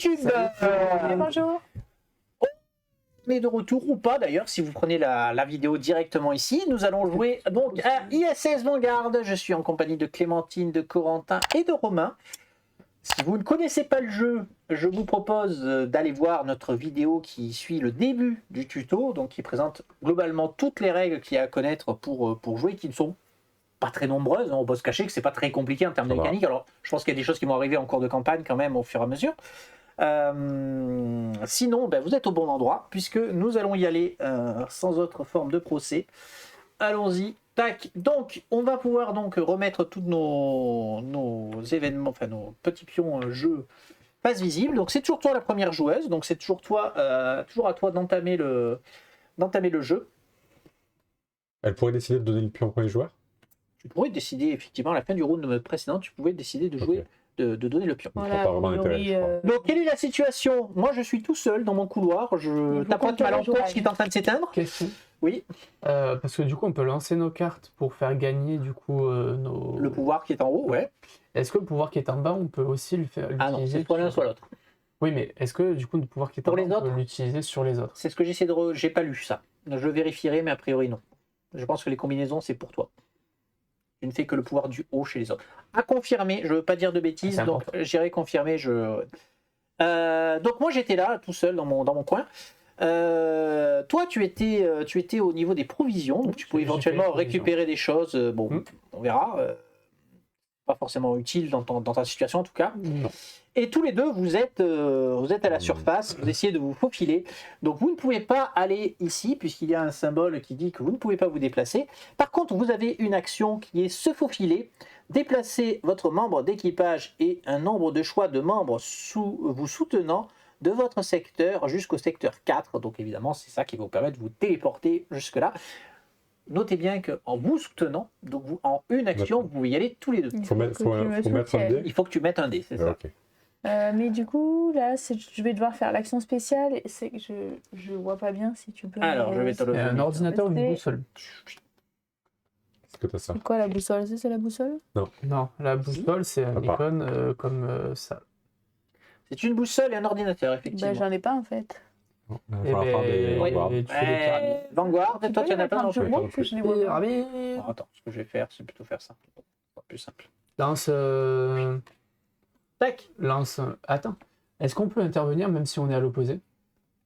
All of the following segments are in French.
YouTube. Bonjour. On est de retour ou pas d'ailleurs, si vous prenez la vidéo directement ici. Nous allons jouer donc à ISS Vanguard. Je suis en compagnie de Clémentine, de Corentin et de Romain. Si vous ne connaissez pas le jeu, je vous propose d'aller voir notre vidéo qui suit le début du tuto, donc qui présente globalement toutes les règles qu'il y a à connaître pour jouer, qui ne sont pas très nombreuses. On peut se cacher que c'est pas très compliqué en termes de mécanique. Alors, je pense qu'il y a des choses qui vont arriver en cours de campagne quand même au fur et à mesure. Sinon, vous êtes au bon endroit puisque nous allons y aller sans autre forme de procès. Allons-y. Tac. Donc, on va pouvoir donc remettre tous nos événements, enfin nos petits pions jeu face visible. Donc, c'est toujours toi la première joueuse. Donc, c'est toujours toi, toujours à toi d'entamer le jeu. Elle pourrait décider de donner le pion au premier joueur. Tu pourrais décider effectivement à la fin du round précédent, tu pouvais décider de jouer. Okay. De donner le pion. Voilà, pas vraiment intérêt, Donc, quelle est la situation? Moi, je suis tout seul dans mon couloir. Je tapote ma lampe torche qui est en train de s'éteindre. Question. Oui. Parce que du coup, on peut lancer nos cartes pour faire gagner du coup nos. Le pouvoir qui est en haut, ouais. Est-ce que le pouvoir qui est en bas, on peut aussi le faire Ah non, c'est soit l'un soit l'autre. Oui, mais est-ce que du coup, le pouvoir qui est Pour en bas, les on autres peut l'utiliser sur les autres? C'est ce que j'essaie de. J'ai pas lu ça. Je vérifierai, mais a priori non. Je pense que les combinaisons, c'est pour toi. Tu ne fais que le pouvoir du haut chez les autres. À confirmer, je ne veux pas dire de bêtises, donc j'irai confirmer. Donc moi j'étais là, tout seul dans mon coin. Toi tu étais au niveau des provisions, donc tu pouvais éventuellement récupérer des choses. On verra. Pas forcément utile dans ta situation en tout cas. Non. Et tous les deux, vous êtes à la surface, vous essayez de vous faufiler. Donc vous ne pouvez pas aller ici, puisqu'il y a un symbole qui dit que vous ne pouvez pas vous déplacer. Par contre, vous avez une action qui est se faufiler, déplacer votre membre d'équipage et un nombre de choix de membres vous soutenant de votre secteur jusqu'au secteur 4. Donc évidemment, c'est ça qui va vous permettre de vous téléporter jusque-là. Notez bien qu'en vous soutenant, donc en une action, vous pouvez y aller tous les deux. Il faut mettre un dé. Il faut que tu mettes un dé, c'est ça. Okay. Mais du coup, là, je vais devoir faire l'action spéciale. C'est que je vois pas bien si tu peux. Alors, je vais te le un ordinateur ou une boussole? Est-ce que tu as ça? C'est quoi la boussole? C'est la boussole? Non, la boussole, c'est un icône comme ça. C'est une boussole et un ordinateur, effectivement. J'en ai pas en fait. Vanguard, toi tu en as pas non plus. Je les vois pas. Attends, ce que je vais faire, c'est plutôt faire ça. Plus simple. Lance. Tac. Lance. Attends. Est-ce qu'on peut intervenir même si on est à l'opposé?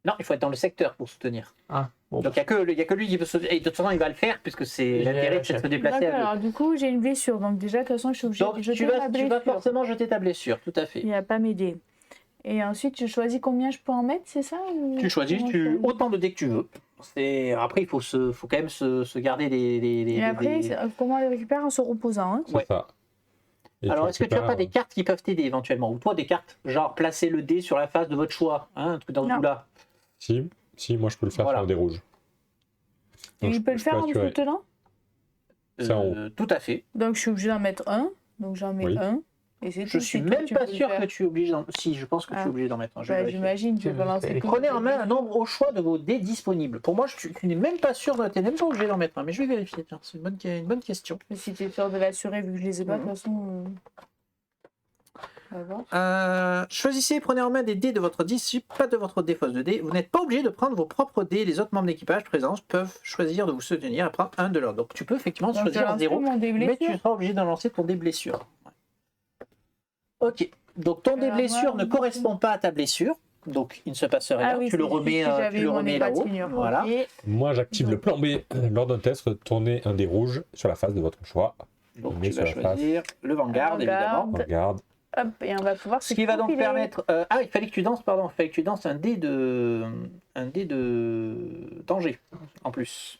Non, il faut être dans le secteur pour soutenir. Ah, bon. Donc il n'y a que lui qui peut se. Et de toute façon, il va le faire puisque c'est l'intérêt de se déplacer. Alors du coup, j'ai une blessure. Donc déjà, de toute façon, je suis obligée de jeter ma blessure. Tu vas forcément jeter ta blessure, tout à fait. Il va pas m'aider. Et ensuite, je choisis combien je peux en mettre, c'est ça Tu choisis autant de dés que tu veux. Après, il faut quand même se garder des. Et après, comment on les récupère en se reposant, hein? C'est ça. Alors, est-ce que tu n'as pas des cartes qui peuvent t'aider éventuellement? Ou toi, des cartes, genre placer le dé sur la face de votre choix, hein, un truc dans ce goût-là? Si, moi je peux le faire sur un dé rouge. Et il peut le faire en me soutenant? C'est en haut. Tout à fait. Donc, je suis obligé d'en mettre un. Donc, j'en mets un. Et c'est je suis même pas sûr que tu es obligé d'en... Si, je pense que tu es obligé d'en mettre un. J'imagine, tu peux lancer. Prenez en main un nombre au choix de vos dés disponibles. Pour moi, tu n'es même pas sûr, tu n'es même pas obligé d'en mettre un. Mais je vais vérifier, tiens, c'est une bonne question. Si tu es sûr de l'assurer, vu que je les ai pas, de toute façon... choisissez et prenez en main des dés de votre disciple, pas de votre défausse de dés. Vous n'êtes pas obligé de prendre vos propres dés. Les autres membres d'équipage présents peuvent choisir de vous soutenir et prendre un de leurs. Donc tu peux effectivement choisir un 0, mais tu seras obligé d'en lancer ton dé blessure. Ok, donc ton dé blessure ne correspond pas à ta blessure, donc il ne se passe rien. Tu le remets là-haut. Voilà. Moi j'active le plan B. Lors d'un test, tournez un dé rouge sur la face de votre choix. Donc tu vas choisir le Vanguard, évidemment. Vanguard. Hop, et on va pouvoir ce qui va donc permettre. Il fallait que tu danses, pardon. Il fallait que tu danses un dé de danger en plus.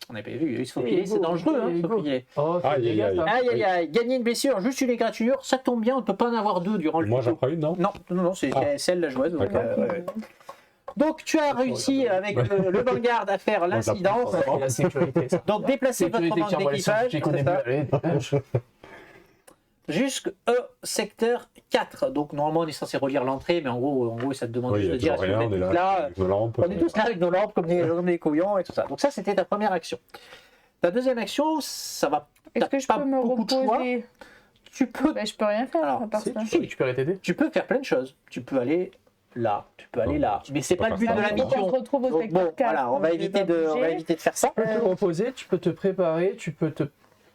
On n'a pas vu, il se faufiler, c'est dangereux, hein, se faufiler. Aïe. Gagner une blessure, juste une égratignure, ça tombe bien, on ne peut pas en avoir deux durant le Moi j'en prends une, non? Non, c'est celle de la joueuse. Donc tu as réussi avec le Vanguard à faire l'incidence. La sécurité, ça. Donc déplacer votre membre d'équipage jusqu'au secteur 4. Donc normalement on est censé relire l'entrée, mais en gros ça te demande juste de dire rien, on est là, on est tous là avec nos lampes comme des couillons et tout ça. Donc ça c'était ta première action. Ta deuxième action, ça va. Est-ce que je peux me reposer? Tu peux, Bah, je peux rien faire Alors, à part ça. Tu peux récupérer tes dés. tu peux faire plein de choses. Tu peux aller là, tu peux aller là. Mais c'est pas le but de la faire ça. On mission. se retrouve au Donc, secteur bon, 4, voilà, on va donc je vais éviter pas de bouger. faire ça. Tu peux te reposer, tu peux te préparer, tu peux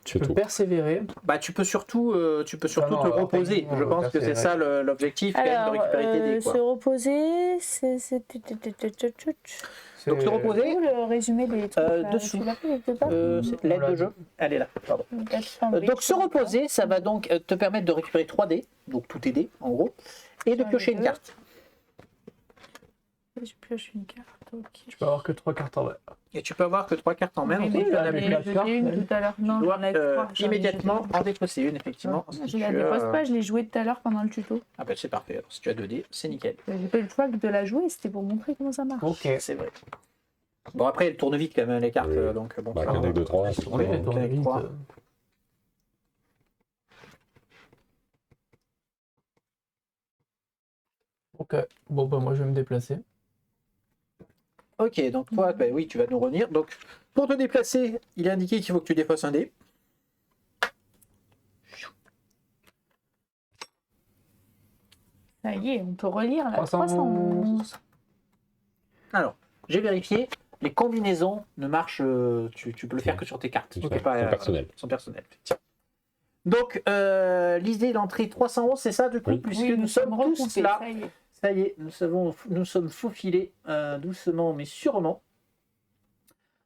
C'est tout. persévérer. Bah, tu peux surtout non, te reposer. techniquement, Je pense que c'est ça l'objectif, quand même, de Alors, récupérer tes dés, se quoi. reposer, c'est... Donc se reposer, le résumé des trucs là, dessous. tu l'as fait quelque part C'est l'aide de jeu. Elle est là. Pardon. Donc se reposer, ça va donc te permettre de récupérer 3 dés, donc tous tes dés en gros, et de J'en ai piocher une deux. carte. Je pioche une carte, ok. Tu peux avoir que 3 cartes en main. Et tu peux avoir que 3 cartes en main, Oui, donc mais tu en as avec plus. la j'en carte, ai une même. tout à l'heure. Non, Tu dois j'en ai 3. immédiatement en défausser une, effectivement. si Je la tu, dépose pas, je l'ai jouée tout à l'heure pendant le tuto. Ah bah c'est parfait, alors, si tu as 2 dés, c'est nickel. J'ai pas eu le choix de la jouer, c'était pour montrer comment ça marche. Ok. C'est vrai. Bon après, elles tournent vite quand même les cartes, Oui. donc bon. Bah, ça qu'un va. deck de 3. On les Ouais. tourne Avec vite. trois. Ok. Bon, bah, moi, je vais me déplacer. Ok, donc toi, bah oui, tu vas nous revenir. Donc, pour te déplacer, il est indiqué qu'il faut que tu défausses un dé. Ça y est, on peut relire la 311. 311. Alors, j'ai vérifié, les combinaisons ne marchent, tu peux le faire que sur tes cartes. C'est Ok, ça, pas, sont personnelles. Sont personnelles. Tiens. Donc, lisez l'entrée 311, c'est ça du coup, Oui. puisque Oui, nous sommes tous regroupés, là. ça y est. Ça y est, nous sommes faufilés doucement mais sûrement.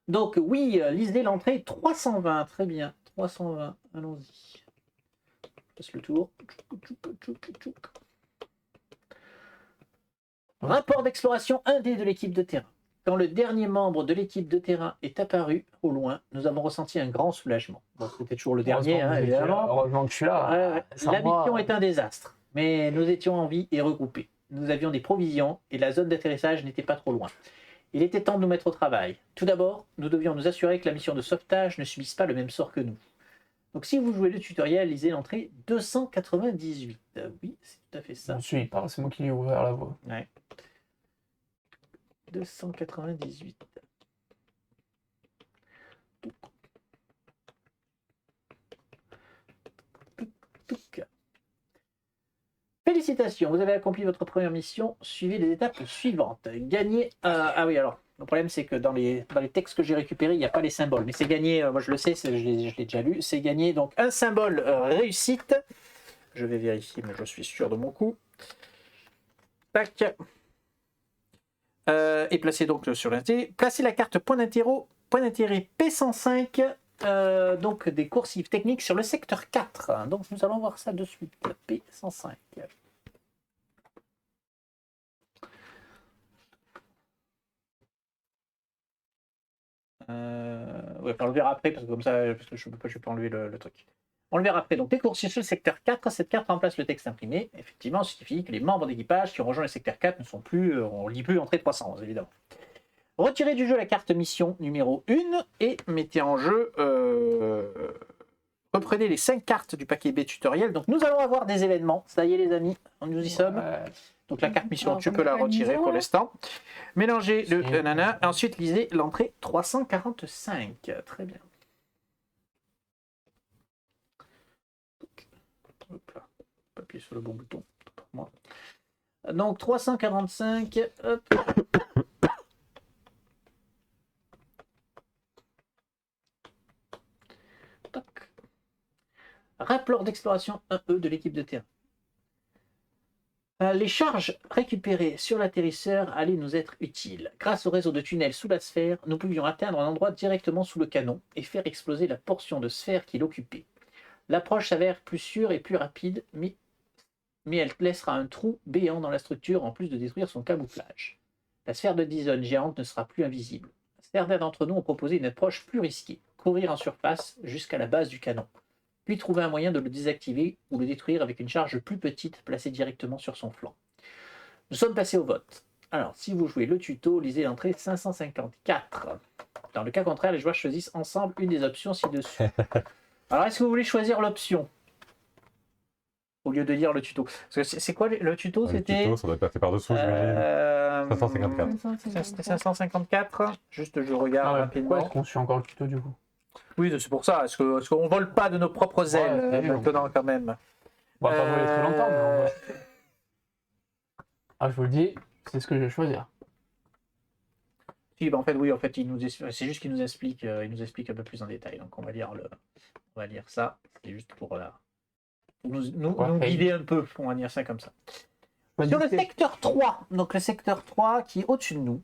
Donc oui, lisez l'entrée 320, très bien. 320, allons-y. Passe le tour. Rapport d'exploration 1D de l'équipe de terrain. Quand le dernier membre de l'équipe de terrain est apparu au loin, nous avons ressenti un grand soulagement. Bon, c'était toujours le dernier, hein, évidemment. Heureusement que je suis là. Ouais, Sans la moi, mission est un désastre, mais nous étions en vie et regroupés. Nous avions des provisions et la zone d'atterrissage n'était pas trop loin. Il était temps de nous mettre au travail. Tout d'abord, nous devions nous assurer que la mission de sauvetage ne subisse pas le même sort que nous. Donc si vous jouez le tutoriel, lisez l'entrée 298. Oui, c'est tout à fait Je ça. me suis pas, c'est moi qui lui ai ouvert la voie. Ouais. 298. Félicitations, vous avez accompli votre première mission. Suivez les étapes suivantes. Gagner. Ah oui, alors, le problème c'est que dans les textes que j'ai récupérés, il n'y a pas les symboles. Mais c'est gagné, moi je le sais, je l'ai déjà lu. C'est gagné donc un symbole réussite. Je vais vérifier, mais je suis sûr de mon coup. Tac. Et placez donc sur l'intérêt. Placez la carte point d'intérêt P105. Donc des coursives techniques sur le secteur 4. Donc nous allons voir ça de suite. P105. Ouais, on le verra après parce que comme ça, parce que je peux pas enlever le truc. On le verra après. Donc des coursives sur le secteur 4. Cette carte remplace le texte imprimé. Effectivement, ce qui signifie que les membres d'équipage qui ont rejoint le secteur 4 ne sont plus, on lit plus entrée 311 évidemment. Retirez du jeu la carte mission numéro 1 et mettez en jeu. Reprenez les 5 cartes du paquet B tutoriel. Donc nous allons avoir des événements. Ça y est les amis, nous y sommes. Ouais. Donc la carte mission, Alors, tu on peux la fait une retirer mission, pour là. l'instant. Mélangez le C'est- nana. Ensuite lisez l'entrée 345. Très bien. Hop là. Appuyer sur le bon bouton. Pour moi. Donc 345. Hop. Toc. Rapport d'exploration 1E de l'équipe de terrain. Les charges récupérées sur l'atterrisseur allaient nous être utiles. Grâce au réseau de tunnels sous la sphère, nous pouvions atteindre un endroit directement sous le canon et faire exploser la portion de sphère qu'il occupait. L'approche s'avère plus sûre et plus rapide, mais elle laissera un trou béant dans la structure en plus de détruire son camouflage. La sphère de Dyson géante ne sera plus invisible. Certains d'entre nous ont proposé une approche plus risquée, courir en surface jusqu'à la base du canon, puis trouver un moyen de le désactiver ou le détruire avec une charge plus petite placée directement sur son flanc. Nous sommes passés au vote. Alors, si vous jouez le tuto, lisez l'entrée 554. Dans le cas contraire, les joueurs choisissent ensemble une des options ci-dessus. Alors, est-ce que vous voulez choisir l'option au lieu de lire le tuto? Parce que c'est quoi le tuto? Le C'était tuto, ça doit être passé par-dessous, j'imagine. 554. C'était 554. Juste, je regarde Ah ouais, rapidement. pourquoi est-ce qu'on suit encore le tuto du coup? Oui, c'est pour ça. Est-ce qu'on vole pas de nos propres ailes Ouais, maintenant quand même? On va pas voler très longtemps, mais on va... Ah, je vous le dis, c'est ce que je vais choisir. Si, bah, en fait, oui, en fait, c'est juste qu'il nous explique, il nous explique un peu plus en détail. Donc, on va lire ça. C'est juste pour nous guider un peu, on va dire ça comme ça. Sur le secteur 3, donc le secteur 3 qui est au-dessus de nous,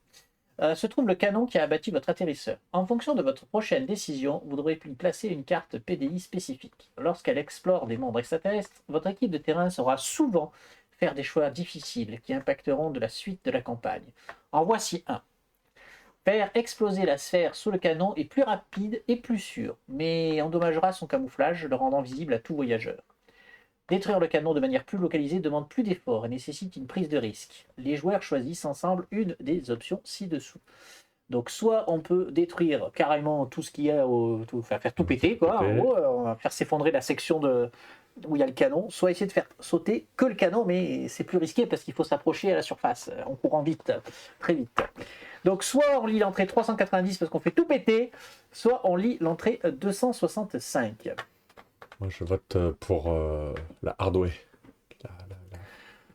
se trouve le canon qui a abattu votre atterrisseur. En fonction de votre prochaine décision, vous devrez y placer une carte PDI spécifique. Lorsqu'elle explore des mondes extraterrestres, votre équipe de terrain saura souvent faire des choix difficiles qui impacteront de la suite de la campagne. En voici un. Faire exploser la sphère sous le canon est plus rapide et plus sûr, mais endommagera son camouflage, le rendant visible à tout voyageur. Détruire le canon de manière plus localisée demande plus d'efforts et nécessite une prise de risque. Les joueurs choisissent ensemble une des options ci-dessous. Donc soit on peut détruire carrément tout ce qu'il y a, faire tout péter, quoi. En gros, on va faire s'effondrer la section où il y a le canon, soit essayer de faire sauter que le canon, mais c'est plus risqué parce qu'il faut s'approcher à la surface en courant vite, très vite. Donc soit on lit l'entrée 390 parce qu'on fait tout péter, soit on lit l'entrée 265. Moi, je vote pour la hardware.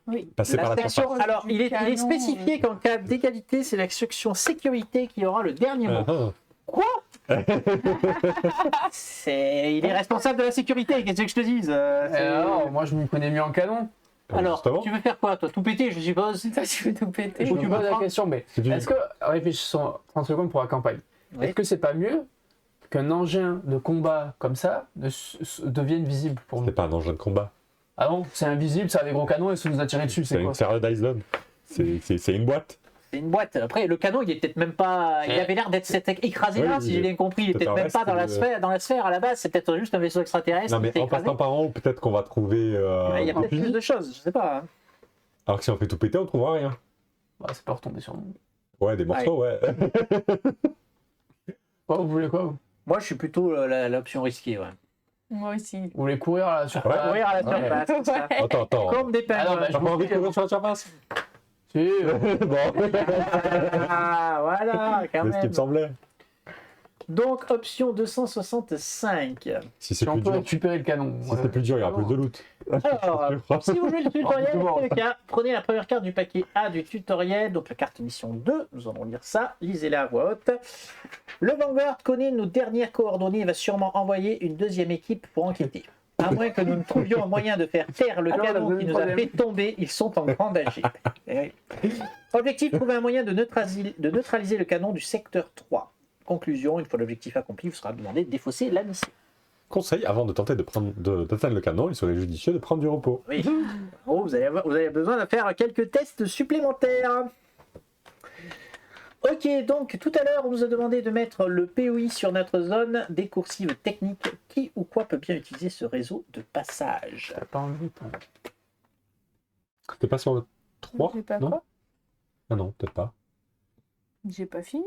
Oui. Passer par la section, surface. alors, il est spécifié qu'en cas d'égalité, c'est la section sécurité qui aura le dernier mot. Quoi Il est responsable de la sécurité, qu'est-ce que je te dise Alors, moi, je m'y connais mieux en canon. Alors, Justement. tu veux faire quoi, toi? Tout péter, je suppose? Toi, tu veux tout péter. Je Faut me que tu pose la prends- question, mais est-ce que, réfléchissons 30 secondes pour la campagne, Oui. est-ce que c'est pas mieux qu'un engin de combat comme ça devienne visible pour nous? C'est pas un engin de combat. Ah non, c'est invisible, ça a des gros canons et ça nous a tiré dessus, C'est c'est une quoi? serre Dyson. C'est une boîte. C'est une boîte. Après, le canon, il est peut-être même pas. Il avait l'air d'être écrasé là, Oui, si j'ai bien compris. Il est peut-être peut-être un même pas reste dans la de- sphère. Dans la sphère, à la base, c'est peut-être juste un vaisseau extraterrestre. Non, mais qui s'est en écrasé. passant par en haut, peut-être qu'on va trouver. Il y a un peut-être plus fusil. de choses, je sais pas. Hein. Alors que si on fait tout péter, on trouvera rien. Bah, c'est pas retomber sur nous. Ouais, des morceaux, ouais. Quoi, vous voulez quoi vous? Moi, je suis plutôt l'option risquée. Ouais. Moi aussi. Vous voulez courir à la surface? Courir à la Ouais. surface, c'est ça. Attends. Comme des Ah non, pingouins. bah, T'as pas envie de courir sur la surface? Si, Bon. Ah, voilà, quand C'est ce qui même. me semblait. Donc, option 265. Si si c'est on plus peut dur. récupérer le canon. Si c'est plus dur, il y aura plus de loot. Alors, si vous jouez le tutoriel, Oh, dans le cas, prenez la première carte du paquet A du tutoriel, donc la carte mission 2, nous allons lire ça, lisez-la à voix haute. Le Vanguard connaît nos dernières coordonnées et va sûrement envoyer une deuxième équipe pour enquêter. À moins que nous ne trouvions un moyen de faire taire le Alors, canon la qui nous a troisième. fait tomber, ils sont en grand danger. Eh oui. Objectif, trouver un moyen de neutraliser le canon du secteur 3. Conclusion, une fois l'objectif accompli, vous sera demandé de défausser la mission. Conseil, avant de tenter d'atteindre le canon, il serait judicieux de prendre du repos. Oui. Oh, vous avez besoin de faire quelques tests supplémentaires. Ok, donc tout à l'heure, on nous a demandé de mettre le POI sur notre zone. Des coursives techniques. Qui ou quoi peut bien utiliser ce réseau de passage? T'as pas envie, toi. T'es pas sur le 3? J'ai pas Non quoi? Ah non, peut-être pas. J'ai pas fini.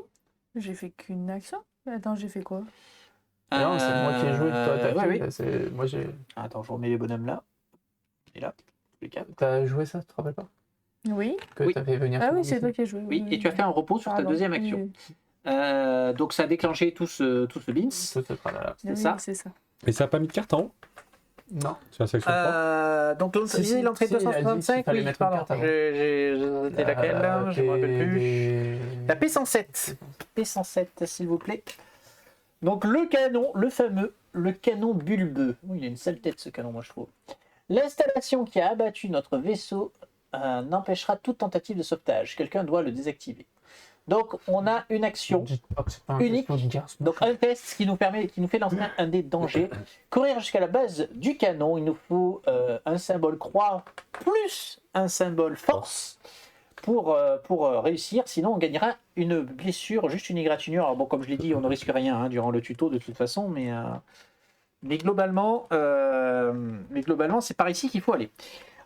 J'ai fait qu'une action. Attends, j'ai fait quoi? Non, c'est moi qui ai joué, toi t'as ouais, fait. oui. C'est... Moi j'ai. Attends, je remets les bonhommes là. Et là, les quatre. T'as joué ça, tu te rappelles pas? Oui. Que Oui. t'as fait venir. Ah tout le oui, monde c'est ici. toi qui as joué. Oui, et tu as fait un repos sur ta Pardon. deuxième action. Oui, Donc ça a déclenché tout ce bins. Ce tralala. C'est oui, ça. c'est ça. Et ça a pas mis de carte en haut Non. sur la section 3? Donc Si, l'entrée si, il a dit 265, qu'il fallait oui, mettre une pardon. carte avant. C'était laquelle là? Je me rappelle plus. La P107. P107, s'il vous plaît. Donc le canon, le fameux, le canon bulbeux. Oui, il a une sale tête ce canon, moi je trouve. L'installation qui a abattu notre vaisseau n'empêchera toute tentative de sauvetage. Quelqu'un doit le désactiver. Donc on a une action, Dites pas que c'est pas un unique. vaisseau de guerre, c'est donc un test qui nous fait lancer un dé de danger. Courir jusqu'à la base du canon, il nous faut un symbole croix plus un symbole force pour réussir, sinon on gagnera une blessure, juste une égratignure. Alors bon, comme je l'ai dit, on ne risque rien hein, durant le tuto de toute façon, mais globalement, c'est par ici qu'il faut aller.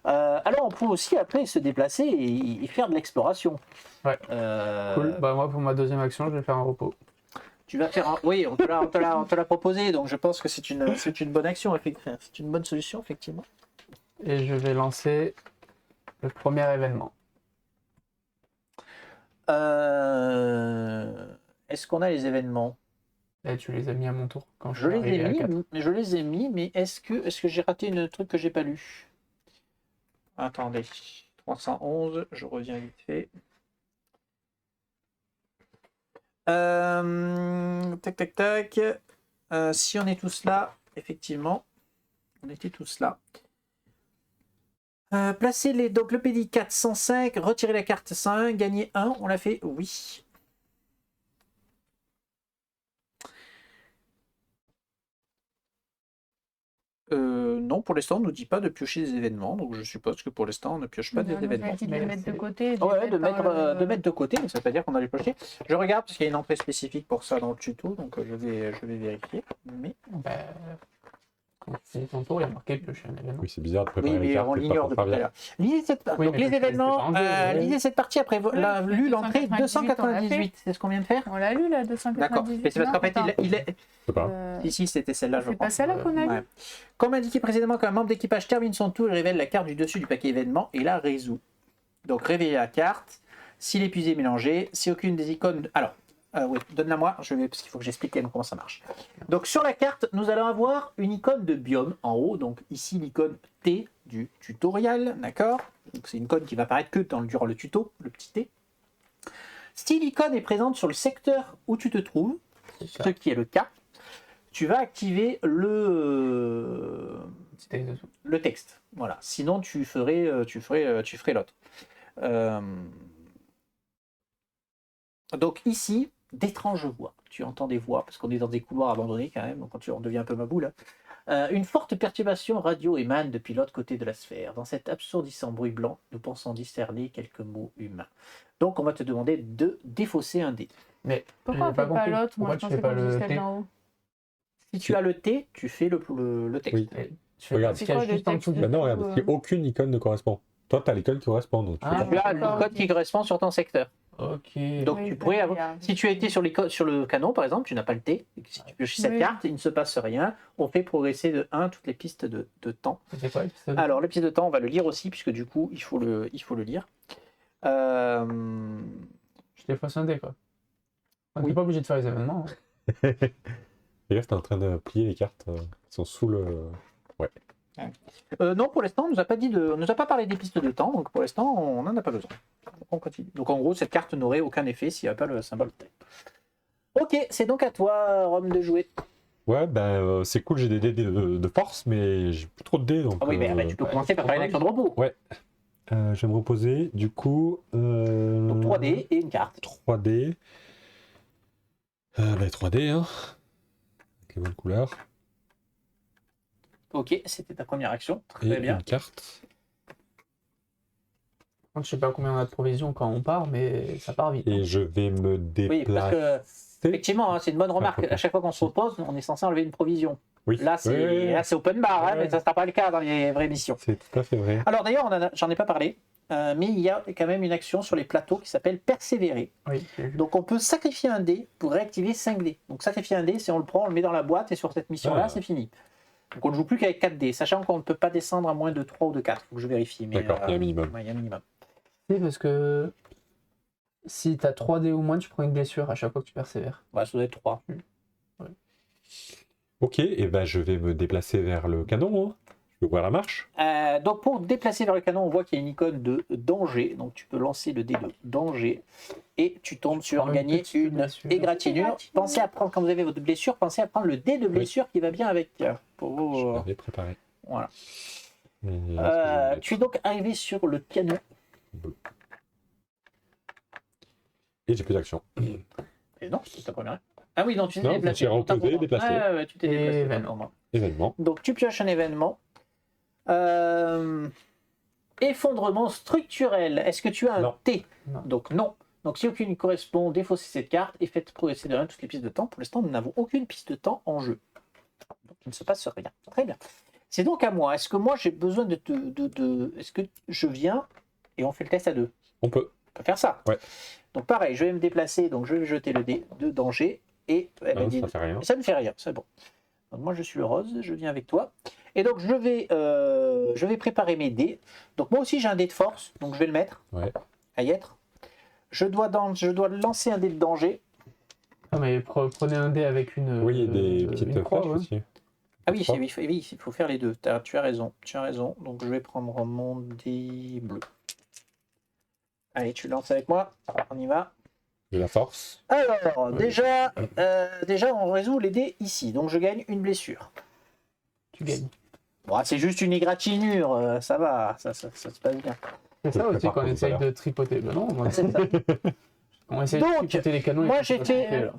Alors on peut aussi après se déplacer et faire de l'exploration. Ouais. Euh, cool. Bah moi pour ma deuxième action, je vais faire un repos. Tu vas faire un... Oui, on te l'a proposé, donc je pense que c'est une bonne action, c'est une bonne solution, effectivement. Et je vais lancer le premier événement. Est-ce qu'on a les événements? Et tu les as mis à mon tour quand Je les ai arrivé à mis, 4. mais est-ce que j'ai raté un truc que j'ai pas lu? Attendez. 311, je reviens vite fait. Tac, tac, tac. Si on est tous là, effectivement, on était tous là. Placez les, donc le PD 405, retirer la carte 5, gagner 1, on l'a fait, oui. Non, pour l'instant, on ne nous dit pas de piocher des événements, donc je suppose que pour l'instant, on ne pioche pas des événements. De les mettre de côté. Ouais, de mettre dans le- de côté, mais ça veut pas dire qu'on a les piocher. Je regarde parce qu'il y a une entrée spécifique pour ça dans le tuto, donc je vais vérifier. Mais Bah, quand c'est ton tour, il y a marqué piocher un événement. Oui, c'est bizarre de préparer oui, les mais cartes. on et pas l'ignore s'en depuis tout à servir. l'heure. Lisez cette... Oui, donc mais les parce que événements, c'est pas un jeu, lisez cette partie après lu l'entrée 298, on l'a 298. C'est ce qu'on vient de faire. On l'a lu là, D'accord. 298. Mais c'est parce qu'en fait, Non, il est. Je sais pas. Ici, c'était celle-là, je C'est crois. pas celle-là qu'on a Ouais. lu. Comme indiqué précédemment, quand un membre d'équipage termine son tour, il révèle la carte du dessus du paquet événement et la résout. Donc réveillez la carte. Si l'épuisé est mélangé, si aucune des icônes. Alors, oui, donne-la moi, je vais, parce qu'il faut que j'explique quand même comment ça marche. Donc sur la carte, nous allons avoir une icône de biome en haut. Donc ici, l'icône T du tutoriel, d'accord. Donc c'est une icône qui va apparaître que durant le tuto, le petit T. Si l'icône est présente sur le secteur où tu te trouves, ce qui est le cas, tu vas activer C'était dessous. le texte. Voilà. Sinon, tu ferais l'autre. Donc ici, d'étranges voix. Tu entends des voix, parce qu'on est dans des couloirs abandonnés quand même, donc quand on devient un peu maboule. Une forte perturbation radio émane depuis l'autre côté de la sphère. Dans cet absourdissant bruit blanc, nous pensons discerner quelques mots humains. Donc on va te demander de défausser un dé. Mais Pourquoi on j'ai fait pas compris. l'autre? Pourquoi Moi, je tu pensais fais pas qu'on faisait le celle T d'en haut. Si tu as le T, tu fais le texte. Tu fais Regarde. pas ce qu'il y a C'est quoi juste en le dessous texte du Bah non, regarde, Ouais. parce qu'aucune icône ne correspond. Toi, tu as l'icône qui correspond. Donc tu Ah, fais Tu as d'accord, l'icône ok. qui correspond sur ton secteur. Ok. Donc Oui, tu pourrais bah, avoir. regarde. Si tu as été sur le canon, par exemple, tu n'as pas le T. Et que si tu pioches cette Oui. carte, il ne se passe rien. On fait progresser de 1 toutes les pistes de temps. C'était quoi l'épisode? Alors, les pistes de temps, on va le lire aussi, puisque du coup, il faut le lire. Euh, Je défausse un dé, quoi. On Oui. n'est pas obligé de faire les événements. hein. Et là, t'es en train de plier les cartes qui sont sous le. non, pour l'instant, on nous a pas parlé des pistes de temps, donc pour l'instant, on n'en a pas besoin. Donc, on continue. Donc en gros, cette carte n'aurait aucun effet s'il n'y a pas le symbole T. Ok, c'est donc à toi, Rome, de jouer. Ouais, ben c'est cool, j'ai des dés de force, mais j'ai plus trop de dés. Donc, Ah oui, mais tu peux commencer par faire une action de repos. je vais me reposer. Du coup. Donc 3D et une carte. 3D. 3D, hein. Avec les bonnes couleurs. Ok, c'était ta première action. Et Très bien. une carte. Je sais pas combien on a de provisions quand on part, mais ça part vite. Et je vais me Oui, parce que déplacer. effectivement, hein, c'est une bonne remarque. ok. À chaque fois qu'on se repose, on est censé enlever une provision. Oui. Là, c'est Ouais, open bar, hein, Ouais. mais ça ne sera pas le cas dans les vraies missions. c'est tout à fait vrai. Alors d'ailleurs, j'en ai pas parlé, mais il y a quand même une action sur les plateaux qui s'appelle persévérer. Oui, j'ai vu. Donc on peut sacrifier un dé pour réactiver 5 dés. Donc sacrifier un dé, c'est on le prend, on le met dans la boîte et sur cette mission-là, Ah. c'est fini. Donc on ne joue plus qu'avec 4 dés, sachant qu'on ne peut pas descendre à moins de 3 ou de 4. Faut que je vérifie. Mais, D'accord, il y a un minimum. ouais, il y a un minimum. Oui, parce que si t'as 3 dés ou moins, tu prends une blessure à chaque fois que tu persévères. Ouais, ça doit être 3. Ok, et ben je vais me déplacer vers le canon. Hein. Je vais ouvrir la marche. Donc pour déplacer vers le canon, on voit qu'il y a une icône de danger. Donc tu peux lancer le dé de danger et tu tombes sur prends une gagner petite une blessure. égratignure. Pensez à prendre, quand vous avez votre blessure, pensez à prendre le dé de blessure qui va bien avec. Pour Je vos... l'avais préparé. Voilà. Et est-ce que je vais le Tu es donc arrivé sur le canon. mettre Et j'ai plus d'action. Et non, c'est ta première. Ah oui, non, tu t'es Non, déplacé. j'ai reposé, déplacé. Ouais, tu t'es déplacé. Événement. autant pour moi. Événement. Donc tu pioches un événement. Effondrement structurel. Est-ce que tu as un Non. T? Non. Donc non. Donc si aucune correspond, défaussez cette carte et faites progresser de 1 toutes les pistes de temps. Pour l'instant, nous n'avons aucune piste de temps en jeu. Donc il ne se passe rien. Très bien. C'est donc à moi. Est-ce que moi j'ai besoin de Est-ce que je viens et on fait le test à deux? On peut. On peut faire ça. Ouais. Donc pareil, je vais me déplacer, donc je vais jeter le dé de danger et elle Non, dit- ça fait rien. ça ne fait rien, c'est bon. Donc moi je suis le rose, je viens avec toi. Et donc je vais préparer mes dés. Donc moi aussi j'ai un dé de force, donc je vais le mettre. Ouais. À y être. Je dois lancer un dé de danger. Ah, mais prenez un dé avec une. Oui, et des une petites croix, flèches ouais. aussi. Ah oui, oui, il faut faire les deux. Tu as raison. Donc je vais prendre mon dé bleu. Allez, tu lances avec moi. On y va. J'ai la force. Alors, Ouais. déjà, on résout les dés ici. Donc je gagne une blessure. Tu gagnes. Bon, c'est juste une égratignure. Ça va, ça se passe bien. C'est ça Je aussi prépare qu'on pour tout à essaye l'heure. de tripoter. Ben non, moi, C'est ça. on essaye Donc, de tripoter les canons. et moi, puis j'ai pas fait- tripoter,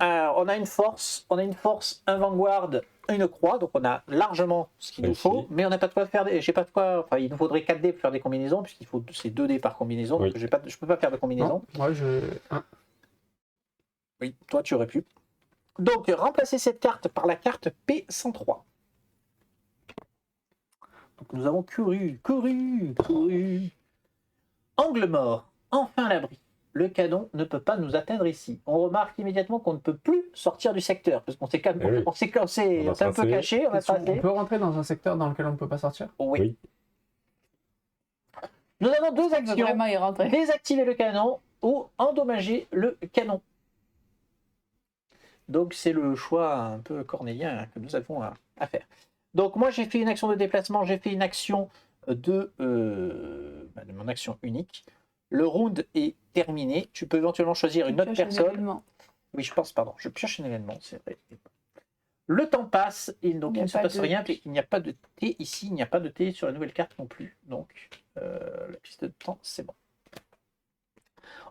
alors. On a une force, un vanguard, une croix, donc on a largement ce qu'il nous Réussi. faut, mais on n'a pas de quoi faire j'ai pas de quoi, enfin il nous faudrait 4 dés pour faire des combinaisons, puisqu'il faut c'est 2 dés par combinaison, donc Oui. je peux pas faire de combinaison. Non, moi je. Oui, toi tu aurais pu. Donc remplacer cette carte par la carte P103. Donc nous avons couru. Angle mort, enfin l'abri. Le canon ne peut pas nous atteindre ici. On remarque immédiatement qu'on ne peut plus sortir du secteur, parce qu'on s'est Eh oui. on s'est un peu tracé. caché, on a On tracé. peut rentrer dans un secteur dans lequel on ne peut pas sortir. Oui. Oui. Nous avons deux On peut actions. vraiment y rentrer. Désactiver le canon ou endommager le canon. Donc c'est le choix un peu cornélien que nous avons à faire. Donc moi j'ai fait une action de déplacement, j'ai fait une action de mon action unique. Le round est terminé. Tu peux éventuellement choisir une autre Pioche un personne. événement. Oui, je pense, pardon. Je pioche un événement, c'est vrai. Le temps passe, et donc Il n'y a il ne se pas passe de- rien. Il n'y a pas de T ici, il n'y a pas de T sur la nouvelle carte non plus. Donc la piste de temps, c'est bon.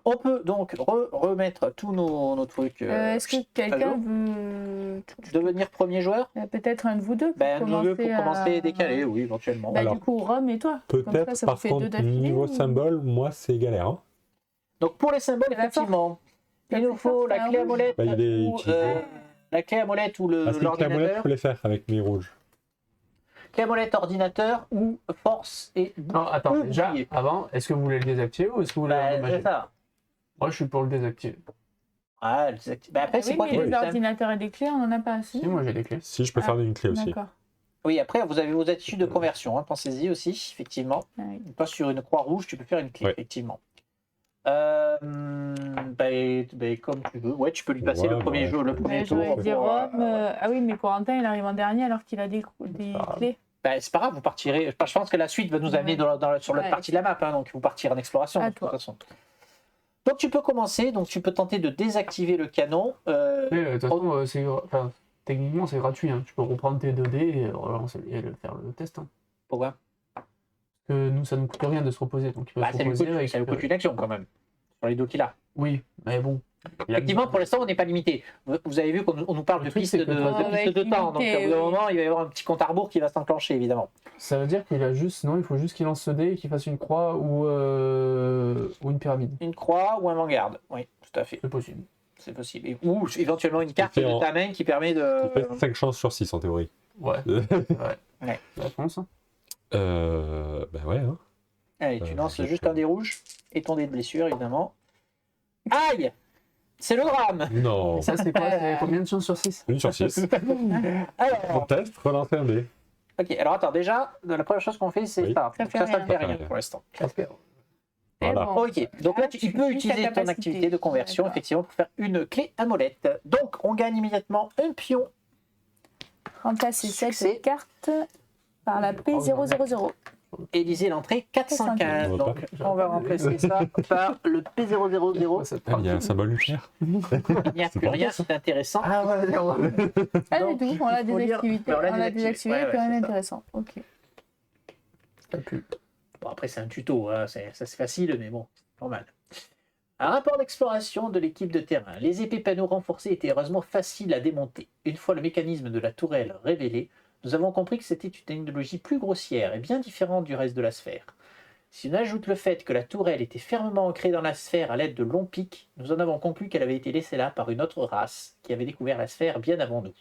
On peut donc remettre tous nos trucs. Est-ce que quelqu'un jour. veut Devenir premier joueur. peut-être un de vous deux pour Ben, nous deux pour commencer à à décaler, oui, éventuellement. Bah, Alors, du coup, Rome et toi. Comme ça, Peut-être, ça vous par fait deux contre, d'affilée, niveau ou- symbole, moi, c'est galère. Hein. Donc pour les symboles, C'est la effectivement, La il nous faut force, la c'est un clé à rouge. molette Bah, il est ou utilisé. la clé à molette ou Ah, c'est une clé à molette, je l'ordinateur. peux les faire avec mes rouges. Clé à molette, ordinateur ou force et Non, attends, ou déjà, bouclier. avant, est-ce que vous voulez le désactiver ou est-ce que vous voulez Bah, l'endommager? c'est ça. Moi, je suis pour le désactiver. Ah, bah, après, c'est Oui, quoi mais qui est les plus simple? ordinateurs et les clés, on n'en a pas assez. Si, moi j'ai des clés. Si, je peux Ah, faire une clé aussi. D'accord. Oui, après, vous avez vos attitudes de conversion, hein, pensez-y aussi, effectivement. Ah oui. Pas sur une croix rouge, tu peux faire une clé, Ouais. effectivement. Comme tu veux. Ouais, tu peux lui passer Ouais, le premier ouais. jeu, le premier Ouais, tour. j'aurais dit pour, Rome. Ah oui, mais Corentin, il arrive en dernier alors qu'il a des Ah. clés. Bah, c'est pas grave, vous partirez. Je pense que la suite va nous amener sur l'autre Ouais. partie de la map, hein, donc vous partirez en exploration À de toute toi. façon. Donc tu peux commencer, donc tu peux tenter de désactiver le canon. De toute façon, enfin, techniquement, c'est gratuit. Hein. Tu peux reprendre tes 2D et relancer et faire le test. Hein. Pourquoi Parce que nous, ça ne nous coûte rien de se reposer. Donc, il peut Bah, se ça lui reposer. coûte, ça lui coûte une action quand même, sur les deux qu'il a. Oui, mais bon. Il y a- Effectivement, pour l'instant, on n'est pas limité. Vous avez vu qu'on nous parle Le de truc, pistes c'est de, que de toi- On va pistes de être temps, donc limité, au bout d'un oui. moment, il va y avoir un petit compte à rebours qui va s'enclencher, évidemment. Ça veut dire qu'il a juste. Non, il faut juste qu'il lance ce dé et qu'il fasse une croix ou une pyramide. Une croix ou un vanguard, oui, tout à fait, C'est possible. c'est possible. Ou éventuellement une carte fait de en- ta main qui permet Il de... fait 5 chances sur 6 en théorie. Ouais. Ouais. La réponse. Hein. Bah ouais. Hein. Allez, tu lances j'ai juste fait- un dé rouge et ton dé de blessure, évidemment. Aïe! C'est le drame! Non. Et ça, c'est quoi? C'est combien de chances sur 6? 1 sur 6. On Alors, teste, relancer un dé. ok, alors attends, déjà, la première chose qu'on fait, c'est Oui. ça. Ça Donc fait ça ne rien. fait Ça fait rien rien. pour l'instant. Voilà. Bon. Ok, donc là, Ah, il peut tu utiliser ta ton capacité. activité de conversion, D'accord. effectivement, pour faire une clé à molette. Donc, on gagne immédiatement un pion. Remplacer Succès. cette carte par la P000. Et lisez l'entrée 415. 415. Donc, on va remplacer ça par le P000. Ah, il y a un symbole nucléaire. Il n'y a plus rien d'intéressant. Ah ouais, d'accord. Ah, Donc, du tout, on l'a faut lire- désactivé. on l'a On l'a désactivé. désactivé, Ouais, plus rien c'est ça. d'intéressant. Ok. Bon, après, c'est un tuto, hein, ça c'est facile, mais bon, normal. Un rapport d'exploration de l'équipe de terrain. Les épées panneaux renforcées étaient heureusement faciles à démonter. Une fois le mécanisme de la tourelle révélé, nous avons compris que c'était une technologie plus grossière et bien différente du reste de la sphère. Si on ajoute le fait que la tourelle était fermement ancrée dans la sphère à l'aide de longs pics, nous en avons conclu qu'elle avait été laissée là par une autre race qui avait découvert la sphère bien avant nous.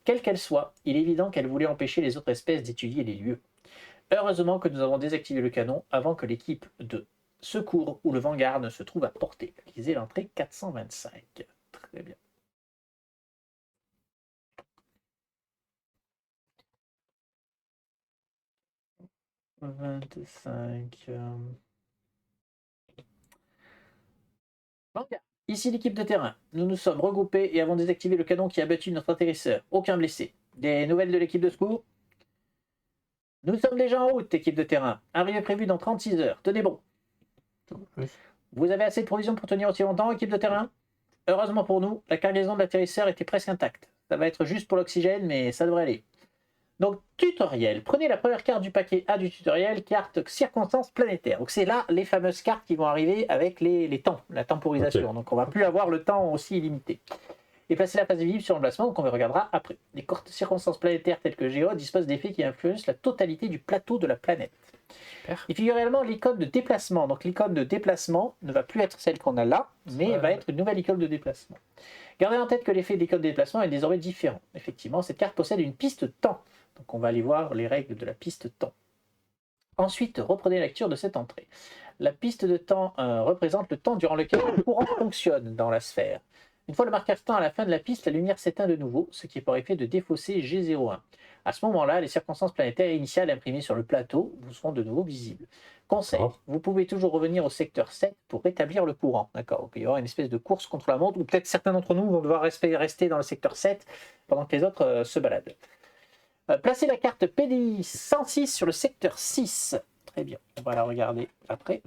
Quelle qu'elle soit, il est évident qu'elle voulait empêcher les autres espèces d'étudier les lieux. Heureusement que nous avons désactivé le canon avant que l'équipe de secours ou le vanguard ne se trouve à portée. Lisez l'entrée 425. Très bien. « 25... Vanguard. Ici l'équipe de terrain. Nous nous sommes regroupés et avons désactivé le canon qui a battu notre atterrisseur. Aucun blessé. Des nouvelles de l'équipe de secours? Nous sommes déjà en route, équipe de terrain. Arrivée prévue dans 36 heures. Tenez bon. Vous avez assez de provisions pour tenir aussi longtemps, équipe de terrain? Heureusement pour nous, la cargaison de l'atterrisseur était presque intacte. Ça va être juste pour l'oxygène, mais ça devrait aller. Donc, tutoriel. Prenez la première carte du paquet A du tutoriel, carte circonstances planétaires. Donc, c'est là les fameuses cartes qui vont arriver avec les temps, la temporisation. Ok. Donc, on va plus avoir le temps aussi illimité. Et placez la phase visible sur l'emplacement, donc on le regardera après. Les courtes circonstances planétaires telles que Géo disposent d'effets qui influencent la totalité du plateau de la planète. Super. Il figure également l'icône de déplacement. Donc l'icône de déplacement ne va plus être celle qu'on a là, mais va être une nouvelle icône de déplacement. Gardez en tête que l'effet d'icône de déplacement est désormais différent. Effectivement, cette carte possède une piste temps. Donc on va aller voir les règles de la piste temps. Ensuite, reprenez la lecture de cette entrée. La piste de temps représente le temps durant lequel le courant fonctionne dans la sphère. Une fois le marquage temps à la fin de la piste, la lumière s'éteint de nouveau, ce qui est pour effet de défausser G01. À ce moment-là, les circonstances planétaires initiales imprimées sur le plateau vous seront de nouveau visibles. Conseil, vous pouvez toujours revenir au secteur 7 pour rétablir le courant. D'accord, il y aura une espèce de course contre la montre, ou peut-être certains d'entre nous vont devoir rester dans le secteur 7 pendant que les autres se baladent. Placez la carte PDI 106 sur le secteur 6. Très bien, on va la regarder après.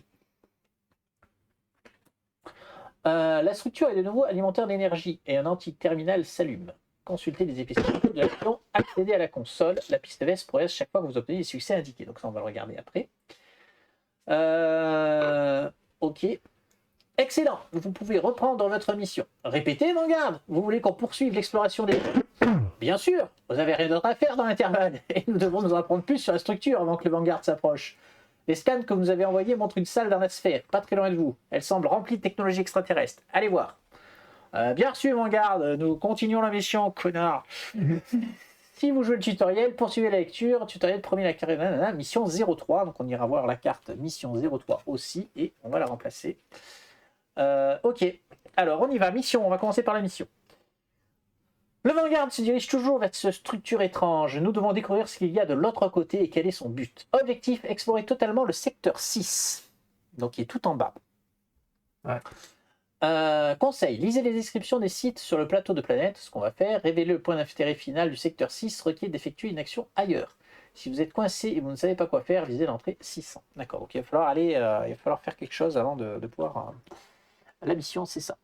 La structure est de nouveau alimentaire d'énergie et un anti-terminal s'allume. Consultez les effets spéciaux de l'action, accédez à la console. La piste verte progresse chaque fois que vous obtenez les succès indiqués. Donc ça, on va le regarder après. Ok. Excellent. Vous pouvez reprendre votre mission. Répétez, Vanguard. Vous voulez qu'on poursuive l'exploration des... Bien sûr. Vous n'avez rien d'autre à faire dans l'intervalle. Et nous devons nous en apprendre plus sur la structure avant que le Vanguard s'approche. Les scans que vous avez envoyés montrent une salle dans la sphère, pas très loin de vous. Elle semble remplie de technologie extraterrestre. Allez voir. Bien reçu, Vanguard. Nous continuons la mission, connard. Si vous jouez le tutoriel, poursuivez la lecture. Tutoriel premier la carte mission 03. Donc on ira voir la carte mission 03 aussi et on va la remplacer. Ok. Alors on y va. Mission. On va commencer par la mission. Le Vanguard se dirige toujours vers cette structure étrange. Nous devons découvrir ce qu'il y a de l'autre côté et quel est son but. Objectif, explorer totalement le secteur 6. Donc il est tout en bas. Ouais. Conseil, lisez les descriptions des sites sur le plateau de planète. Ce qu'on va faire, révéler le point d'intérêt final du secteur 6 requiert d'effectuer une action ailleurs. Si vous êtes coincé et vous ne savez pas quoi faire, visez l'entrée 600. D'accord, donc il va falloir aller, il va falloir faire quelque chose avant de pouvoir... La mission, c'est ça.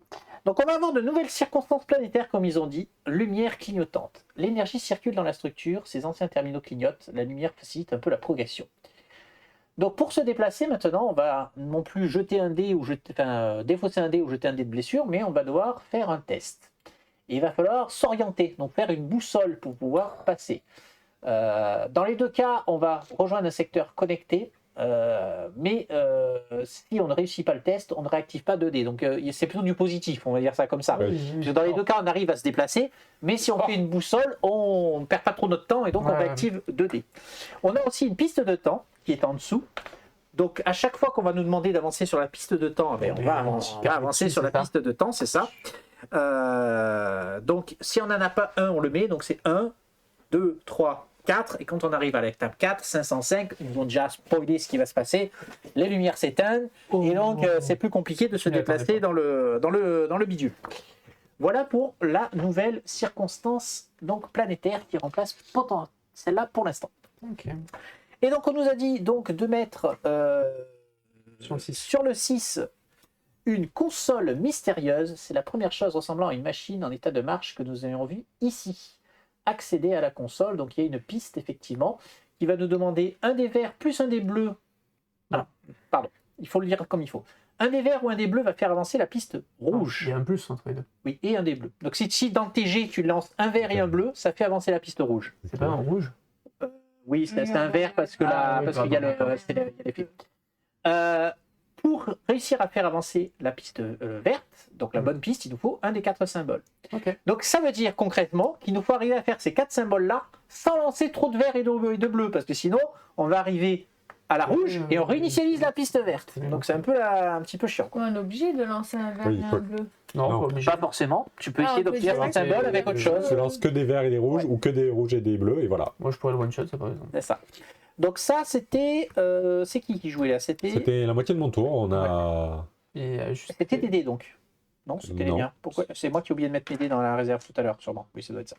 Donc on va avoir de nouvelles circonstances planétaires, comme ils ont dit. Lumière clignotante. L'énergie circule dans la structure, ces anciens terminaux clignotent, la lumière facilite un peu la progression. Donc pour se déplacer maintenant, on va non plus jeter un dé ou défausser un dé ou jeter un dé de blessure, mais on va devoir faire un test. Et il va falloir s'orienter, donc faire une boussole pour pouvoir passer. Dans les deux cas, on va rejoindre un secteur connecté. Mais si on ne réussit pas le test, on ne réactive pas 2D. Donc c'est plutôt du positif, on va dire ça comme ça. Oui. Parce que dans les deux cas, on arrive à se déplacer, mais si on fait une boussole, on ne perd pas trop notre temps et donc on réactive 2D. On a aussi une piste de temps qui est en dessous. Donc à chaque fois qu'on va nous demander d'avancer sur la piste de temps, on va avancer sur la piste de temps, c'est ça. Donc si on n'en a pas un, on le met. Donc c'est 1, 2, 3, 4, et quand on arrive à l'étape 4, 505, ils nous ont déjà spoilé ce qui va se passer, les lumières s'éteignent, et donc c'est plus compliqué de se déplacer dans le bidule. Voilà pour la nouvelle circonstance donc planétaire qui remplace celle-là pour l'instant. Ok. Et donc on nous a dit donc de mettre sur le 6 une console mystérieuse, c'est la première chose ressemblant à une machine en état de marche que nous avions vue ici. Accéder à la console, donc il y a une piste effectivement qui va nous demander un dé vert plus un dé bleu. Ah, pardon, il faut le lire comme il faut. Un dé vert ou un dé bleu va faire avancer la piste rouge. Il y a un plus entre les deux. Oui, et un dé bleu. Donc si dans le TG tu lances un vert et un bleu, ça fait avancer la piste rouge. C'est pas un rouge? Oui, c'est un vert parce que parce qu'il y a l'effet. Pour réussir à faire avancer la piste verte, donc la bonne piste, il nous faut un des 4 symboles. Ok. Donc ça veut dire concrètement qu'il nous faut arriver à faire ces 4 symboles-là sans lancer trop de vert et de bleu, parce que sinon on va arriver à la rouge et on réinitialise la piste verte. Donc c'est un petit peu chiant. On est obligé de lancer un vert et un bleu. Non, Non. pas obligé. Pas forcément, tu peux Ah, essayer on peut d'obtenir un dire symbole que- avec autre Tu chose. lances que des verts et des rouges ou que des rouges et des bleus, et voilà. Moi, je pourrais le one-shot, ça, par exemple. C'est ça. Donc ça c'était... c'est qui jouait là? C'était la moitié de mon tour. On a. Et juste... C'était des dés donc. Non, c'était les Non. miens. Pourquoi? C'est moi qui ai oublié de mettre mes dés dans la réserve tout à l'heure, sûrement. Oui, ça doit être ça.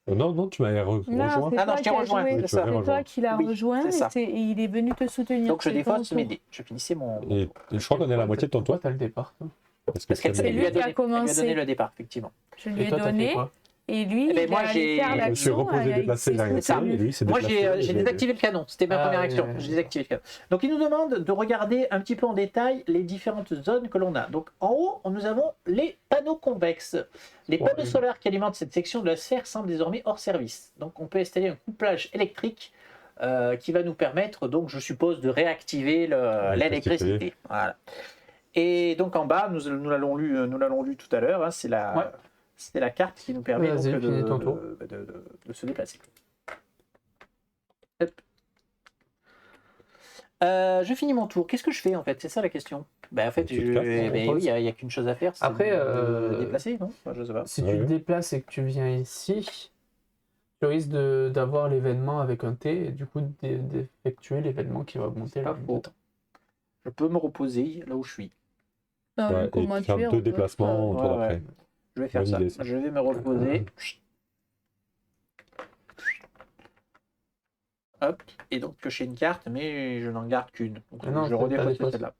Non, tu m'as Non, rejoint. c'est Ah non, toi je t'ai qui as rejoint, joué. c'est ça. C'est toi qui l'as Oui, rejoint c'est ça. et il est venu te soutenir. Donc je C'est ton défausse tour. mes dés. Je finissais mon. Et je crois qu'on est à la moitié de ton tour. Toi, t'as le départ. Toi. Parce Parce qu'elle ça lui m'est- lui a qui a donné, elle lui a commencé. donné le départ, effectivement. Je lui Et ai toi, t'as fait donné quoi? et lui, Eh ben, il moi, est allé j'ai- faire Je me suis l'action reposé, avec déplacé, ses j'ai arrêté, ça. et lui, c'est Moi, déplacé. j'ai désactivé le canon. C'était ma Ah, première oui, action. oui, oui. J'ai désactivé le canon. Donc, il nous demande de regarder un petit peu en détail les différentes zones que l'on a. Donc, en haut, nous avons les panneaux convexes. Les Ouais, panneaux oui. solaires qui alimentent cette section de la sphère semblent désormais hors service. Donc, on peut installer un couplage électrique qui va nous permettre, donc, je suppose, de réactiver l'électricité. Voilà. Et donc, en bas, nous l'avons lu tout à l'heure. Hein, c'est la. Ouais. C'est la carte qui nous permet Vas-y, donc, finis ton tour. de se déplacer. Hop. Je finis mon tour. Qu'est-ce que je fais en fait? C'est ça la question. Ben, en fait, Tu te casses, ben on oui, il n'y a qu'une chose à faire. C'est Après, de me déplacer, non? Enfin, je sais pas. Si Ouais, tu te ouais. déplaces et que tu viens ici, tu risques d'avoir l'événement avec un T et du coup d'effectuer l'événement qui va augmenter la Pas faux. Je peux me reposer là où je suis. Non, Ouais, comment et tu faire es, deux on peut déplacements Ouais, autour ouais. d'après. Je vais faire Bonne ça. idée, ça. Je vais me reposer. Hop. Et donc piocher une carte, mais je n'en garde qu'une. Donc, Ah non, je t'as redépose des fausses. celle-là.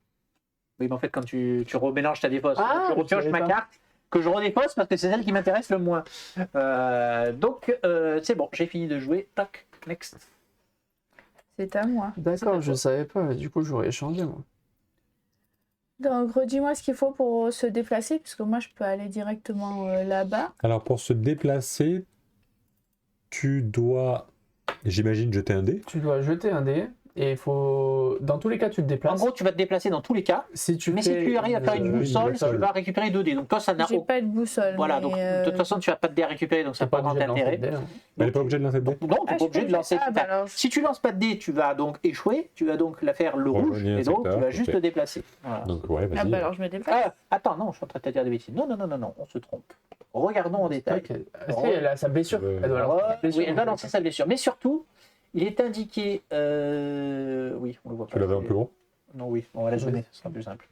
Oui, mais en fait, quand tu remélanges ta défausse, Ah, je je repioche savais ma pas. carte que je redépose parce que c'est celle qui m'intéresse le moins. Donc, c'est bon, j'ai fini de jouer. Tac, next. C'est à moi. D'accord, je savais pas, du coup j'aurais échangé moi. Donc, redis-moi ce qu'il faut pour se déplacer, puisque moi, je peux aller directement là-bas. Alors, pour se déplacer, tu dois, j'imagine, jeter un dé. Tu dois jeter un dé et il faut. Dans tous les cas, tu te En déplaces. gros, tu vas te déplacer dans tous les cas. Si tu Mais si tu arrives à faire une boussole, tu boussole. vas récupérer 2 dés. Donc, toi, ça n'a J'ai pas de boussole. Voilà, mais, donc de toute façon, tu n'as pas de dés à récupérer, donc ça t'as n'a pas pas grand obligé de lancer intérêt. le dé, hein. Elle n'est pas obligée de lancer le dé. Non, tu n'es Ah, pas je obligé peux de lancer. Ah, bah alors, Si tu lances pas de dés, tu vas donc échouer, tu vas donc la faire le rouge, Rejoigner un et donc secteur, tu vas juste ok. te déplacer. Voilà. Donc, ouais, ah, vas-y. bah alors je me déplace. Ah, attends, non, je suis en train de te dire des bêtises. Non, on se trompe. Regardons en détail. Est-ce qu'elle a sa blessure? Elle doit lancer sa blessure. Oui, elle va lancer sa blessure. Mais surtout, il est indiqué. Oui, on le voit pas. Tu l'avais en plus gros. Non, oui, on va la zoomer, ce sera plus simple.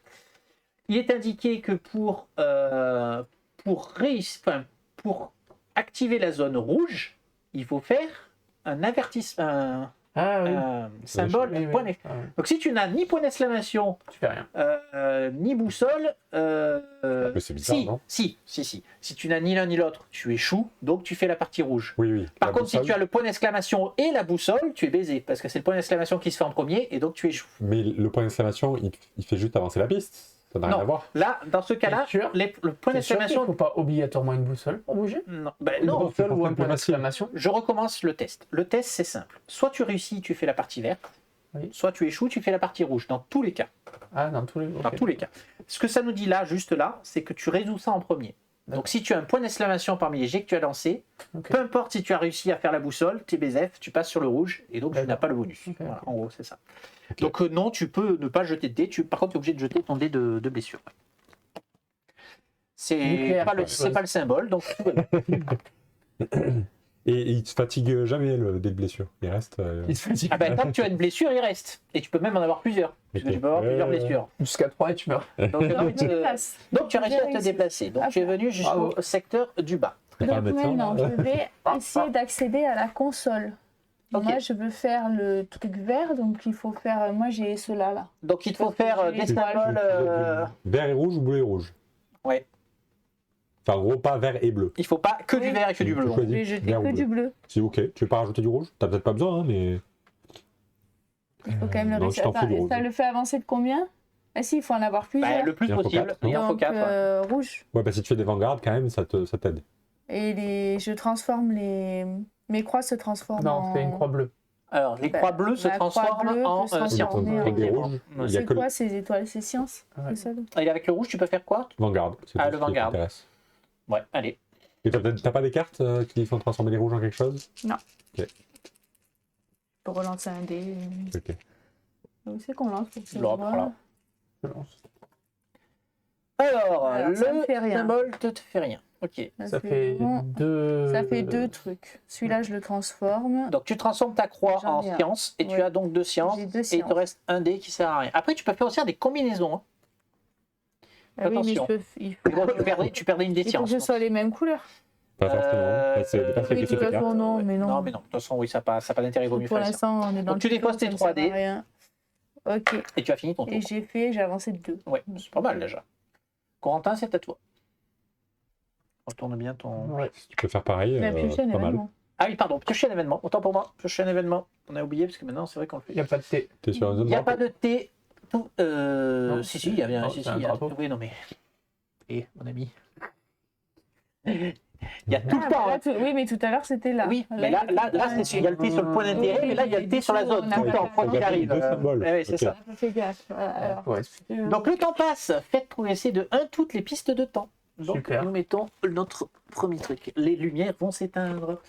Il est indiqué que pour activer la zone rouge, il faut faire un avertissement, Ah oui. un symbole, Oui, oui. point d'ex- Ah, oui. Donc si tu n'as ni point d'exclamation, Tu fais rien. ni boussole, Mais c'est bizarre, si, non? si. Si tu n'as ni l'un ni l'autre, tu échoues, donc tu fais la partie rouge. Oui, oui. Par La contre, si boussole. tu as le point d'exclamation et la boussole, tu es baisé, parce que c'est le point d'exclamation qui se fait en premier, et donc tu échoues. Mais le point d'exclamation, il fait juste avancer la piste. Ça n'a rien Non. à voir. Là, dans ce cas-là, T'es sûr le point T'es sûr qu'il d'exclamation... faut pas obligatoirement une boussole pour bouger? Non, ben Une non, boussole ou un plus point facile. d'exclamation? je recommence le test. Le test, c'est simple. Soit tu réussis, tu fais la partie verte, Oui. soit tu échoues, tu fais la partie rouge, dans tous les cas. Ah, dans tous les Dans ok. tous les cas. Ce que ça nous dit là, juste là, c'est que tu résous ça en premier. D'accord. Donc si tu as un point d'exclamation parmi les jets que tu as lancés, Ok. peu importe si tu as réussi à faire la boussole, t'es BZF, tu passes sur le rouge, et donc tu n'as D'accord. pas le bonus. Ok, Voilà, ok. en gros, c'est ça. Ok. Donc non, tu peux ne pas jeter de dé, par contre tu es obligé de jeter ton dé de blessure. C'est Nucléaire, pas, quoi. c'est pas le symbole, donc tout va bien. Et il te fatigue jamais le dé de blessure. Il reste. Il se fatigue. Ah ben, tant que tu as une blessure, il reste. Et tu peux même en avoir plusieurs. Parce que Ok. tu peux avoir plusieurs blessures. Jusqu'à 3 et tu meurs. Donc, Donc, je me donc, déplace. donc, tu as réussi à te réussi. déplacer. Donc Ah, tu es venu jusqu'au bravo. secteur du bas. T'as pas un Donc médecin, maintenant, là je vais essayer d'accéder à la console. Ok. Moi, je veux faire le truc vert, donc il faut faire... Moi, j'ai cela là. Donc il te faut faire des Tu- symboles. Vert et rouge ou bleu et rouge? Ouais. Enfin, en gros, pas vert et bleu. Il faut pas que du Oui. vert et que du bleu. Tu choisis Je vais jeter vert ou que bleu. du bleu. C'est ok. Tu veux pas rajouter du rouge? T'as peut-être pas besoin, hein, mais. Il faut quand même le Non, je réussir. t'en fous du Attends, rouge. ça le fait avancer de combien? Ah si, il faut en avoir plusieurs. Bah, le plus Il en faut possible. quatre, non Il en faut Donc, 4. rouge. Ouais, bah si tu fais des vanguards, quand même, ça t'aide. Et je transforme les... Mes croix se transforment Non, en... c'est une croix bleue. Alors les Bah, croix bleues se la croix transforment bleue en peut se transformer science. en- Des rouges, il y a C'est que quoi ces étoiles? C'est science? Ouais. C'est ça? Et avec le rouge, tu peux faire quoi? Vanguard. C'est Ah, tout le ce qui Vanguard. t'intéresse. Ouais, allez. Et t'as pas des cartes qui font transformer les rouges en quelque chose? Pour relancer un dé. Ok. Où c'est qu'on lance pour que ça Là, se voit? voilà. Je lance. Alors, Alors, ça me le fait rien. symbole ne te fait rien. Ok. Là, Ça c'est fait bon. deux. Ça fait deux trucs. Celui-là, je le transforme. Donc tu transformes ta croix J'en en ai un. science et tu Ouais. as donc 2 sciences. J'ai 2 Et il sciences. te reste un dé qui sert à rien. Après, tu peux faire aussi des combinaisons. Hein. Ah oui, mais attention. il faut Mais bon, tu perdais une des il faut que sciences. ce soit les mêmes couleurs. Pas forcément. Enfin, c'est dépend Oui, de de ce toute que tu façon, non, Ouais. mais non. Non, mais non. De toute façon, oui, ça n'a pas d'intérêt, il vaut mieux Pour faire ça. l'instant, on est dans Donc, tu le déposes tes tuto, ça ne 3D. sert à rien. Ok. Et tu as fini ton tour. Et j'ai avancé de 2. Ouais, c'est pas mal déjà. Corentin, c'est à toi. Retourne bien ton. Ouais. Si tu peux faire pareil, Il a pioché un pas mal. événement. Ah oui, pardon, piocher un événement. Autant pour moi, piocher un événement. On a oublié parce que maintenant, c'est vrai qu'on le fait. Il n'y a pas de thé. T'es sur une zone Il n'y a noire. pas de thé. Non, Si, il y a bien. non, Si, c'est un il y a... drapeau. Oui, non, mais. Et mon ami. Il y a tout le temps. Là, Hein. oui, mais tout à l'heure, c'était là. Oui, mais là, il y a le thé sur le point d'intérêt, Oui, mais là, il y a le thé sur la zone, on a tout le pas- temps, quoi on a qu'il pas arrive. deux symboles. Oui, c'est Ok. ça. On a pas fait gaffe. Voilà, alors. Pour expliquer. Hein. Donc le temps passe, faites progresser de 1 toutes les pistes de temps. Donc Super. nous mettons notre premier truc. Les lumières vont s'éteindre.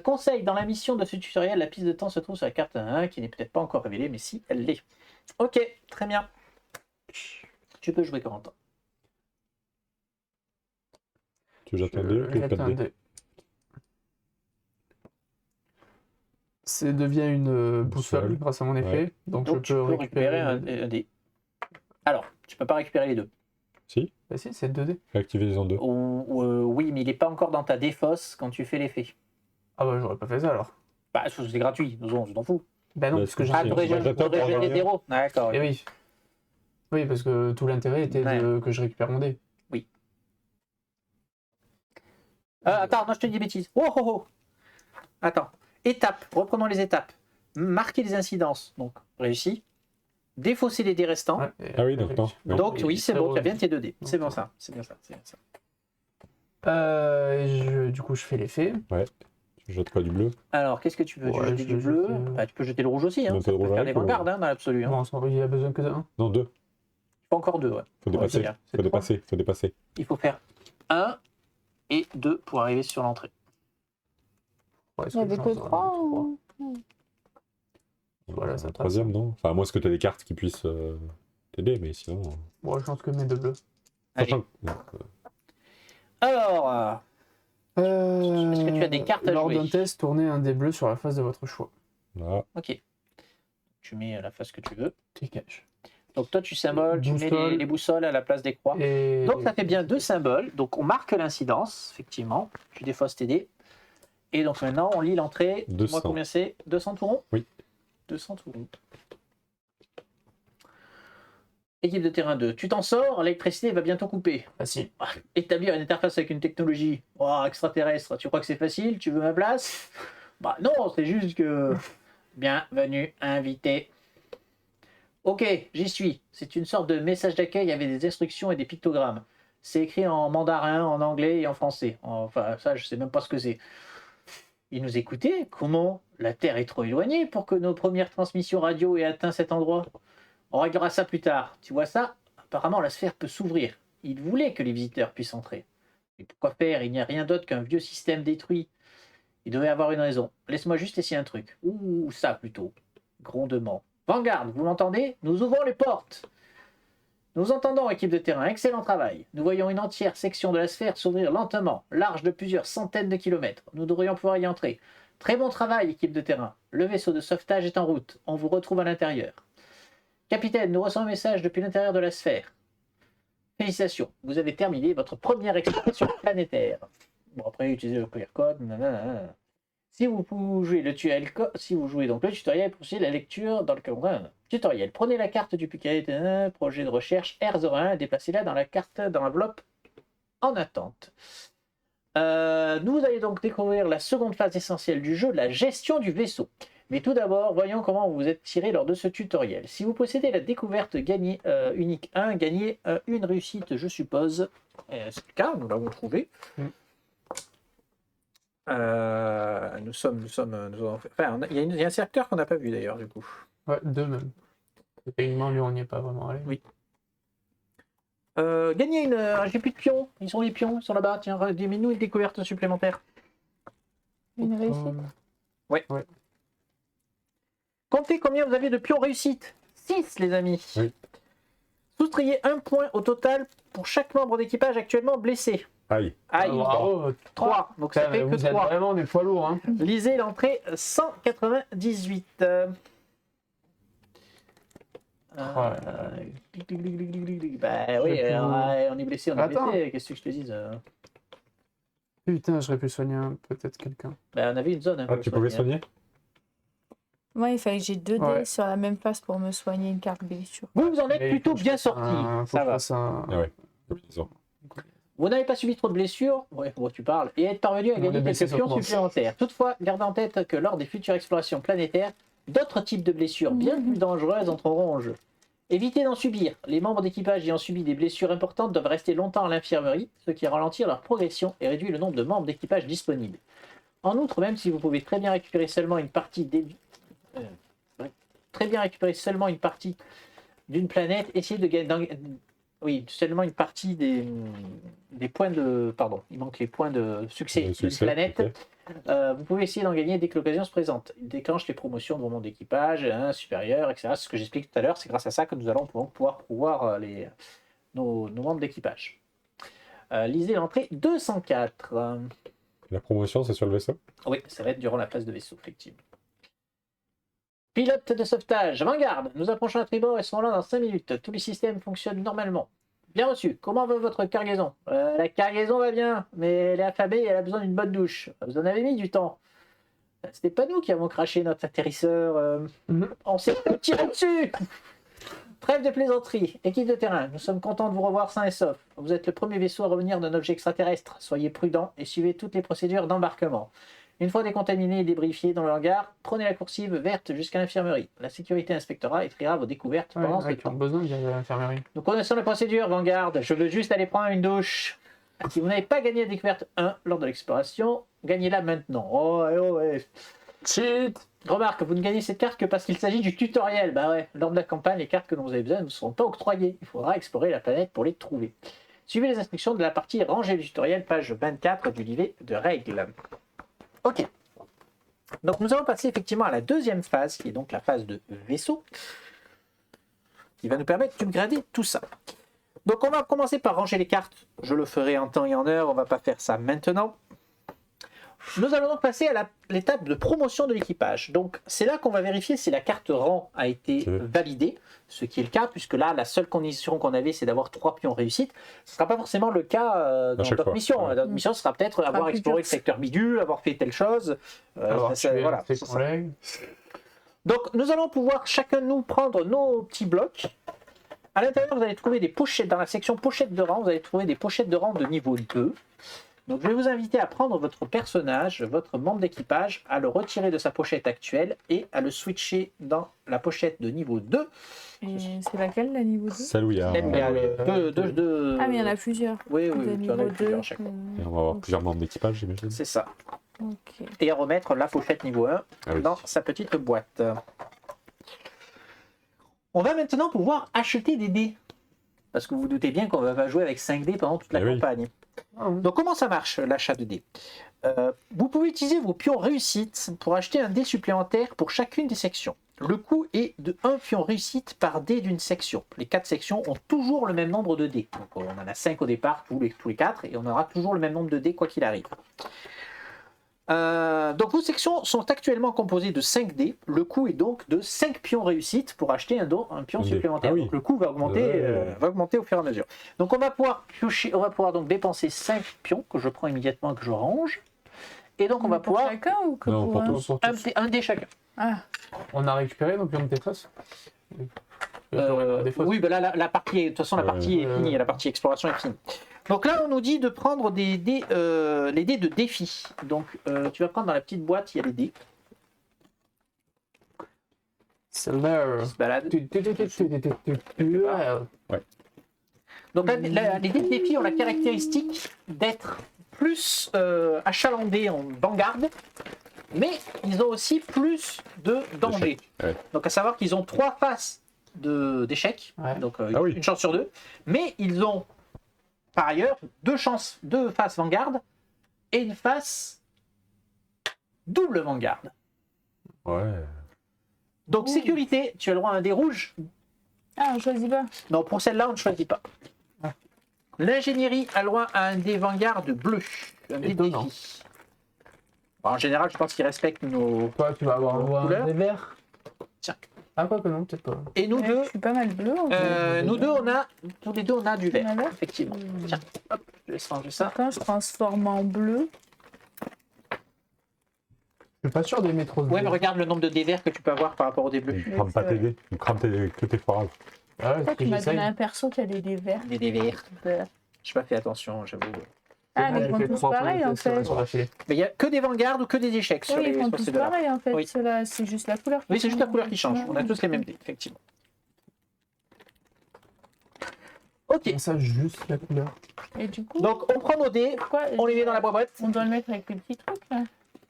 Conseil, dans la mission de ce tutoriel, la piste de temps se trouve sur la carte 1, qui n'est peut-être pas encore révélée, mais si, elle l'est. Ok, très bien. Tu peux jouer Corentin. Tu jettes un dé ou tu jettes Jette pas un de dé? dé. Ça devient une boussole Boussole. grâce à mon effet. Donc, Donc tu je peux peux récupérer un dé. Alors, tu peux pas récupérer les deux. Si, Bah si, c'est 2 dés. activer les ondes 2. Oui, mais il n'est pas encore dans ta défausse quand tu fais l'effet. Ah bah j'aurais pas fait ça alors. Bah, c'est gratuit, on s'en fout. Bah non, Bah, parce que j'ai. Ah, c'est- tu j'attends pour voudrais jeter revenir. des zéros. D'accord. Eh oui. Oui, parce que tout l'intérêt était que je récupère mon dé. Attends, non, je te dis des bêtises. Oh, oh, oh. Attends. Étape. Reprenons les étapes. Marquer les incidences. Donc, réussi. Défausser les dés restants. Ouais, et Ah oui, après, donc non. oui. Donc, oui, c'est bon, tu as bien tes 2 dés. Donc, C'est bon ouais. ça. C'est bien ça. C'est bien ça. Du coup, je fais l'effet. Tu jettes quoi, du bleu? Alors, qu'est-ce que tu veux? Ouais, Tu je jeter du vais bleu? jeter, Bah, tu peux jeter le rouge aussi. Hein. Un peu Ça de peut rouge faire avec des ou- vanguardes, hein, dans l'absolu. Hein. Bon, il a besoin que d'un. Non, 2. Pas encore 2, ouais. Faut Ouais, dépasser. c'est bien. C'est Faut trois. dépasser. Faut dépasser. Il faut faire 1 et 2 pour arriver sur l'entrée. Ouais, Il n'y avait que 3. Voilà, ça Un passe. troisième, non? Enfin, à moins que tu aies des cartes qui puissent t'aider, mais sinon. Bon, je pense que mes deux bleus. Allez. Sachant Alors, est-ce que tu as des cartes à Lors jouer? d'un test, tournez un des bleus sur la face de votre choix. voilà. ok. Tu mets la face que tu veux. Cliquage. Donc toi, tu symboles, tu mets Boussole. les boussoles à la place des croix. Et... Donc ça fait bien 2 symboles. Donc on marque l'incidence, effectivement. Tu défausses tes dés. Et donc maintenant, on lit l'entrée. Dis-moi 200. combien c'est? 200 tourons? Oui. 200 tourons. Équipe de terrain 2. Tu t'en sors, l'électricité va bientôt couper. Facile. Établir une interface avec une technologie extraterrestre, tu crois que c'est facile? Tu veux ma place? Bah non, c'est juste que... Bienvenue, invité. Ok, j'y suis. C'est une sorte de message d'accueil avec des instructions et des pictogrammes. C'est écrit en mandarin, en anglais et en français. Enfin, ça, je sais même pas ce que c'est. Ils nous écoutaient? Comment? La Terre est trop éloignée pour que nos premières transmissions radio aient atteint cet endroit. On réglera ça plus tard. Tu vois ça? Apparemment, la sphère peut s'ouvrir. Ils voulaient que les visiteurs puissent entrer. Mais pourquoi faire? Il n'y a rien d'autre qu'un vieux système détruit. Il devait avoir une raison. Laisse-moi juste essayer un truc. Ou ça plutôt. Grondement. Vanguard, vous m'entendez? Nous ouvrons les portes. Nous entendons, équipe de terrain. Excellent travail. Nous voyons une entière section de la sphère s'ouvrir lentement, large de plusieurs centaines de kilomètres. Nous devrions pouvoir y entrer. Très bon travail, équipe de terrain. Le vaisseau de sauvetage est en route. On vous retrouve à l'intérieur. Capitaine, nous recevons un message depuis l'intérieur de la sphère. Félicitations, vous avez terminé votre première exploration planétaire. Bon, après, utilisez le QR code. Nanana. Si vous jouez donc le tutoriel, poursuivez la lecture dans le tutoriel. Prenez la carte du projet de recherche R01 et déplacez-la dans la carte dans l'enveloppe en attente. Nous allons donc découvrir la seconde phase essentielle du jeu, la gestion du vaisseau. Mais tout d'abord, voyons comment vous êtes tiré lors de ce tutoriel. Si vous possédez la découverte unique 1, gagnez une réussite, je suppose. C'est le cas, nous l'avons trouvé. Enfin, il y a un secteur qu'on n'a pas vu d'ailleurs, du coup. Ouais, deux même. Techniquement, lui, on n'y est pas vraiment allé. Oui. Gagnez une. J'ai plus de pions. Ils sont les pions, ils sont là-bas. Tiens, dis-nous une découverte supplémentaire. Une réussite. Ouais. Comptez combien vous avez de pions réussites. 6, les amis. Oui. Soustrayez 1 point au total pour chaque membre d'équipage actuellement blessé. Aïe. Aïe. Bravo. 3. Donc ça fait que Vous êtes 3. vraiment des poids lourds. Hein. Lisez l'entrée 198. Bah oui, Je peux- on est blessé, Attends. blessé. Qu'est-ce que je te dise Putain, j'aurais pu soigner peut-être quelqu'un. Ben, on avait une zone. Hein, Ah, pour tu pouvais soigner. soigner? Moi, il fallait que j'ai 2 dés Ouais. sur la même face pour me soigner une carte blessure. Vous en êtes Mais plutôt faut que je bien fasse sorti. faut Ça que je va. fasse un- Ah ouais. Combinaison. Vous n'avez pas subi trop de blessures, ouais, bon, tu parles, et êtes parvenu à On est gagner blessé quelques sur pions commence. supplémentaires. Toutefois, gardez en tête que lors des futures explorations planétaires, d'autres types de blessures bien plus dangereuses entreront en jeu. Évitez d'en subir. Les membres d'équipage ayant subi des blessures importantes doivent rester longtemps à l'infirmerie, ce qui ralentit leur progression et réduit le nombre de membres d'équipage disponibles. En outre, même si vous pouvez très bien récupérer seulement une partie d'une planète, essayez de gagner seulement une partie des points de... Pardon, il manque les points de succès d'une Succès, planète. ok. Vous pouvez essayer d'en gagner dès que l'occasion se présente. Il déclenche les promotions de vos membres d'équipage, supérieurs, etc. C'est ce que j'explique tout à l'heure. C'est grâce à ça que nous allons pouvoir pouvoir nos membres d'équipage. Lisez l'entrée 204. La promotion, c'est sur le vaisseau? Oui, ça va être durant la phase de vaisseau, effectivement. Pilote de sauvetage, Vanguard. Nous approchons à tribord et serons là dans 5 minutes. Tous les systèmes fonctionnent normalement. Bien reçu. Comment va votre cargaison? La cargaison va bien, mais elle est affamée et elle a besoin d'une bonne douche. Vous en avez mis du temps. C'était pas nous qui avons craché notre atterrisseur. On s'est tiré dessus. Trêve de plaisanterie. Équipe de terrain, nous sommes contents de vous revoir sains et saufs. Vous êtes le premier vaisseau à revenir d'un objet extraterrestre. Soyez prudents et suivez toutes les procédures d'embarquement. Une fois décontaminés et débriefés dans le hangar, prenez la coursive verte jusqu'à l'infirmerie. La sécurité inspectera et triera vos découvertes Ouais, pendant ouais, ce qui ont temps. besoin d'y aller à l'infirmerie. Nous connaissons les procédures, Vanguard. Je veux juste aller prendre une douche. Si vous n'avez pas gagné la découverte 1 lors de l'exploration, gagnez-la maintenant. Oh, ouais. Cheat! Remarque, vous ne gagnez cette carte que parce qu'il s'agit du tutoriel. Bah ouais, lors de la campagne, les cartes que dont vous avez besoin ne vous seront pas octroyées. Il faudra explorer la planète pour les trouver. Suivez les instructions de la partie rangée du tutoriel, page 24 du livret de règles. Ok. Donc nous allons passer effectivement à la deuxième phase, qui est donc la phase de vaisseau, qui va nous permettre d'upgrader tout ça. Donc on va commencer par ranger les cartes. Je le ferai en temps et en heure, on va pas faire ça maintenant. Nous allons donc passer à l'étape de promotion de l'équipage. Donc c'est là qu'on va vérifier si la carte rang a été validée, ce qui est le cas, puisque là la seule condition qu'on avait c'est d'avoir 3 pions réussites. Ce ne sera pas forcément le cas dans chaque notre fois. mission. Ouais. Notre mission sera peut-être avoir plus exploré dur. le secteur bidule, avoir fait telle chose. Alors, Voilà, tes c'est ça. collègues. Donc nous allons pouvoir chacun de nous prendre nos petits blocs. À l'intérieur, vous allez trouver des pochettes, dans la section pochettes de rang, vous allez trouver des pochettes de rang de niveau 2. Donc je vais vous inviter à prendre votre personnage, votre membre d'équipage, à le retirer de sa pochette actuelle et à le switcher dans la pochette de niveau 2. Et c'est laquelle, la niveau 2? Celle où il y a. Ah, Ah, mais il y en a plusieurs. Oui, De tu en as niveau eu plusieurs 2. chacun. Et on va avoir plusieurs membres d'équipage, j'imagine. C'est ça. Ok. Et à remettre la pochette niveau 1 Ah oui. dans sa petite boîte. On va maintenant pouvoir acheter des dés. Parce que vous vous doutez bien qu'on va pas jouer avec 5 dés pendant toute la Eh oui. campagne. Donc comment ça marche l'achat de dés? Vous pouvez utiliser vos pions réussites pour acheter un dé supplémentaire pour chacune des sections. Le coût est de 1 pion réussite par dé d'une section. Les 4 sections ont toujours le même nombre de dés. Donc on en a 5 au départ, tous les 4, et on aura toujours le même nombre de dés quoi qu'il arrive. Donc vos sections sont actuellement composées de 5 dés. Le coût est donc de 5 pions réussites pour acheter un pion Dé. supplémentaire. Ah oui. Donc le coût va augmenter au fur et à mesure. Donc on va pouvoir donc dépenser 5 pions que je prends immédiatement et que je range. Et donc on va Pour pouvoir chacun ou que Non, pour pour un? tous. Pour un, tous. un dé chacun. Ah, On a récupéré nos pions de défausse. Oui, ben là, la partie, de toute façon, la partie est finie, la partie exploration est finie. Donc là, on nous dit de prendre les dés de défi. Donc, tu vas prendre dans la petite boîte, il y a les dés Celle-là. qui se baladent. Ouais. Donc là, les dés de défi ont la caractéristique d'être plus achalandés en vanguard, mais ils ont aussi plus de danger. Ouais. Donc à savoir qu'ils ont 3 faces d'échecs, Ouais. donc Ah oui. une chance sur 2, mais ils ont par ailleurs 2 faces vanguard et une face double vanguard. Ouais. Donc sécurité, tu as le droit à un dé rouge. ah, on choisit pas. Non, pour celle-là, on ne choisit pas. Ah. L'ingénierie a le droit à un dé vanguard bleu. Un dé Étonnant. défi. Bon, en général, je pense qu'ils respectent nos... Toi, tu vas avoir un Couleur. des verts. Tiens. Ah, quoi que non, peut-être pas. Et nous Ouais, deux, je suis pas mal bleu. En fait. tous les deux, on a du vert, On a vert effectivement. Tiens, hop, Je laisse ranger ça. Quand je transforme en bleu, Je suis pas sûr des métros. Ouais, mais regarde le nombre de dés verts que tu peux avoir par rapport au dés bleus. Il crame pas tes dés, il crame que tes phrases. Ah ouais, pourquoi c'est tu que m'as j'essaye. donné un perso qui a des dés verts? Des dés verts. Verts. J'ai pas fait attention, j'avoue. Ah, C'est mais bon, ils j'ai font fait tous 3 points pareil de en fait. sur la filée. Mais il y a que des vanguards ou que des échecs sur Oui, ils font sur tous ces deux-là. pareil en fait. Oui. Ceux-là, c'est juste la couleur. Oui, c'est juste la couleur qui change. On a Ouais. tous les mêmes dés, effectivement. Ok, Comment ça, juste la couleur? Et du coup, donc on prend nos dés, pourquoi on les met dans la boîte. on doit le mettre avec les petits trucs là.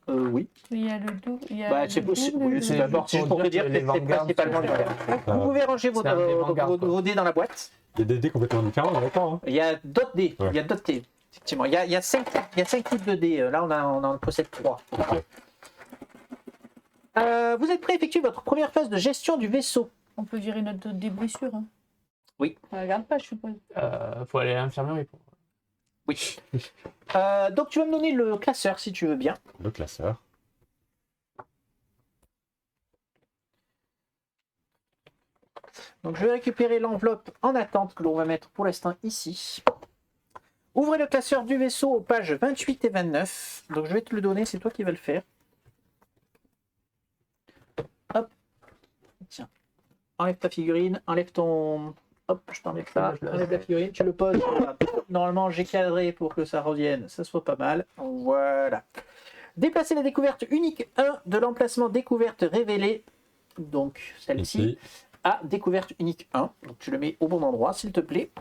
Oui. Il y a le double. Il y a Bah, le c'est double, oui, le- c'est d'abord juste juste pour te dire que les c'est vanguards principalement sont- les vanguards. Vous pouvez ranger vos, C'est un des vanguards, vos- quoi. vos dés dans la boîte. Il y a des dés complètement différents, d'accord. Hein. Il y a d'autres dés. Ouais. Il y a d'autres dés. Effectivement, il y a 5 types de dés. Là, on en possède 3. Ok. Vous êtes prêts à effectuer votre première phase de gestion du vaisseau. On peut virer notre des blessures. Hein. Oui. On regarde pas, je suppose. Faut aller à l'infirmerie. Oui. Donc, tu vas me donner le classeur si tu veux bien. Le classeur. Donc, je vais récupérer l'enveloppe en attente que l'on va mettre pour l'instant ici. Ouvrez le classeur du vaisseau aux pages 28 et 29. Donc, je vais te le donner, c'est toi qui vas le faire. Hop. Tiens. Enlève ta figurine, enlève ton... Hop, je t'enlève ça. Enlève la figurine, tu le poses. Voilà. Normalement, j'ai cadré pour que ça revienne. Ça soit pas mal. Voilà. Déplacez la découverte unique 1 de l'emplacement découverte révélée. Donc, celle-ci. Ici. À découverte unique 1. Donc tu le mets au bon endroit, s'il te plaît.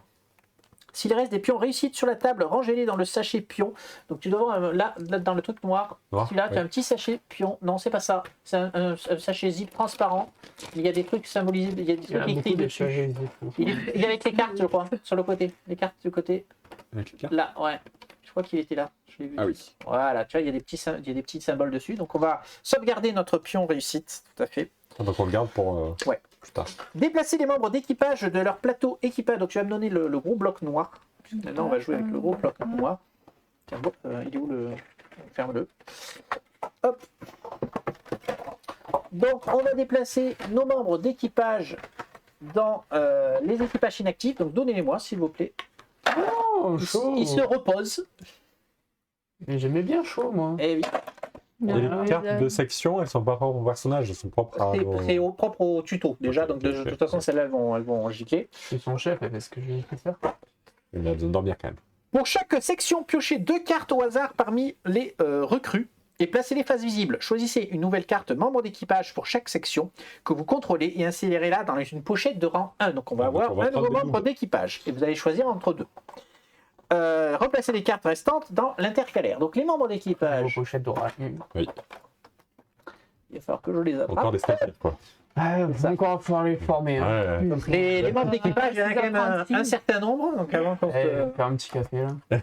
S'il reste des pions réussites sur la table, rangez-les dans le sachet pion. Donc tu dois voir là dans le truc noir. Noir, Là, tu as un petit sachet pion. Non, c'est pas ça. C'est un sachet zip transparent. Il y a des trucs symbolisés. Il y a des Il y en a trucs beaucoup écrits de dessus. chargés. Il est avec les cartes, je crois, sur le côté. Les cartes du côté. Avec les cartes. Là, ouais. Je crois qu'il était là. Je l'ai vu. Ah oui. Voilà, tu vois, il y a des petits symboles dessus. Donc on va sauvegarder notre pion réussite. Tout à fait. Donc on le garde pour Ouais. plus tard. Déplacer les membres d'équipage de leur plateau équipage. Donc tu vas me donner le gros bloc noir. Maintenant on va jouer avec le gros bloc noir. Tiens, bon, il est où le... Ferme-le. Hop. Donc on va déplacer nos membres d'équipage dans les équipages inactifs. Donc donnez-les-moi s'il vous plaît. Oh, chaud. Ils se reposent. Mais j'aimais bien chaud, moi. Eh oui, Et les cartes de section, elles sont pas propres au personnage, elles sont propres à. c'est propre au tuto déjà. Ok, Donc de ok, toute façon celles-là elles vont gicler. Je suis son chef, est-ce que je vais faire? Il a besoin de dormir quand même. Pour chaque section, piochez 2 cartes au hasard parmi les recrues et placez-les face visible. Choisissez une nouvelle carte membre d'équipage pour chaque section que vous contrôlez et insérez-la dans une pochette de rang 1. Donc on va avoir Donc, on va un nouveau prendre des membre nouveaux. d'équipage d'équipage et vous allez choisir entre deux. Replacez les cartes restantes dans l'intercalaire. Donc les membres Vos d'équipage, pochettes d'orage. il va falloir que je les Encore attrape. des snipers, quoi. Ah, il va encore falloir les former. Hein. Ouais. Donc les membres d'équipage, il y en a quand même un certain nombre. Donc avant qu'on se... Faire un petit café là.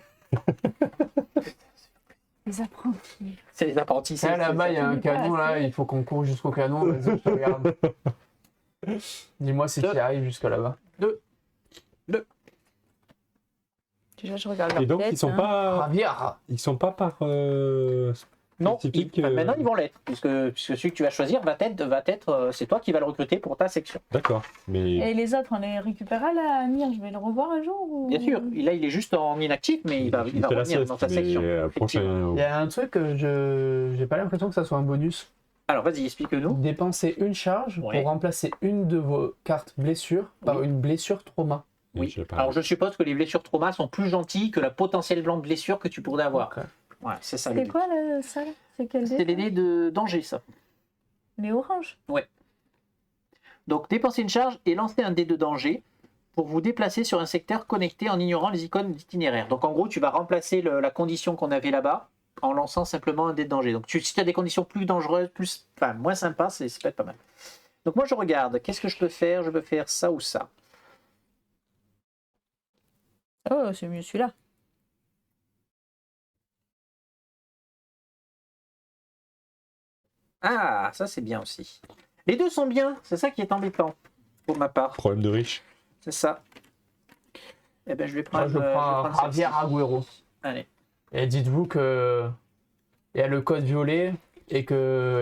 Les apprentis. C'est les apprentis. Ah, là-bas, il y a un c'est pas canon là, assez. il faut qu'on court jusqu'au canon. Vas-y, je te regarde. Dis-moi si Deux. tu arrives jusque là-bas. Déjà, je regarde Et leur donc tête, ils sont hein. pas. Ravière. Ils sont pas par. Non, spécifique, maintenant ils vont l'être, puisque celui que tu vas choisir va être c'est toi qui vas le recruter pour ta section. D'accord. Mais. Et les autres, on les récupérera là, Amir, je vais le revoir un jour ou... Bien sûr, là il est juste en inactif, mais il va fait la revenir sieste, dans ta mais, section. prochain. Il y a un truc que j'ai pas l'impression que ça soit un bonus. Alors vas-y, explique-nous. Dépensez une charge Ouais. pour remplacer une de vos cartes blessures par Oui. une blessure trauma. Oui. je l'ai pas. Alors je suppose que les blessures trauma sont plus gentilles que la potentielle blanc blessure que tu pourrais avoir. Ok. Ouais, c'est ça le C'est but. quoi ça là? C'est quel C'est dé les dés de danger, ça. Les oranges. Donc dépensez une charge et lancez un dé de danger pour vous déplacer sur un secteur connecté en ignorant les icônes d'itinéraire. Donc en gros, tu vas remplacer la condition qu'on avait là-bas en lançant simplement un dé de danger. Donc si tu as des conditions plus dangereuses, moins sympas, ça peut être pas mal. Donc moi je regarde, qu'est-ce que je peux faire? Je peux faire ça ou ça. Oh, c'est mieux celui-là. Ah, ça c'est bien aussi. Les deux sont bien, c'est ça qui est embêtant pour ma part. Problème de riche. C'est ça. Eh ben je vais Moi, prendre. je prends celle-ci. Javier Agüero. Allez. Et dites-vous que il y a le code violet et qu'il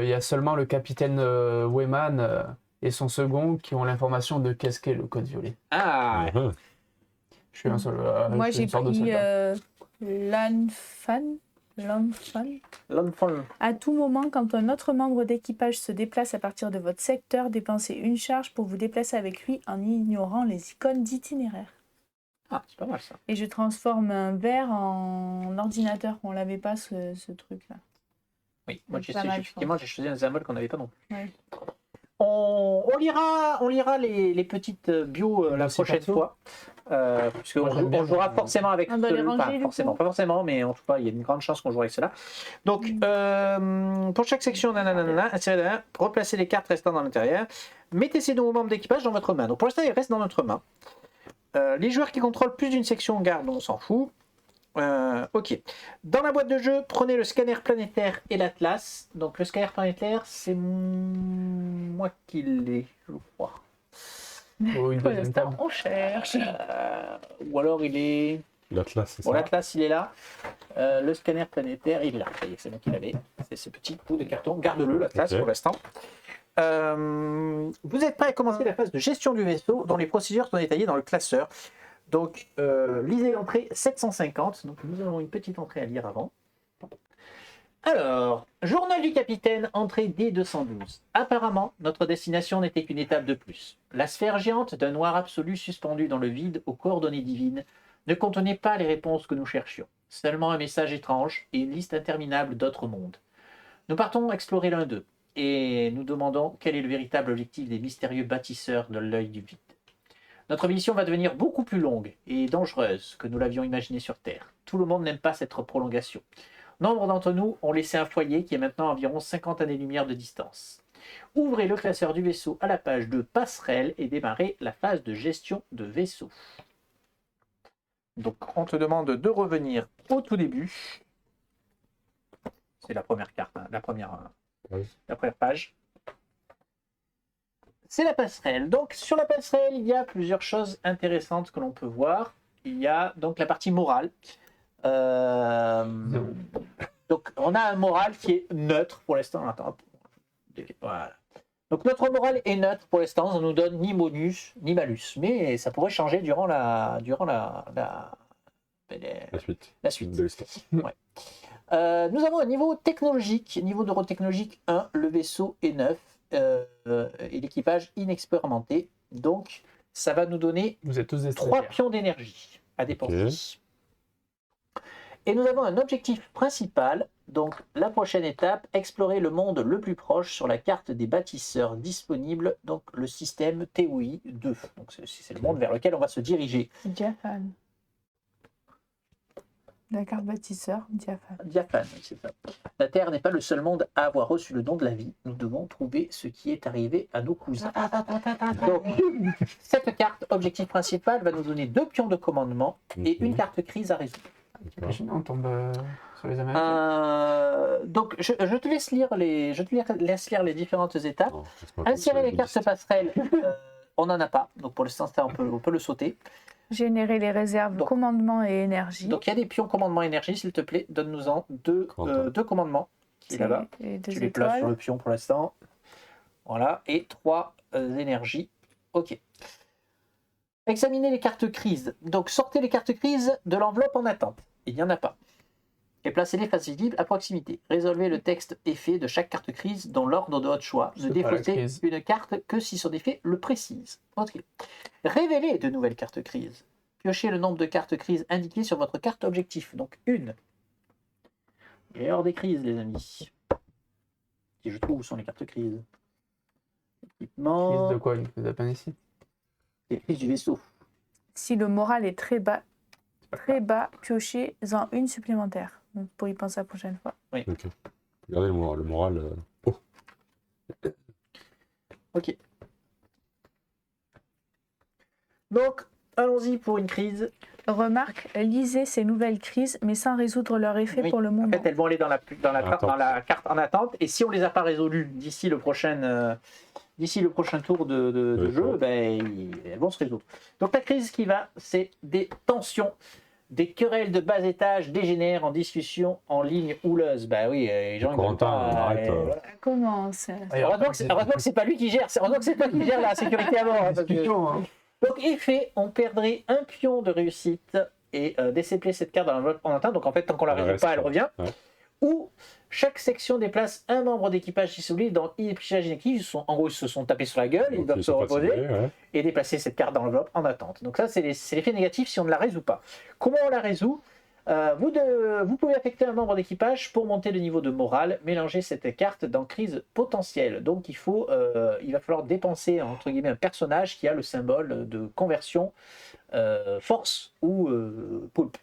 y a seulement le capitaine Weyman et son second qui ont l'information de qu'est-ce qu'est le code violet. Ah, Ah, Je suis un seul. Moi, je suis j'ai une sorte de pris soldat. L'Anfan. L'enfant. À tout moment, quand un autre membre d'équipage se déplace à partir de votre secteur, dépensez une charge pour vous déplacer avec lui en ignorant les icônes d'itinéraire. Ah, c'est pas mal ça. Et je transforme un verre en ordinateur. On l'avait pas ce truc-là. Oui, moi C'est pas mal, effectivement j'ai choisi un symbole qu'on n'avait pas non plus. Ouais. On lira les petites bios la Aussi prochaine perso. fois. Puisque Moi, j'aime bien. on jouera forcément avec On doit les ceux-là. ranger, Enfin, du forcément, coup. pas forcément, mais en tout cas, il y a une grande chance qu'on jouera avec cela. Donc, pour chaque section, insérez d'un, replacez les cartes restant dans l'intérieur. Mettez ces nouveaux membres d'équipage dans votre main. Donc, pour l'instant, ils restent dans notre main. Les joueurs qui contrôlent plus d'une section gardent, on s'en fout. Ok. Dans la boîte de jeu, prenez le scanner planétaire et l'atlas. Donc, le scanner planétaire, c'est moi qui l'ai, je crois. Ou une Pour deuxième l'instant, table. on cherche. Ou alors il est. L'Atlas, c'est Bon, ça. l'Atlas, il est là. Le scanner planétaire, il est là. Ça y est, c'est moi qui l'avais. C'est ce petit bout de carton. Garde-le, l'Atlas, Ok. pour l'instant. Vous êtes prêts à commencer la phase de gestion du vaisseau, dont les procédures sont détaillées dans le classeur. Donc, lisez l'entrée 750. Donc, nous avons une petite entrée à lire avant. Alors, journal du capitaine, entrée D212. Apparemment, notre destination n'était qu'une étape de plus. La sphère géante d'un noir absolu suspendu dans le vide aux coordonnées divines ne contenait pas les réponses que nous cherchions. Seulement un message étrange et une liste interminable d'autres mondes. Nous partons explorer l'un d'eux et nous demandons quel est le véritable objectif des mystérieux bâtisseurs de l'œil du vide. Notre mission va devenir beaucoup plus longue et dangereuse que nous l'avions imaginé sur Terre. Tout le monde n'aime pas cette prolongation. Nombre d'entre nous ont laissé un foyer qui est maintenant à environ 50 années-lumière de distance. Ouvrez le classeur du vaisseau à la page de passerelle et démarrez la phase de gestion de vaisseau. Donc on te demande de revenir au tout début. C'est la première carte, hein, la première page. C'est la passerelle. Donc sur la passerelle, il y a plusieurs choses intéressantes que l'on peut voir. Il y a donc la partie morale. Donc on a un moral qui est neutre pour l'instant. Attends. Voilà. Donc notre morale est neutre pour l'instant, ça nous donne ni bonus ni malus, mais ça pourrait changer durant la suite. la suite. De l'histoire. Nous avons un niveau technologique, niveau neurotechnologique 1, le vaisseau est neuf et l'équipage inexpérimenté, donc ça va nous donner Vous êtes tous des 3 stagiaires. pions d'énergie à dépenser. Et nous avons un objectif principal, donc la prochaine étape, explorer le monde le plus proche sur la carte des bâtisseurs disponibles, donc le système TOI 2. Donc c'est le monde vers lequel on va se diriger. Diaphane. La carte bâtisseur, diaphane. Diaphane, c'est ça. La Terre n'est pas le seul monde à avoir reçu le don de la vie. Nous devons trouver ce qui est arrivé à nos cousins. Donc, cette carte, objectif principal, va nous donner 2 pions de commandement et une carte crise à résoudre. Imagine, on tombe sur les Américains. Donc, je te laisse lire laisse lire les différentes étapes. Non, laisse-moi Insérer penser à les cartes passerelles, on n'en a pas. Donc, pour l'instant, ça, on peut le sauter. Générer les réserves Donc- commandement et énergie. Donc, il y a des pions commandement énergie, s'il te plaît. Donne-nous-en 2 commandements qui est là-bas. Et deux Tu les places sur étoiles. le pion pour l'instant. Voilà. Et 3 énergies. OK. Examinez les cartes crises. Donc, sortez les cartes crises de l'enveloppe en attente. Il n'y en a pas. Et placez-les face visible à proximité. Résolvez le texte effet de chaque carte crise dans l'ordre de votre choix. Ne C'est pas la défaussez crise. une carte que si son effet le précise. Ok. Révélez de nouvelles cartes crises. Piochez le nombre de cartes crises indiquées sur votre carte objectif. Donc, 1. Et hors des crises, les amis. Si je trouve où sont les cartes crises. Équipement. Crise de quoi? Une crise d'appendicite? Les crises du vaisseau. Si le moral est très bas, piochez-en une supplémentaire. Donc, pour y penser la prochaine fois. Ok. Regardez le moral. Oh. Ok. Donc, allons-y pour une crise. Remarque, lisez ces nouvelles crises, mais sans résoudre leur effet Oui. pour le En moment. fait, elles vont aller dans la carte en attente. Et si on ne les a pas résolues d'ici le prochain tour de jeu, ben, elles vont se résoudre. Donc la crise qui va, c'est des tensions. Des querelles de bas étage dégénèrent en discussion en ligne houleuse. Bah oui, les gens ils veulent Corentin, pas, arrête, voilà. Ça commence. Heureusement que c'est pas lui qui gère. Heureusement que c'est toi qui gère la sécurité avant. Hein, parce que- Discussion, hein. Donc effet, on perdrait un pion de réussite et déceler cette carte dans l'enveloppe en attente. Donc en fait, tant qu'on la Elle résout reste, pas, elle revient. ouais. Ou chaque section déplace un membre d'équipage dissolu dans inépluchage inactif. En gros, ils se sont tapés sur la gueule, ils Donc, doivent ils se sont pas reposer tombés, ouais. et déplacer cette carte dans l'enveloppe en attente. Donc ça, c'est l'effet négatif si on ne la résout pas. Comment on la résout? Vous pouvez affecter un membre d'équipage pour monter le niveau de morale, mélanger cette carte dans crise potentielle. Donc il va falloir dépenser entre guillemets un personnage qui a le symbole de conversion force ou poulpe.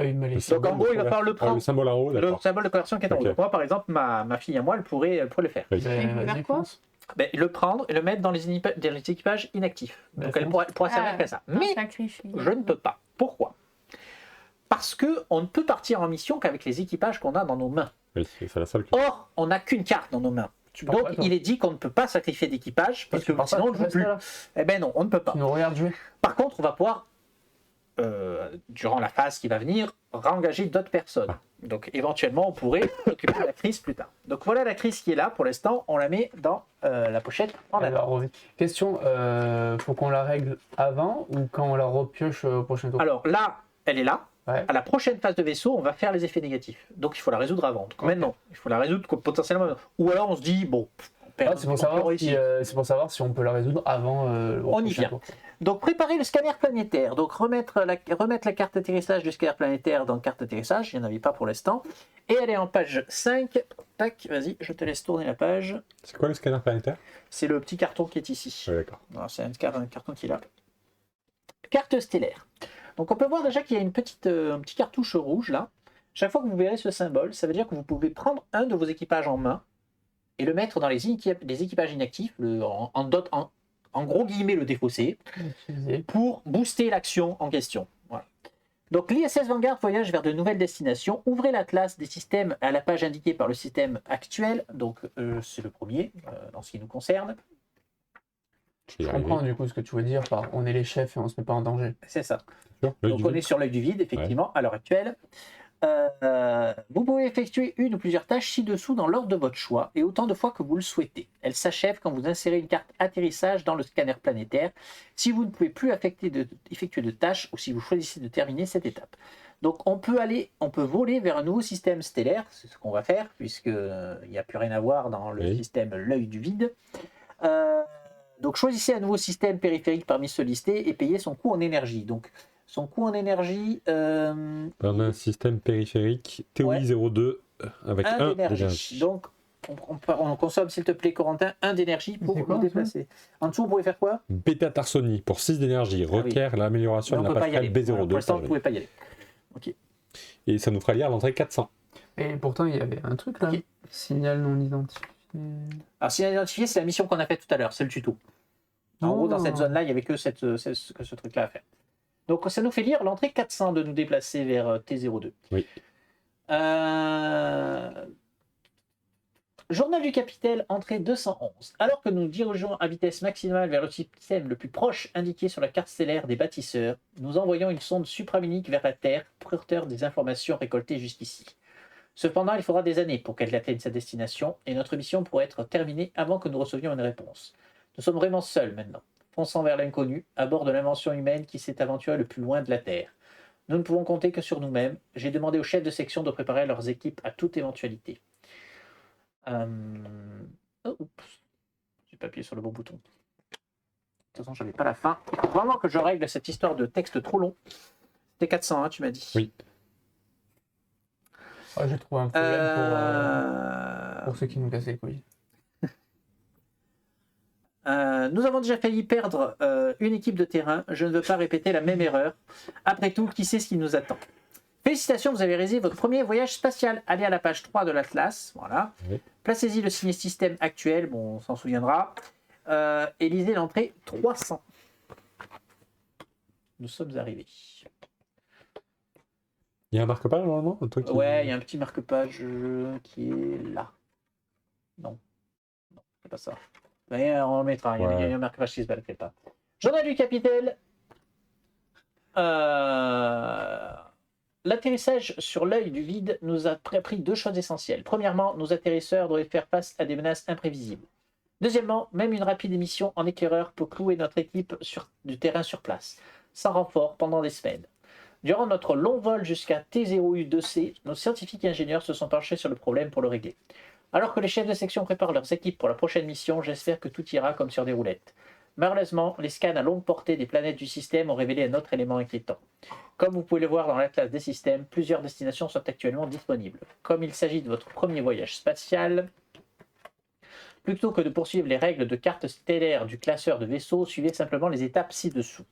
Œil Donc maléfique. en gros, il va falloir le prendre. Le symbole en haut, Le d'accord. symbole de conversion qui est en haut. Ok. Donc moi par exemple, ma fille à moi, elle pourrait le faire. Oui. Ben, Faire vas-y, quoi fonce. Ben, le prendre et le mettre dans les équipages inactifs. Donc elle pourra servir qu'à ça. Mais sacrifice. je ne peux pas. Pourquoi? Parce qu'on ne peut partir en mission qu'avec les équipages qu'on a dans nos mains. Oui, c'est la seule. Or, on n'a qu'une carte dans nos mains. pars Donc pas, toi. il est dit qu'on ne peut pas sacrifier d'équipage parce Tu que pars pas, sinon on ne tu joue restes plus. là. Eh ben non, on ne peut pas. Tu nous regardes jouer. Par contre, on va pouvoir, durant la phase qui va venir, réengager d'autres personnes. Donc éventuellement, on pourrait occuper la crise plus tard. Donc voilà la crise qui est là. Pour l'instant, on la met dans la pochette en attente. Alors, question, faut qu'on la règle avant ou quand on la repioche au prochain tour? Alors là, elle est là. Ouais. À la prochaine phase de vaisseau, on va faire les effets négatifs. Donc il faut la résoudre avant. Donc maintenant, il faut la résoudre potentiellement. Ou alors on se dit, bon, on perd. Ah, c'est on pour, peut savoir réussir. c'est pour savoir si on peut la résoudre avant le On y prochain vient. tour. Donc préparer le scanner planétaire. Donc remettre la carte atterrissage du scanner planétaire dans carte atterrissage. Il n'y en avait pas pour l'instant. Et elle est en page 5. Tac, vas-y, je te laisse tourner la page. C'est quoi le scanner planétaire? C'est le petit carton qui est ici. Oui, d'accord. Alors, c'est un carton qui est là. Carte stellaire. Donc on peut voir déjà qu'il y a un petit cartouche rouge là. Chaque fois que vous verrez ce symbole, ça veut dire que vous pouvez prendre un de vos équipages en main et le mettre dans les équipages inactifs, en gros guillemets le défausser, Utiliser. pour booster l'action en question. Voilà. Donc l'ISS Vanguard voyage vers de nouvelles destinations. Ouvrez l'atlas des systèmes à la page indiquée par le système actuel. Donc c'est le premier dans ce qui nous concerne. J'y Je arrive. comprends du coup ce que tu veux dire par on est les chefs et on se met pas en danger. C'est ça. Sûr, l'œil Donc du on est vide. sur l'œil du vide, effectivement, à l'heure actuelle. Vous pouvez effectuer une ou plusieurs tâches ci-dessous dans l'ordre de votre choix et autant de fois que vous le souhaitez. Elles s'achèvent quand vous insérez une carte atterrissage dans le scanner planétaire, si vous ne pouvez plus effectuer de tâches ou si vous choisissez de terminer cette étape. Donc on peut voler vers un nouveau système stellaire, c'est ce qu'on va faire, puisqu'il n'y a plus rien à voir dans le Oui. système l'œil du vide. Donc choisissez un nouveau système périphérique parmi ceux listés et payez son coût en énergie. Donc son coût en énergie, On a un système périphérique TOI 02 avec 1 1 d'énergie. d'énergie. Donc on consomme, s'il te plaît, Corentin, 1 d'énergie pour C'est quoi, vous en déplacer. En dessous, vous pouvez faire quoi? Bêta Tarsonie pour 6 d'énergie oui. requiert l'amélioration Mais de on la peut pas y aller. passerelle Voilà, B02. pour l'instant, vous ne pouvez pas y aller. Et ça nous fera lire l'entrée 400. Et pourtant il y avait un truc là. Ok. Signal non identifié. Alors, si identifié, c'est la mission qu'on a faite tout à l'heure, c'est le tuto. En gros, dans cette zone-là, il n'y avait que ce truc-là à faire. Donc, ça nous fait lire l'entrée 400 de nous déplacer vers T02. Oui. Journal du capitaine, entrée 211. Alors que nous nous dirigeons à vitesse maximale vers le système le plus proche indiqué sur la carte stellaire des bâtisseurs, nous envoyons une sonde supramunique vers la Terre, porteur des informations récoltées jusqu'ici. Cependant, il faudra des années pour qu'elle atteigne sa destination, et notre mission pourrait être terminée avant que nous recevions une réponse. Nous sommes vraiment seuls maintenant, fonçant vers l'inconnu, à bord de l'invention humaine qui s'est aventurée le plus loin de la Terre. Nous ne pouvons compter que sur nous-mêmes. J'ai demandé aux chefs de section de préparer leurs équipes à toute éventualité. Oups. J'ai pas appuyé sur le bon bouton. De toute façon, j'avais pas la fin. Il faut vraiment que je règle cette histoire de texte trop long. C'était 400, hein, tu m'as dit. Oui. Ah, j'ai trouvé un problème pour ceux qui nous cassent les couilles. Nous avons déjà failli perdre une équipe de terrain. Je ne veux pas répéter la même erreur. Après tout, qui sait ce qui nous attend? Félicitations, vous avez réalisé votre premier voyage spatial. Allez à la page 3 de l'Atlas. Voilà. Oui. Placez-y le signe système actuel. Bon, on s'en souviendra. Et lisez l'entrée 300. Nous sommes arrivés. Il y a un marque-page normalement un truc qui- Ouais, il y a un petit marque-page qui est là. Non, c'est pas ça. Mais on le mettra. Il y a Ouais. un marque-page qui se balade quelque part. Journal du capitaine. L'atterrissage sur l'œil du vide nous a appris deux choses essentielles. Premièrement, nos atterrisseurs doivent faire face à des menaces imprévisibles. Deuxièmement, même une rapide émission en éclaireur peut clouer notre équipe du terrain sur place, sans renfort pendant des semaines. Durant notre long vol jusqu'à T0U2C, nos scientifiques et ingénieurs se sont penchés sur le problème pour le régler. Alors que les chefs de section préparent leurs équipes pour la prochaine mission, j'espère que tout ira comme sur des roulettes. Malheureusement, les scans à longue portée des planètes du système ont révélé un autre élément inquiétant. Comme vous pouvez le voir dans l'atlas des systèmes, plusieurs destinations sont actuellement disponibles. Comme il s'agit de votre premier voyage spatial, plutôt que de poursuivre les règles de carte stellaire du classeur de vaisseau, suivez simplement les étapes ci-dessous.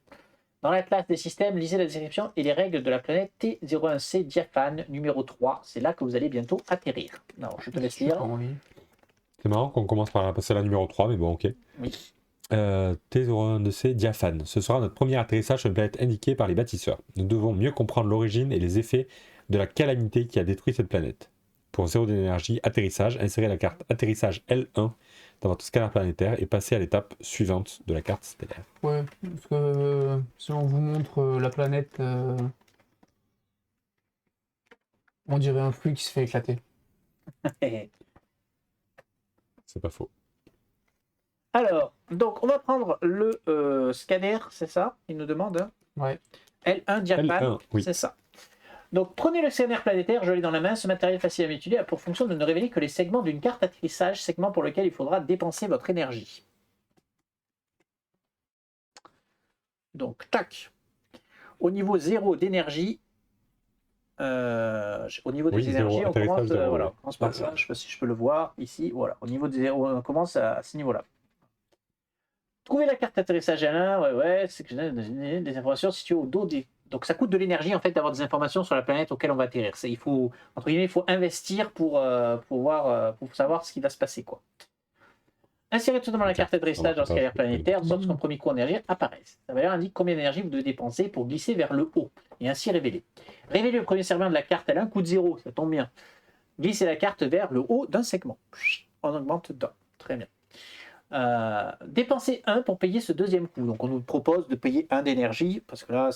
Dans l'atlas des systèmes, lisez la description et les règles de la planète T01C Diaphane numéro 3. C'est là que vous allez bientôt atterrir. Non, je te laisse lire. C'est marrant qu'on commence par passer à la numéro 3, mais bon, ok. Oui. T01C Diaphane. Ce sera notre premier atterrissage sur une planète indiquée par les bâtisseurs. Nous devons mieux comprendre l'origine et les effets de la calamité qui a détruit cette planète. Pour 0 d'énergie, atterrissage, insérez la carte atterrissage L1 dans votre scanner planétaire et passez à l'étape suivante de la carte stellaire. Ouais, parce que si on vous montre la planète, on dirait un fruit qui se fait éclater. C'est pas faux. Alors, donc on va prendre le scanner, c'est ça? Il nous demande. Hein, Ouais. L1 Diaphane, L1, oui. c'est ça. Donc prenez le scanner planétaire, je l'ai dans la main. Ce matériel facile à manipuler a pour fonction de ne révéler que les segments d'une carte atterrissage, segment pour lequel il faudra dépenser votre énergie. Donc, tac. Au niveau 0 d'énergie, au niveau des Oui, énergies, zéro, on commence, atterrissage zéro, voilà, ouais. on commence par ça. Je ne sais pas si je peux le voir ici. Voilà, au niveau des 0, on commence à ce niveau-là. Trouvez la carte atterrissage L1, ouais, c'est que j'ai des informations situées au dos des. Donc ça coûte de l'énergie en fait d'avoir des informations sur la planète auquel on va atterrir. Il faut, entre guillemets, il faut investir pour savoir ce qui va se passer, quoi. Insérez tout simplement la carte atterrissage dans le scanner planétaire, sorte qu'un premier coût en énergie apparaisse. La valeur indique combien d'énergie vous devez dépenser pour glisser vers le haut et ainsi révéler. Révéler le premier segment de la carte L1 coûte 0, ça tombe bien. Glissez la carte vers le haut d'un segment. On augmente dedans. Très bien. Dépenser 1 pour payer ce deuxième coût. Donc on nous propose de payer 1 d'énergie, parce que là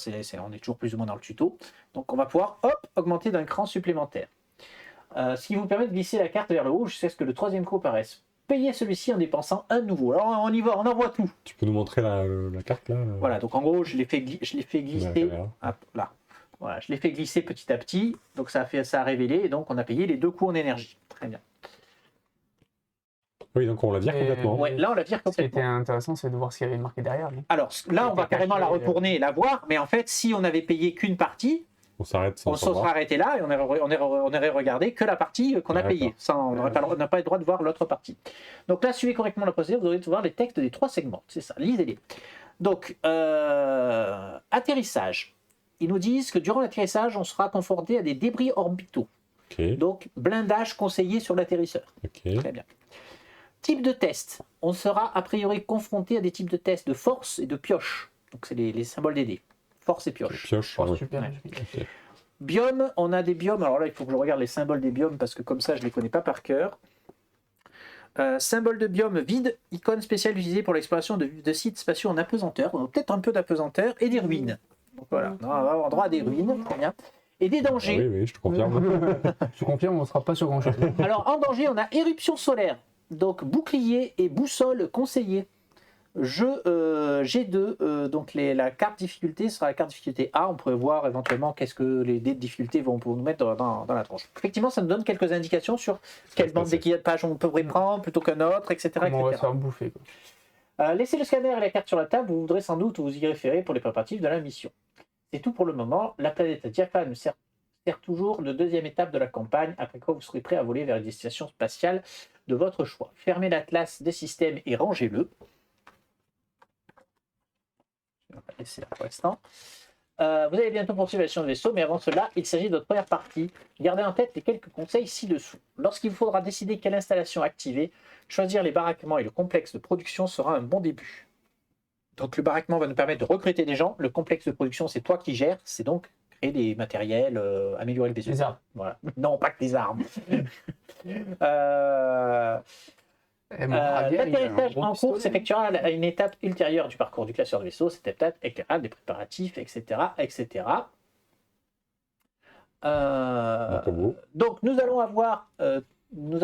on est toujours plus ou moins dans le tuto. Donc on va pouvoir augmenter d'un cran supplémentaire. Ce qui vous permet de glisser la carte vers le haut jusqu'à ce que le troisième coup apparaisse. Payez celui-ci en dépensant un nouveau. Alors on y va, on envoie tout. Tu peux nous montrer la carte là Voilà, donc en gros je l'ai fait glisser. Hop, là. Voilà, je l'ai fait glisser petit à petit, donc ça a révélé, et donc on a payé les 2 coups en énergie. Très bien. Oui, donc on la vire complètement. Ouais, là on la vire Ce qui était complètement. intéressant, c'est de voir ce qu'il y avait marqué derrière. lui. Alors là on va carrément la retourner et la voir, mais en fait si on avait payé qu'une partie, On s'arrête on se serait arrêté là et on aurait regardé que la partie qu'on a payée. On n'a pas le droit de voir l'autre partie. Donc là, suivez correctement la procédure, vous aurez voir les textes des 3 segments. C'est ça, lisez-les. Donc, atterrissage. Ils nous disent que durant l'atterrissage, on sera confronté à des débris orbitaux. Ok, Donc, blindage conseillé sur l'atterrisseur. ok. Très bien. Type de test. On sera a priori confronté à des types de tests de force et de pioche. Donc, c'est les symboles des dés. Force et pioche. Pioche, Oh, ouais. super. Ouais. Ok. Biome, on a des biomes. Alors là, il faut que je regarde les symboles des biomes parce que comme ça, je ne les connais pas par cœur. Symbole de biome vide, icône spéciale utilisée pour l'exploration de sites spatiaux en apesanteur. On a peut-être un peu d'apesanteur et des ruines. Donc voilà, on va avoir droit à des ruines. Très bien. Et des Ah dangers. oui, je te confirme. Je confirme, on ne sera pas sur grand chose. Alors en danger, on a éruption solaire. Donc bouclier et boussole conseillés. Jeu G2, donc la carte difficulté sera la carte difficulté A. On pourrait voir éventuellement qu'est-ce que les dés de difficulté vont nous mettre dans la tranche. Effectivement, ça nous donne quelques indications sur quelle bande d'équipage on peut prendre plutôt qu'un autre, etc. Comment on va se etc. faire bouffer, quoi. Laissez le scanner et la carte sur la table, vous voudrez sans doute vous y référer pour les préparatifs de la mission. C'est tout pour le moment. La planète Diaphane sert toujours de deuxième étape de la campagne, après quoi vous serez prêt à voler vers une destination spatiale de votre choix. Fermez l'atlas des systèmes et rangez-le. On va laisser là pour l'instant. Vous allez bientôt poursuivre la mission de vaisseau, mais avant cela, il s'agit de notre première partie. Gardez en tête les quelques conseils ci-dessous. Lorsqu'il vous faudra décider quelle installation activer, choisir les baraquements et le complexe de production sera un bon début. Donc le baraquement va nous permettre de recruter des gens. Le complexe de production, c'est toi qui gères. C'est donc créer des matériels, améliorer le vaisseau. Les armes. Voilà. Non, pas que des armes. L'atterrissage en cours s'effectuera à une étape ultérieure du parcours du classeur de vaisseau. Cette étape éclairera des préparatifs, etc. etc. Donc nous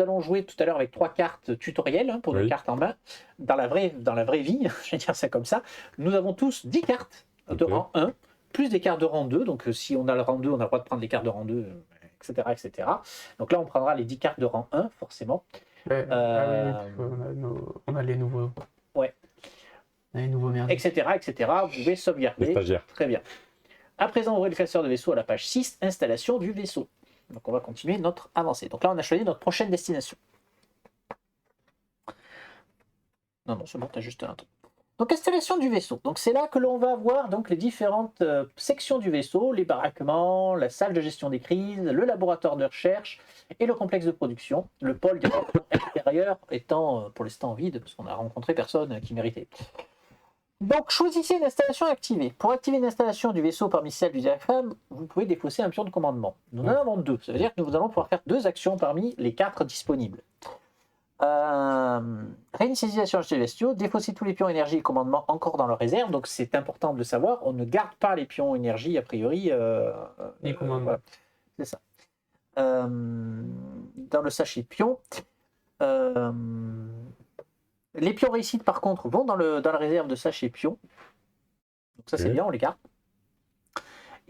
allons jouer tout à l'heure avec 3 cartes tutoriels pour nos cartes en main. Dans la vraie vie, je vais dire ça comme ça, nous avons tous 10 cartes de rang 1, plus des cartes de rang 2. Donc si on a le rang 2, on a le droit de prendre les cartes de rang 2, etc., etc. Donc là, on prendra les 10 cartes de rang 1, forcément. Ouais. On a les nouveaux. Ouais. On a les nouveaux merdes. Etc., etc. Vous pouvez Les sauvegarder. stagiaires. Très bien. À présent, ouvrez le classeur de vaisseau à la page 6, installation du vaisseau. Donc on va continuer notre avancée. Donc là, on a choisi notre prochaine destination. Non, c'est bon, t'as juste un truc. Donc installation du vaisseau. Donc c'est là que l'on va voir donc les différentes sections du vaisseau, les baraquements, la salle de gestion des crises, le laboratoire de recherche et le complexe de production. Le pôle extérieur étant pour l'instant vide parce qu'on a rencontré personne qui méritait. Donc choisissez une installation activée. Pour activer une installation du vaisseau parmi celles du diaphragme, vous pouvez défausser un pion de commandement. Nous en avons 2. Ça veut dire que nous allons pouvoir faire 2 actions parmi les 4 disponibles. Réinitialisation des bestiaux, défausser tous les pions énergie et commandement encore dans leur réserve, donc c'est important de le savoir, on ne garde pas les pions énergie a priori. Les commandements. Voilà. C'est ça. Dans le sachet pion, les pions réussites par contre vont dans la réserve de sachet pion, donc ça c'est bien, on les garde.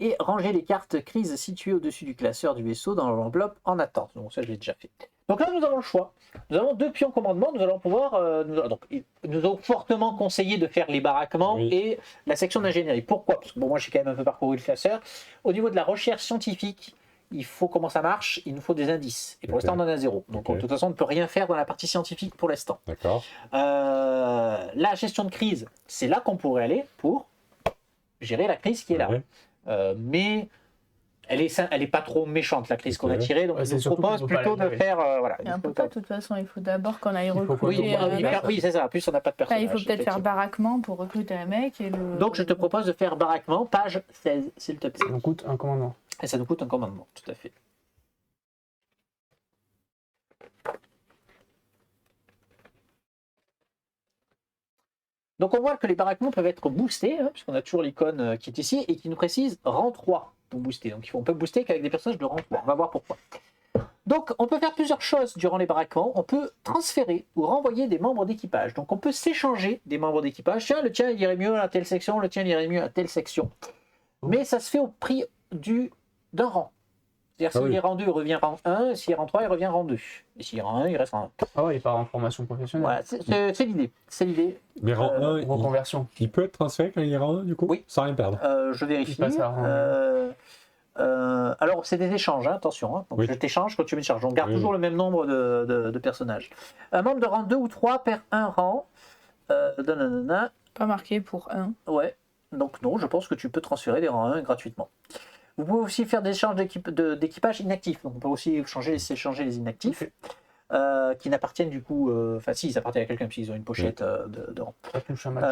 Et ranger les cartes crises situées au-dessus du classeur du vaisseau dans l'enveloppe en attente. Donc ça je l'ai déjà fait. Donc là nous avons le choix. Nous avons 2 pions commandement, nous allons pouvoir... nous avons fortement conseillé de faire les baraquements et la section d'ingénierie. Pourquoi? Parce que bon, moi j'ai quand même un peu parcouru le classeur. Au niveau de la recherche scientifique, il faut comment ça marche, il nous faut des indices. Et pour l'instant on en a 0. Donc de toute façon on ne peut rien faire dans la partie scientifique pour l'instant. D'accord. La gestion de crise, c'est là qu'on pourrait aller pour gérer la crise qui est là. Mais elle est pas trop méchante la crise qu'on a tirée, donc je vous propose plutôt de faire voilà. Et un peu pas, de toute façon, il faut d'abord qu'on aille recruter un mec. Oui, c'est ça. En plus, on n'a pas de personnage. Il faut peut-être faire baraquement pour recruter un mec. Donc, je te propose de faire baraquement, page 16, s'il te plaît. Ça nous coûte un commandement. Et ça nous coûte un commandement, tout à fait. Donc, on voit que les baraquements peuvent être boostés, puisqu'on a toujours l'icône qui est ici, et qui nous précise rang 3 pour booster. Donc, on peut booster qu'avec des personnages de rang 3. On va voir pourquoi. Donc, on peut faire plusieurs choses durant les baraquements. On peut transférer ou renvoyer des membres d'équipage. Donc, on peut s'échanger des membres d'équipage. Tiens, le tien, il irait mieux à telle section, le tien, il irait mieux à telle section. Mais ça se fait au prix d'un rang. C'est-à-dire, s'il est rang 2, il revient rang 1. S'il est rang 3, il revient rang 2. Et s'il est rang 1, il reste rang 1. Ah ouais, il part en formation professionnelle. Voilà, c'est l'idée. C'est l'idée. Mais rang 1, Reconversion. il peut être transféré quand il est rang 1 du coup? Oui. Sans rien perdre. Je vérifie. Il passe à rang alors, c'est des échanges, attention. Donc, je t'échange quand tu me charges. On garde toujours le même nombre de personnages. Un membre de rang 2 ou 3 perd un rang. Pas marqué pour 1. Ouais. Donc, non, je pense que tu peux transférer des rangs 1 gratuitement. Vous pouvez aussi faire des échanges d'équipage inactifs. Donc, on peut aussi échanger les inactifs qui n'appartiennent du coup. Enfin, si, ils appartiennent à quelqu'un puisqu'ils ont une pochette de rang. Ça touche un match.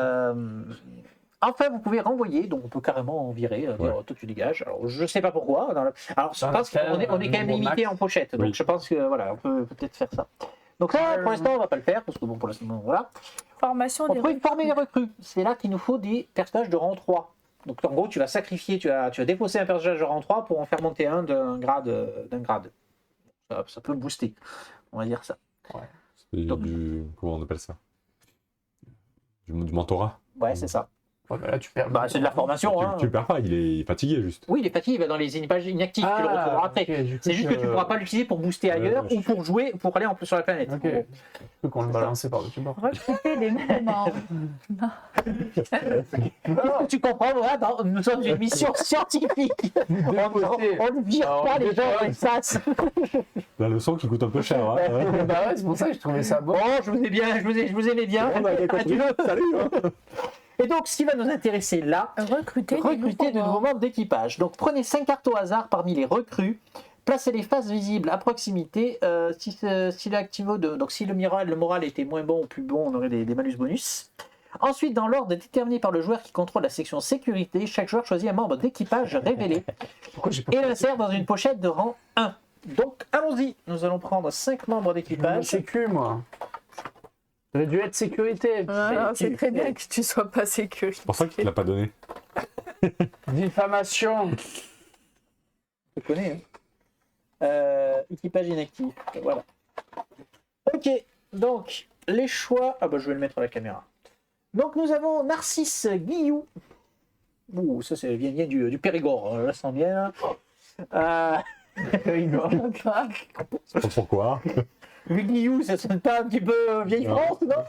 Enfin, vous pouvez renvoyer, donc on peut carrément en virer, dire toi tu dégages. Alors je sais pas pourquoi. Alors je pense qu'on est quand même limité en pochette, donc je pense que voilà, on peut peut-être faire ça. Donc là, pour l'instant, on va pas le faire parce que bon, pour l'instant, voilà. Formation On des peut former les recrues. C'est là qu'il nous faut des personnages de rang 3. Donc en gros, tu vas sacrifier, tu vas défausser un personnage de rang 3 pour en faire monter un d'un grade. Ça peut booster, on va dire ça. Ouais. C'est comment on appelle ça? Du mentorat. Ouais, c'est ça. Ouais, bah là, tu perds. C'est de la formation. Tu perds pas, il est fatigué juste. Oui, il est fatigué, il va dans les images inactifs, tu le retrouveras après. Okay, c'est juste que tu ne pourras pas l'utiliser pour booster ailleurs ou pour jouer, pour aller en plus sur la planète. Ok. Je peux qu'on le balancer par-dessus bord. Recruter des membres. Tu comprends, voilà, nous sommes une mission scientifique. On ne vire pas les gens dans les sas. La leçon qui coûte un peu cher. Hein. Bah ouais, c'est pour ça que je trouvais ça bon. Bon, je vous aimais bien. Salut. Et donc, ce qui va nous intéresser là, recruter de nouveaux membres d'équipage. Donc, prenez 5 cartes au hasard parmi les recrues. Placez les faces visibles à proximité. Si le moral était moins bon ou plus bon, on aurait des malus bonus. Ensuite, dans l'ordre déterminé par le joueur qui contrôle la section sécurité, chaque joueur choisit un membre d'équipage révélé et l'insère dans une pochette de rang 1. Donc, allons-y. Nous allons prendre 5 membres d'équipage. Sécu, moi. J'aurais dû être sécurité. C'est très bien que tu sois pas sécurité. C'est pour ça qu'il ne l'a pas donné. Diffamation. Je connais. Équipage inactif. Voilà. Ok. Donc, les choix. Ah bah je vais le mettre à la caméra. Donc, nous avons Narcisse Guillou. Ouh, ça, c'est vient du Périgord, là, ça vient. Périgord. Je sais pas pourquoi. Le Guillou, ça sonne pas un petit peu vieille France, non?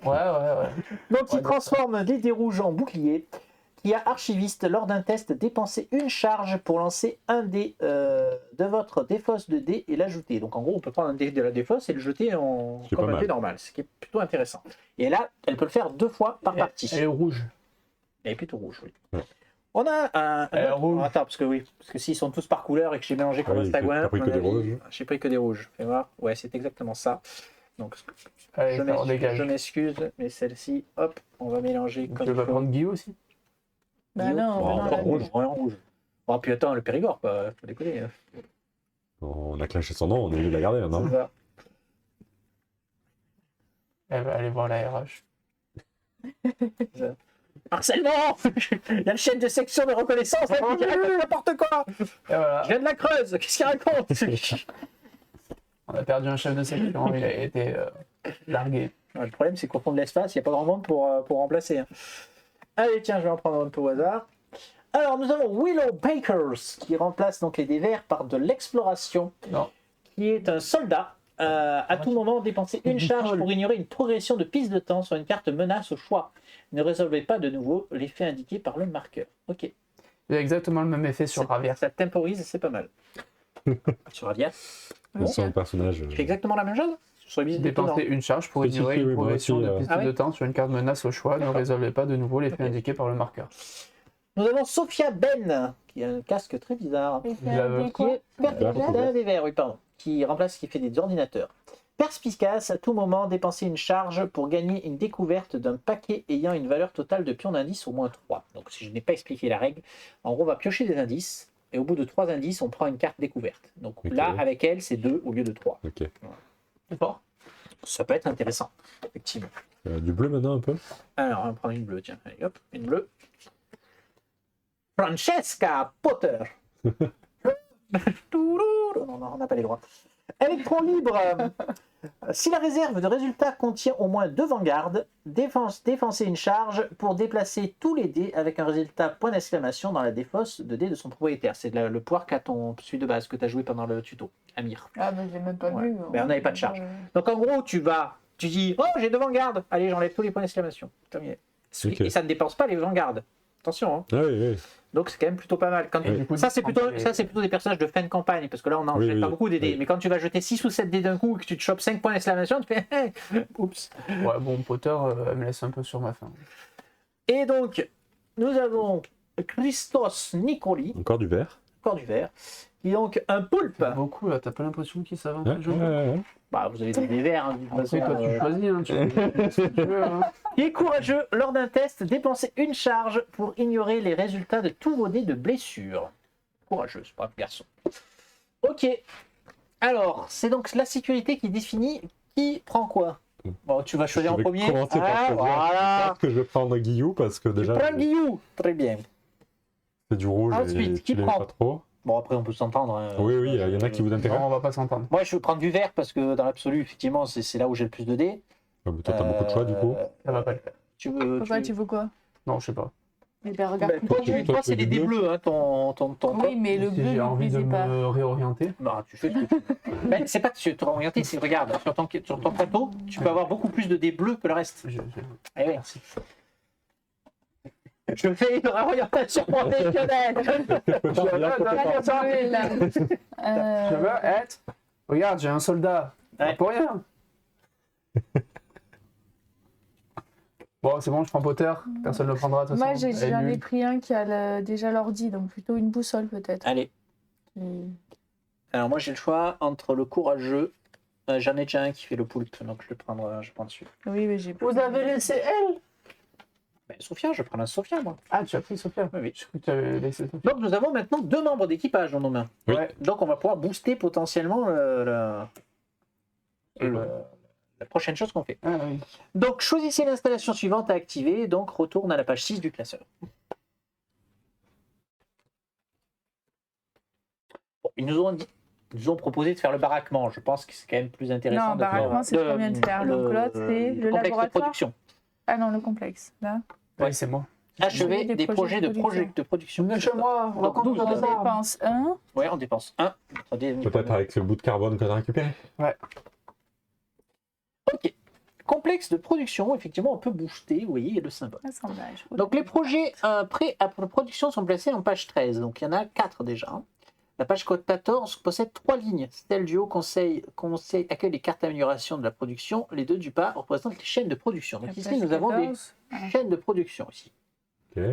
Ouais. Donc, il Ouais, transforme les dés rouges en bouclier. Qui a archiviste, lors d'un test, dépensé une charge pour lancer un dé de votre défausse de dés et l'ajouter. Donc, en gros, on peut prendre un dé de la défausse et le jeter C'est comme pas un dé mal. normal, ce qui est plutôt intéressant. Et là, elle peut le faire 2 fois par partie. Elle est rouge. Elle est plutôt rouge, oui. Ouais. On a un Elle est autre- rouge. Attends, parce que s'ils sont tous par couleur et que j'ai mélangé comme un Oui, stagouin, t'as pris à que mon des avis, rouges. j'ai pris que des rouges. Fais voir. Ouais, c'est exactement ça. Donc, Allez, je ça dégage. m'excuse, mais celle-ci, hop, on va mélanger comme Tu vas il faut. prendre Guillaume aussi? Bah Guillaume. non, Bon, bah non, encore la rouge. nuit. Ouais, en rouge. Oh, puis attends, le Périgord, quoi. Faut déconner. On a clashé son nom, on est obligé de la garder maintenant. C'est ça. Elle va aller voir la RH. Harcèlement. Il y a le chef de section de reconnaissance là, qui raconte n'importe quoi. Et voilà, Je viens de la Creuse. Qu'est-ce qu'il raconte? on a perdu un chef de section, il a été largué. Ouais, le problème, c'est qu'au fond de l'espace, il n'y a pas grand monde pour remplacer. Hein. Allez, tiens, je vais en prendre un peu au hasard. Alors, nous avons Willow Bakers, qui remplace donc les dés verts par de l'exploration, Non. qui est un soldat. À tout moment, dépenser une charge pour ignorer une progression de piste de temps sur une carte menace au choix. Ne résolvez pas de nouveau l'effet indiqué par le marqueur. Ok. Il y a exactement le même effet sur Ravia. Ça temporise, c'est pas mal. Sur Ravia, Son personnage. tu fais exactement la même chose sur les visites de Dépenser une charge pour Si, ignorer si, une oui, moi progression aussi, de piste Ah ouais de temps sur une carte menace au choix. Ne D'accord. résolvez pas de nouveau l'effet Ok. indiqué par le marqueur. Nous avons Sophia Ben, qui a un casque très bizarre. Et Il c'est avait- des Qui quoi? est des verts, oui, pardon. Qui remplace, qui fait des ordinateurs. Perspicace, à tout moment, dépenser une charge pour gagner une découverte d'un paquet ayant une valeur totale de pions d'indices au moins 3. Donc, si je n'ai pas expliqué la règle, en gros, on va piocher des indices, et au bout de 3 indices, on prend une carte découverte. Donc Ok. là, avec elle, c'est 2 au lieu de 3. Ok. C'est fort. Ça peut être intéressant, effectivement. Du bleu maintenant un peu. Alors, on va prendre une bleue, tiens. Allez, hop, une bleue. Francesca Potter. Non, on n'a pas les droits. Électron libre. Si la réserve de résultat contient au moins 2 vanguards, défensez une charge pour déplacer tous les dés avec un résultat point d'exclamation dans la défausse de dés de son propriétaire. C'est le pouvoir qu'a ton celui de base que tu as joué pendant le tuto, Amir. Ah, mais j'ai même pas Ouais. vu. Ben, on n'avait pas de charge. Donc en gros, tu dis, oh, j'ai 2 vanguards. Allez, j'enlève tous les points d'exclamation. Terminé. Ok. Et ça ne dépense pas les vanguards. Attention, hein. Ah oui, oui. Donc c'est quand même plutôt pas mal. Quand Oui. Du coup, ça c'est tu plutôt prends des personnages de fin de campagne parce que là on n'en Oui, jette oui, pas beaucoup des dés. oui. Mais quand tu vas jeter 6 ou 7 dés d'un coup et que tu te chopes 5 points d'exclamation, tu fais oups. Ouais, bon, Potter, elle me laisse un peu sur ma faim. Et donc nous avons Christos Nicoli, Encore du vert. encore du vert, qui est donc un poulpe. Beaucoup, là, t'as pas l'impression qu'ils savent un Ouais, peu jouer. ouais. Bah, vous avez des verts, hein, de toute Après, façon, toi, tu choisis, hein, tu fais ce que tu veux, hein. Il est courageux. Lors d'un test, dépensez une charge pour ignorer les résultats de tous vos dés de blessure. Courageux, ce brave garçon. Ok. Alors, c'est donc la sécurité qui définit qui prend quoi. Bon, tu vas choisir Je en vais premier. commencer par choisir. Je Voilà. pense que je vais prendre Guillou parce que Tu déjà prends Guillou. Très bien. c'est du rouge Ensuite, et qui tu l'aimes prend pas trop. Bon, après, on peut s'entendre. Hein. Oui, oui, il y en a qui vous Non, intéressent. on va pas s'entendre. Moi, je vais prendre du vert parce que dans l'absolu, effectivement, c'est là où j'ai le plus de dés. Toi, t'as beaucoup de choix du coup. Ça va pas le faire. Tu veux. Pourquoi tu veux quoi? Non, je sais pas. Eh ben, regarde. Ben, toi, tu- toi, c'est du des dés bleu. bleus, hein, ton Oui, mais le Si bleu, j'ai ne envie de plaisait pas. me réorienter. Bah, tu fais ce que tu veux. Ben, c'est pas que tu te orienté, c'est regarde, sur ton plateau, tu peux avoir beaucoup plus de dés bleus que le reste. Eh oui. Merci. Je fais une réorientation professionnelle. Bleu, là. Je veux être. Regarde, j'ai un soldat. Ouais. Pas pour rien. Bon, c'est bon, je prends Potter. Personne ne le prendra de toute Moi, façon. Elle est j'en ai nulle. pris un qui a déjà l'ordi, donc plutôt une boussole peut-être. Allez, alors moi j'ai le choix entre le courageux. J'en ai déjà un qui fait le poulpe, donc je prends dessus. Oui, mais j'ai pas. Vous avez laissé elle. Ben, Sophia, je prends un Sophia, moi. Ah, tu as pris Sophia. Oui, oui. Je crois que tu avais laissé Sophia. Donc nous avons maintenant 2 membres d'équipage dans nos mains. Oui. Ouais. Donc on va pouvoir booster potentiellement la prochaine chose qu'on fait. Ah, oui. Donc choisissez l'installation suivante à activer, donc retourne à la page 6 du classeur. Bon, ils nous ont proposé de faire le baraquement. Je pense que c'est quand même plus intéressant. Non, de baraquement, c'est faire ce qu'on vient de faire. Donc l'autre, c'est le complexe de laboratoire. production. Ah non, le complexe. Là. Ouais, c'est moi. Achever des projets de production. Venez chez moi, on va Donc, construire 12, des On arbres. dépense 1. Ouais, on dépense 1. Peut-être avec ce bout de carbone qu'on a récupéré. Ok. Complexe de production, effectivement, on peut booster, vous voyez, il y a le symbole. Assemblage. Donc les projets prêts à production sont placés en page 13. Donc il y en a 4 déjà. Hein. La page code 14 possède 3 lignes. Celle du haut conseil accueille les cartes d'amélioration de la production. Les deux du bas représentent les chaînes de production. Donc ici, nous avons des chaînes de production ici. Ok.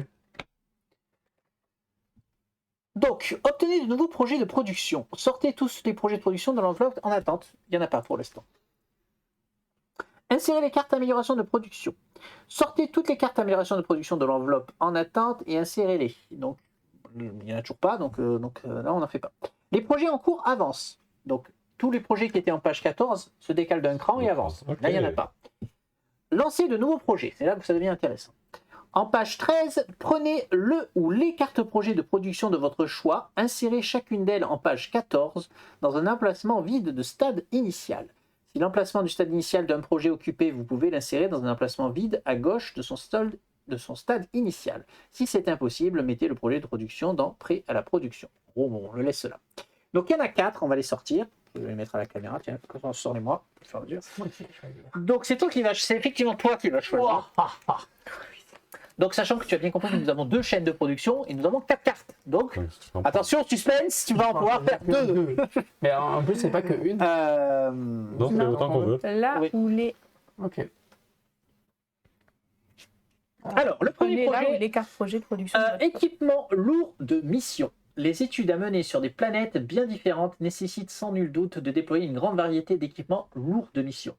Donc, obtenez de nouveaux projets de production. Sortez tous les projets de production dans l'enveloppe en attente. Il n'y en a pas pour l'instant. Insérez les cartes d'amélioration de production. Sortez toutes les cartes d'amélioration de production de l'enveloppe en attente et insérez-les. Donc, il n'y en a toujours pas, donc là, on n'en fait pas. Les projets en cours avancent. Donc, tous les projets qui étaient en page 14 se décalent d'un cran et avancent. Ok. Là, il n'y en a pas. Lancez de nouveaux projets. C'est là que ça devient intéressant. En page 13, prenez le ou les cartes projets de production de votre choix. Insérez chacune d'elles en page 14 dans un emplacement vide de stade initial. Si l'emplacement du stade initial d'un projet occupé, vous pouvez l'insérer dans un emplacement vide à gauche de son stade initial. Si c'est impossible, mettez le projet de production dans Prêt à la production. Oh, bon, on le laisse là. Donc il y en a 4, on va les sortir. Je vais les mettre à la caméra, tiens, sors-les-moi. Donc c'est effectivement toi qui vas choisir. Donc sachant que tu as bien compris que nous avons 2 chaînes de production et nous avons 4 cartes. Donc attention, suspense, tu vas en pouvoir faire 2. Mais en plus, c'est pas que une. Donc c'est autant qu'on veut. Là Oui. où les. Ok. Alors, le premier Prenez là où projet, les cartes projets de production. de votre- équipement lourd de mission. Les études à mener sur des planètes bien différentes nécessitent sans nul doute de déployer une grande variété d'équipements lourds de mission.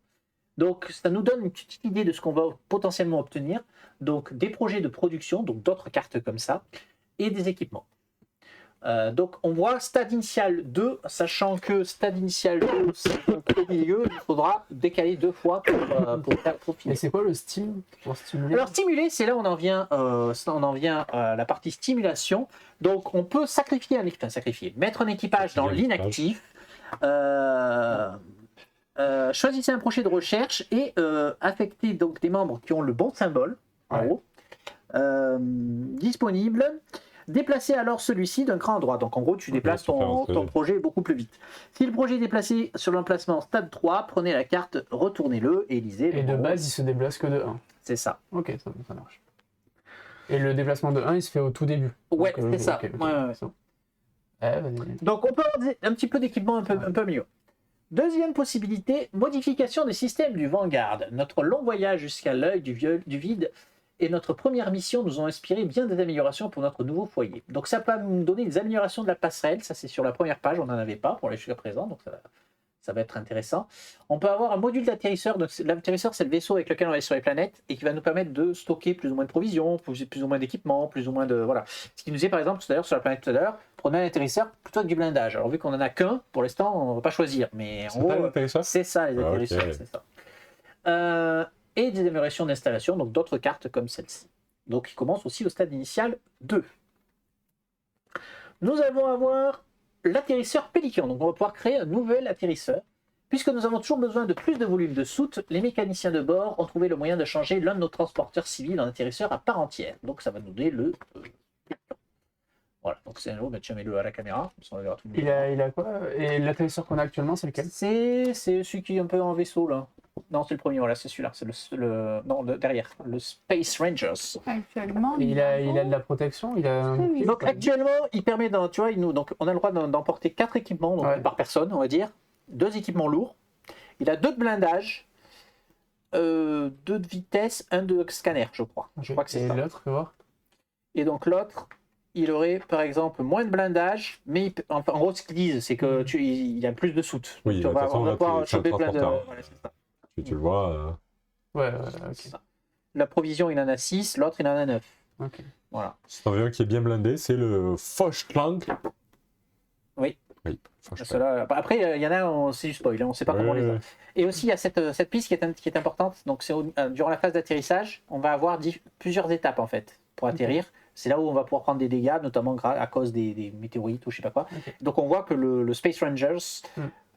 Donc, ça nous donne une petite idée de ce qu'on va potentiellement obtenir. Donc, des projets de production, donc d'autres cartes comme ça, et des équipements. Donc, on voit stade initial 2, sachant que stade initial 2, c'est au milieu, il faudra décaler 2 fois pour Et finir. c'est quoi le Steam pour stimuler? Alors stimuler, c'est là où on en vient à la partie stimulation. Donc on peut mettre un équipage dans l'inactif. Choisissez un projet de recherche et affectez donc des membres qui ont le bon symbole en Ouais. haut. Disponible. Déplacez alors celui-ci d'un cran droit. Donc en gros, tu déplaces ton projet beaucoup plus vite. Si le projet est déplacé sur l'emplacement stade 3, prenez la carte, retournez-le et lisez. Et de base, il se déplace que de 1. C'est ça. Ok, ça marche. Et le déplacement de 1, il se fait au tout début. Ouais, Donc, c'est ça. ok, Ouais, ouais. c'est bon. Vas-y. Donc on peut avoir un petit peu d'équipement un peu mieux. Deuxième possibilité, modification des systèmes du Vanguard. Notre long voyage jusqu'à l'œil du vide et notre première mission nous ont inspiré bien des améliorations pour notre nouveau foyer. Donc ça peut nous donner des améliorations de la passerelle, ça c'est sur la première page, on n'en avait pas pour les jusqu'à présent, donc ça va être intéressant. On peut avoir un module d'atterrisseur, donc l'atterrisseur c'est le vaisseau avec lequel on va aller sur les planètes et qui va nous permettre de stocker plus ou moins de provisions, plus ou moins d'équipements, plus ou moins de... Voilà. Ce qui nous est par exemple tout à l'heure sur la planète tout à l'heure, prenez un atterrisseur plutôt que du blindage. Alors vu qu'on en a qu'un, pour l'instant on ne va pas choisir, mais en C'est gros, pas l'atterrisseur? c'est ça les atterrisseurs, ok. c'est ça. Et des améliorations d'installation, donc d'autres cartes comme celle-ci. Donc qui commence aussi au stade initial 2. Nous allons avoir l'atterrisseur Pélican, donc on va pouvoir créer un nouvel atterrisseur. Puisque nous avons toujours besoin de plus de volume de soute, les mécaniciens de bord ont trouvé le moyen de changer l'un de nos transporteurs civils en atterrisseur à part entière. Donc ça va nous donner le Pélican. Voilà, donc c'est un lot, tiens, mets-le à la caméra, comme ça on verra tout le monde. Il a quoi? Et l'atterrisseur qu'on a actuellement, c'est lequel? C'est celui qui est un peu en vaisseau là. Non, c'est le premier, voilà, c'est celui-là. C'est derrière, le Space Rangers. Actuellement. Et il a de la protection? Il a... Oui. Donc actuellement, il permet, tu vois, donc on a le droit d'emporter 4 équipements donc, Ouais. par personne, on va dire. 2 équipements lourds. Il a 2 de blindage, 2 de vitesse, 1 de scanner, je crois. Je crois que c'est Et ça. l'autre, fais voir. Et donc l'autre, il aurait par exemple moins de blindage, mais en gros, ce qu'ils disent, c'est que il a plus de soute. Oui, Donc, de toute façon, on va là, pouvoir c'est un choper plein de. transporteur. Voilà, c'est ça. Tu le vois. Ouais, ok. C'est ça. La provision, il en a 6, l'autre, il en a 9. Ok. Voilà. C'est un avion qui est bien blindé, c'est le Foch-Clank. Oui. Oui, Foch-Clank. Cela- Après, il y en a, c'est du spoil, on ne sait pas comment on les a. Et aussi, il y a cette piste qui est importante. Donc, c'est durant la phase d'atterrissage, on va avoir plusieurs étapes en fait pour atterrir. C'est là où on va pouvoir prendre des dégâts, notamment à cause des météorites ou je sais pas quoi. Ok. Donc, on voit que le Space Rangers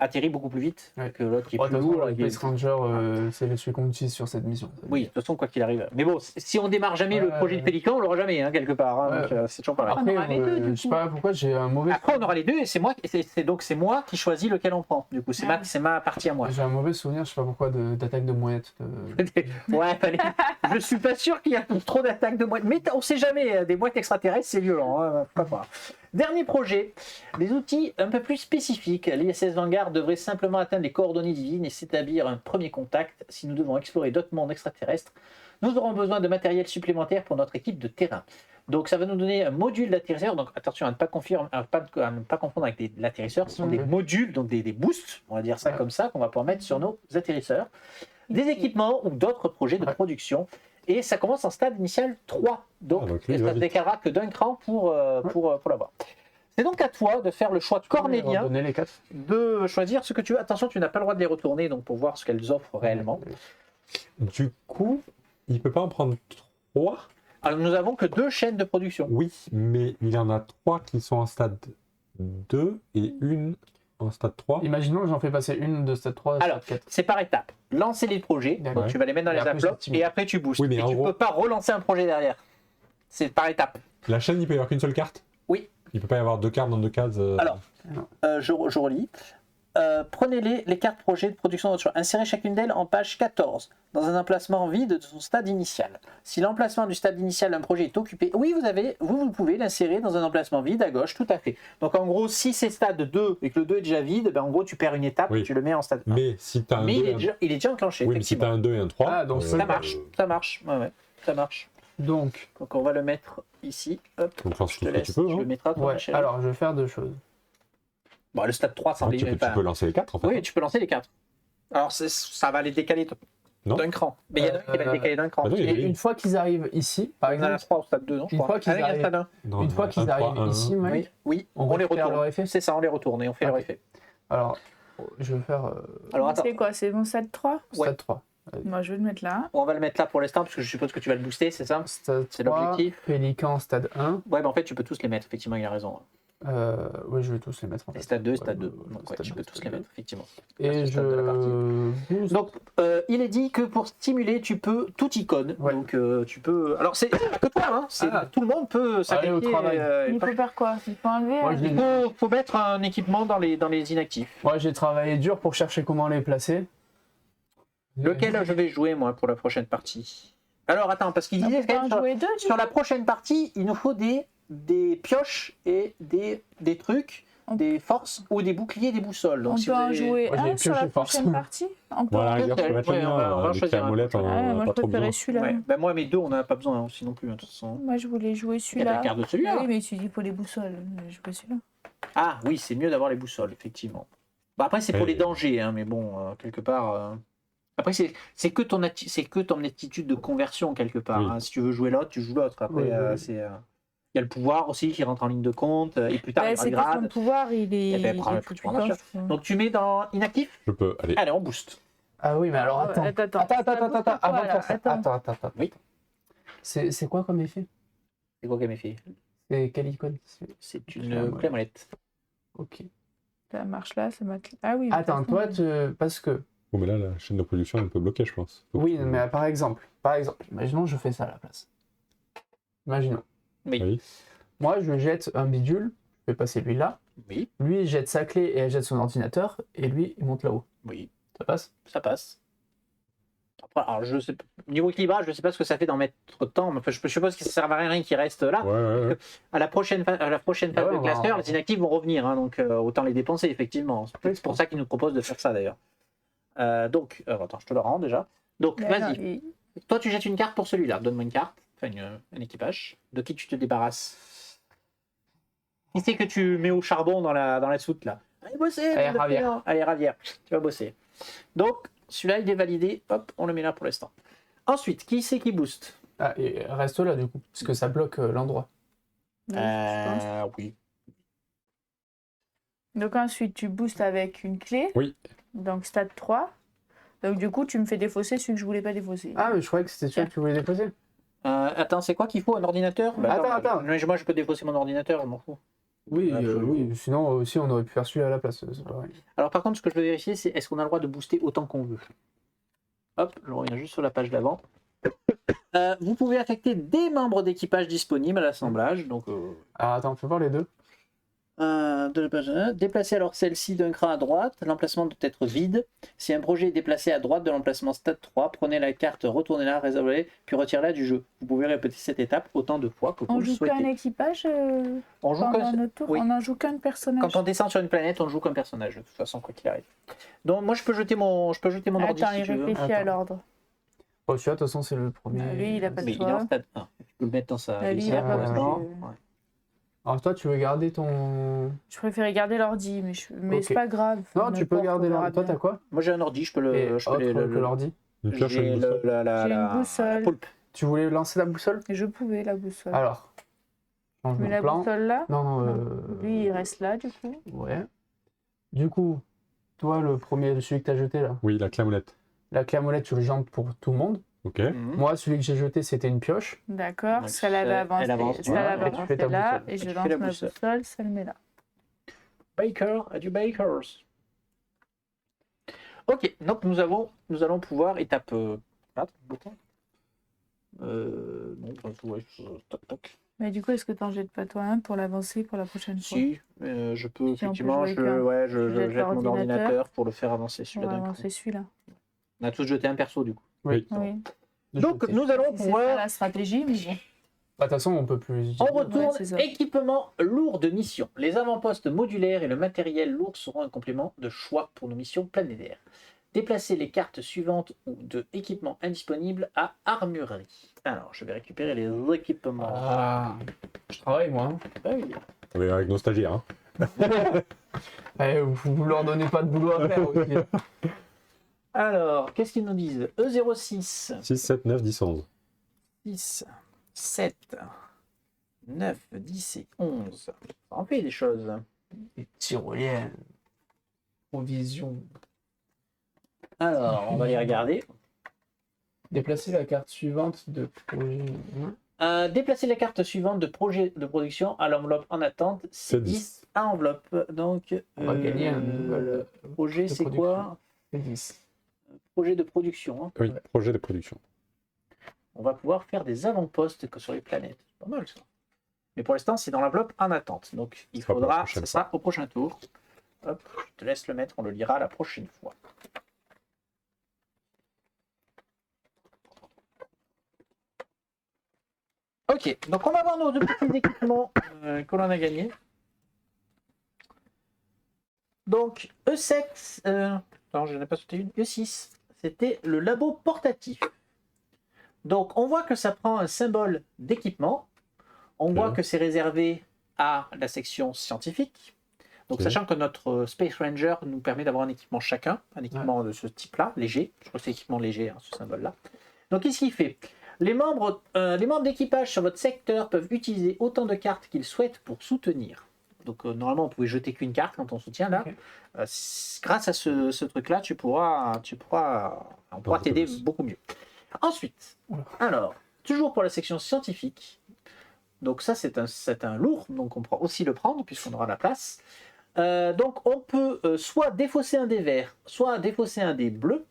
atterrit beaucoup plus vite Ouais. que l'autre qui est Ouais, plus de toute façon, lourd. le qui est- Space Ranger, c'est celui qu'on utilise sur cette mission. Oui, de toute façon, quoi qu'il arrive. Mais bon, si on démarre jamais le Ouais, projet de ouais. Pélican, on l'aura jamais, hein, quelque part. Hein, Ouais. donc, c'est toujours pareil. Après, on aura les deux, du je sais coup. pas pourquoi j'ai un mauvais. Après, on aura les deux et c'est moi, c'est moi qui choisis lequel on prend. Du coup, c'est ma partie à moi. J'ai un mauvais souvenir, je sais pas pourquoi, d'attaque de mouettes. Ouais, fallait- je suis pas sûr qu'il y a trop d'attaques de mouettes. Mais on sait jamais, des mouettes extraterrestres, c'est violent. Hein, faut pas croire. Dernier projet, des outils un peu plus spécifiques. L'ISS Vanguard devrait simplement atteindre les coordonnées divines et s'établir un premier contact. Si nous devons explorer d'autres mondes extraterrestres, nous aurons besoin de matériel supplémentaire pour notre équipe de terrain. Donc ça va nous donner un module d'atterrisseur. Donc attention à ne pas confondre avec l'atterrisseur. Ce sont des modules, donc des boosts, on va dire ça comme ça, qu'on va pouvoir mettre sur nos atterrisseurs. Des équipements ou d'autres projets de production. Et ça commence en stade initial 3. Donc, donc ça lui, il ne va se vite. décalera que d'un cran pour l'avoir. C'est donc à toi de faire le choix cornélien Donner les 4. de choisir ce que tu veux. Attention, tu n'as pas le droit de les retourner donc pour voir ce qu'elles offrent réellement. Du coup, il peut pas en prendre 3. Alors, nous avons que 2 chaînes de production. Oui, mais il y en a 3 qui sont en stade 2 et une en stade 3. Imaginons que j'en fais passer une de stade 3 à Alors, stade 4. c'est par étapes. Lancer les projets, D'accord. donc tu vas les mettre dans Et les après, enveloppes j'optimise. et après tu boostes. Oui, mais et en tu gros- peux pas relancer un projet derrière. C'est par étapes. La chaîne, il peut y avoir qu'une seule carte? Oui. Il peut pas y avoir 2 cartes dans 2 cases. Alors, je relis. Prenez les cartes projets de production de votre choix. Insérez chacune d'elles en page 14, dans un emplacement vide de son stade initial. Si l'emplacement du stade initial d'un projet est occupé, oui, vous pouvez l'insérer dans un emplacement vide à gauche, tout à fait. Donc en gros, si c'est stade 2 et que le 2 est déjà vide, ben, en gros, tu perds une étape Oui. et tu le mets en stade 1. Mais si tu as un Mais 2 il est déjà enclenché, Oui, mais si tu effectivement. as un 2 et un 3. Ah, donc Ça marche, ça marche. Ouais, ça marche. Donc, Donc on va le mettre ici. Hop, Donc lance je tout te ce que laisse. tu peux. Tu Hein. le mettras, toi, ouais, ma chérie. alors je vais faire 2 choses. Bon, le stade 3 Ah, semble tu pas... peux lancer les 4 en fait. Oui, tu peux lancer les 4. Alors ça va les décaler Non. d'un cran. Mais il y en a un qui va les décaler d'un cran. Ah non, il y a Et des- une fois qu'ils arrivent ici, par On en a exemple, 3 au stade 2, non je une crois. fois qu'ils Ah, il y a arrivent- stade 1. Non, une fois qu'ils 1, 3, arrivent 1, ici, Mike, Oui, on on les récupère retourne. leur effet. C'est ça, on les retourne et on fait leur Ok. effet. Alors, je vais faire Alors attends, C'est quoi? C'est mon stade 3? Ouais. stade 3. Moi, je vais le mettre là. on va le mettre là pour l'instant parce que je suppose que tu vas le booster, c'est ça? Stade C'est 3, l'objectif. Pélican, stade 1. Ouais, mais en fait, tu peux tous les mettre, effectivement, il a raison. Oui, je vais tous les mettre en Et fait. stade 2, Ouais, stade 2. ouais, Donc ouais, stade tu peux 2, tous stade les 2. mettre, effectivement. Et ce stade de la je booste. Donc, il est dit que pour stimuler, tu peux tout icône. Ouais. Donc, tu peux. Alors, c'est pas que toi, hein. Ah. Tout le monde peut sacrifier. au travail. Il faut faire quoi? Il faut enlever. Moi, je Il faut mettre un équipement dans les inactifs. Moi, j'ai travaillé dur pour chercher comment les placer. Lequel je vais jouer, moi, pour la prochaine partie? Alors, attends, parce qu'il On disait peut quand pas en même sur, jouer deux, sur la prochaine partie, il nous faut des pioches et des trucs, On- des forces ou des boucliers, des boussoles. Donc, On si peut vous en avez... jouer Moi, j'ai un sur la pioché force. prochaine partie. On peut Voilà, en- regarde, je peux mettre le Ouais, mien. on va Des choisir un amolettes, on Ouais, en moi, a je pas trop préférais besoin. celui-là. Ouais. Ben, moi, mes deux, on n'en a pas besoin aussi non plus, hein, de toute façon. Moi, je voulais jouer Il y a celui-là. la carte de celui-là. Ah oui, mais tu dis pour les boussoles. Je jouer celui-là. Ah oui, c'est mieux d'avoir les boussoles, effectivement. Bah, après, c'est pour les dangers, hein, mais bon, quelque part. Après, c'est que ton attitude de conversion, quelque part. Oui. Hein. Si tu veux jouer l'autre, tu joues l'autre. Après, Oui, oui, oui. c'est. Il y a le pouvoir aussi qui rentre en ligne de compte, et plus tard, il y aura C'est le que son grade. pouvoir, il est. Eh ben, prends il le est plus pouvoir puissant, d'achat. je trouve. Donc, tu mets dans inactif. Je peux. Allez. Allez, on boost. Ah oui, mais alors attends. Attends. Attends, Ça bouge avant de pas, faire ça. là. Attends. Oui. C'est quoi comme effet? C'est quoi qu'elle m'a fait? C'est quelle icône? C'est Clé une clé à molette. Ok. Ça marche là, ça marche. Ah oui. Attends, de toute façon, toi, parce que. Bon, mais là, la chaîne de production, elle peut bloquer, je pense. Faut Oui, que- mais par exemple, imaginons je fais ça à la place. Imaginons. Oui. Oui. Moi, je jette un bidule, je vais passer lui là. Oui, Lui, il jette sa clé et elle jette son ordinateur. Et lui, il monte là-haut. oui, Ça passe? ça passe. Après, alors, je sais, niveau équilibrage, je ne sais pas ce que ça fait d'en mettre tant, mais enfin, je suppose que ça ne sert à rien qui reste là. Ouais. À la prochaine phase Ouais, de on va- cluster, les inactifs vont revenir, hein, donc autant les dépenser, effectivement. C'est pour ça qu'ils nous proposent de faire ça, d'ailleurs. Donc, attends, je te le rends déjà. Donc, mais non, vas-y. Toi, tu jettes une carte pour celui-là. Donne-moi une carte, enfin un équipage. De qui tu te débarrasses? Qui c'est que tu mets au charbon dans la soute, là? Allez, bosser! Allez, bande de Javier. fainéants. Allez, Javier, tu vas bosser. Donc, celui-là, il est validé. Hop, on le met là pour l'instant. Ensuite, qui c'est qui booste? Ah, et reste là, du coup. Parce que ça bloque l'endroit. Oui, je pense. Oui. Donc ensuite, tu boostes avec une clé. Oui. Donc stade 3. Donc du coup, tu me fais défausser celui que je voulais pas défausser. Ah, mais je croyais que c'était celui que tu voulais déposer. Attends, c'est quoi qu'il faut? Un ordinateur? Bah, Attends. Moi, je peux défausser mon ordinateur, je m'en fous. Oui, Ouais, oui, sinon aussi on aurait pu faire celui-là à la place, c'est pareil. Alors par contre, ce que je veux vérifier, c'est est-ce qu'on a le droit de booster autant qu'on veut. Hop, je reviens juste sur la page d'avant. Vous pouvez affecter des membres d'équipage disponibles à l'assemblage. Donc, Ah, attends, fais voir les deux. de la page 1. Déplacer alors celle-ci d'un cran à droite. L'emplacement doit être vide. Si un projet est déplacé à droite de l'emplacement stade 3, prenez la carte, retournez-la, réservez-la, puis retirez-la du jeu. Vous pouvez répéter cette étape autant de fois que vous On le joue qu'un souhaitez. équipage On joue pendant qu'un- notre tour. oui. On n'en joue qu'un personnage. Quand on descend sur une planète, on joue comme personnage, de toute façon, quoi qu'il arrive. Donc moi, je peux jeter mon ordi Attends, si il tu veux. réfléchit à Attends. l'ordre. Oh, celui-là, de toute façon, c'est le premier. Lui, il a pas Mais le il est en choix. stade 1. Je peux le mettre dans sa Lui, il liste a pour pas l'instant. pris, Ouais. Alors, toi, tu veux garder ton. Je préférais garder l'ordi, mais Ok. c'est pas grave. Non, tu peux N'importe, garder on verra l'ordi. Toi, bien. t'as quoi? Moi, j'ai un ordi, je peux le... Et je peux autre les- que l'ordi. Une pioche et J'ai une boussole. J'ai une boussole. la poulpe. Tu voulais lancer la boussole? Et je pouvais la boussole. Alors, change Mais de la plan. boussole là, Non, non, lui il reste là du coup. Ouais. Du coup, toi, le premier, celui que t'as jeté là, Oui, la clamoulette. la clé à molette, tu le jantes pour tout le monde. Ok. Mhm. Moi, celui que j'ai jeté, c'était une pioche. D'accord, Donc, celle elle elle avance, avance, celle voilà, elle va et tu fais avancer ta là, boussole. et Et je tu lance fais la ma boussole. boussole, ça le met là. Baker, a du Bakers. Ok, donc nous allons pouvoir étape 4. Non, ouais, toc toc. Mais du coup, est-ce que t'en jettes pas toi un pour l'avancer pour la prochaine fois? Si, je peux peut effectivement, jouer qu'un. je Tu jettes jette mon l'ordinateur. ordinateur pour le faire avancer On celui-là va d'un coup. avancer celui-là. On a tous jeté un perso du coup. Oui. Oui. Donc Jeté. nous allons C'est ça pouvoir, la stratégie, mais bon. Bah, de toute façon, on peut plus. on retourne Ouais, c'est ça. équipement lourd de mission. Les avant-postes modulaires et le matériel lourd seront un complément de choix pour nos missions planétaires. Déplacez les cartes suivantes ou de équipements indisponibles à armurerie. Alors, je vais récupérer les équipements. Ah, je travaille moi. Hein. Ah oui. Mais avec nos stagiaires. Hein. Eh, vous leur donnez pas de boulot à faire aussi. Alors, qu'est-ce qu'ils nous disent? E06, 6, 7, 9, 10, 11. 6, 7, 9, 10 et 11. Ça en fait des choses. Les tyroliennes. Provision. Alors, on va les regarder. Déplacer la carte suivante de projet. Déplacer la carte suivante de projet de production à l'enveloppe en attente, c'est C'est 10 à enveloppe. Donc, On va gagner un nouvel projet, de c'est production. quoi? C'est 10. Projet de production. Hein. Oui, projet de production. On va pouvoir faire des avant-postes que sur les planètes. C'est pas mal ça. Mais pour l'instant, c'est dans l'enveloppe en attente. Donc, il Ça sera pour la faudra, prochaine ça sera au prochain tour. Hop, je te laisse le mettre, on le lira la prochaine fois. Ok, donc on va voir nos deux petits équipements que l'on a gagnés. Donc E7, non je n'ai pas sauté une, E6, c'était le labo portatif. Donc on voit que ça prend un symbole d'équipement, on voit Ok. que c'est réservé à la section scientifique. Donc Ok. sachant que notre Space Ranger nous permet d'avoir un équipement chacun, un équipement de ce type-là, léger, je crois que c'est équipement léger, hein, ce symbole-là. Donc qu'est-ce qu'il fait? Les membres d'équipage sur votre secteur peuvent utiliser autant de cartes qu'ils souhaitent pour soutenir. Donc normalement, on pouvait jeter qu'une carte quand on soutient là. Ok. Grâce à ce truc-là, on pourra t'aider beaucoup mieux. Ensuite, alors, toujours pour la section scientifique. Donc ça, c'est un lourd, donc on pourra aussi le prendre puisqu'on aura la place. Donc on peut soit défausser un dé vert, soit défausser un dé bleu,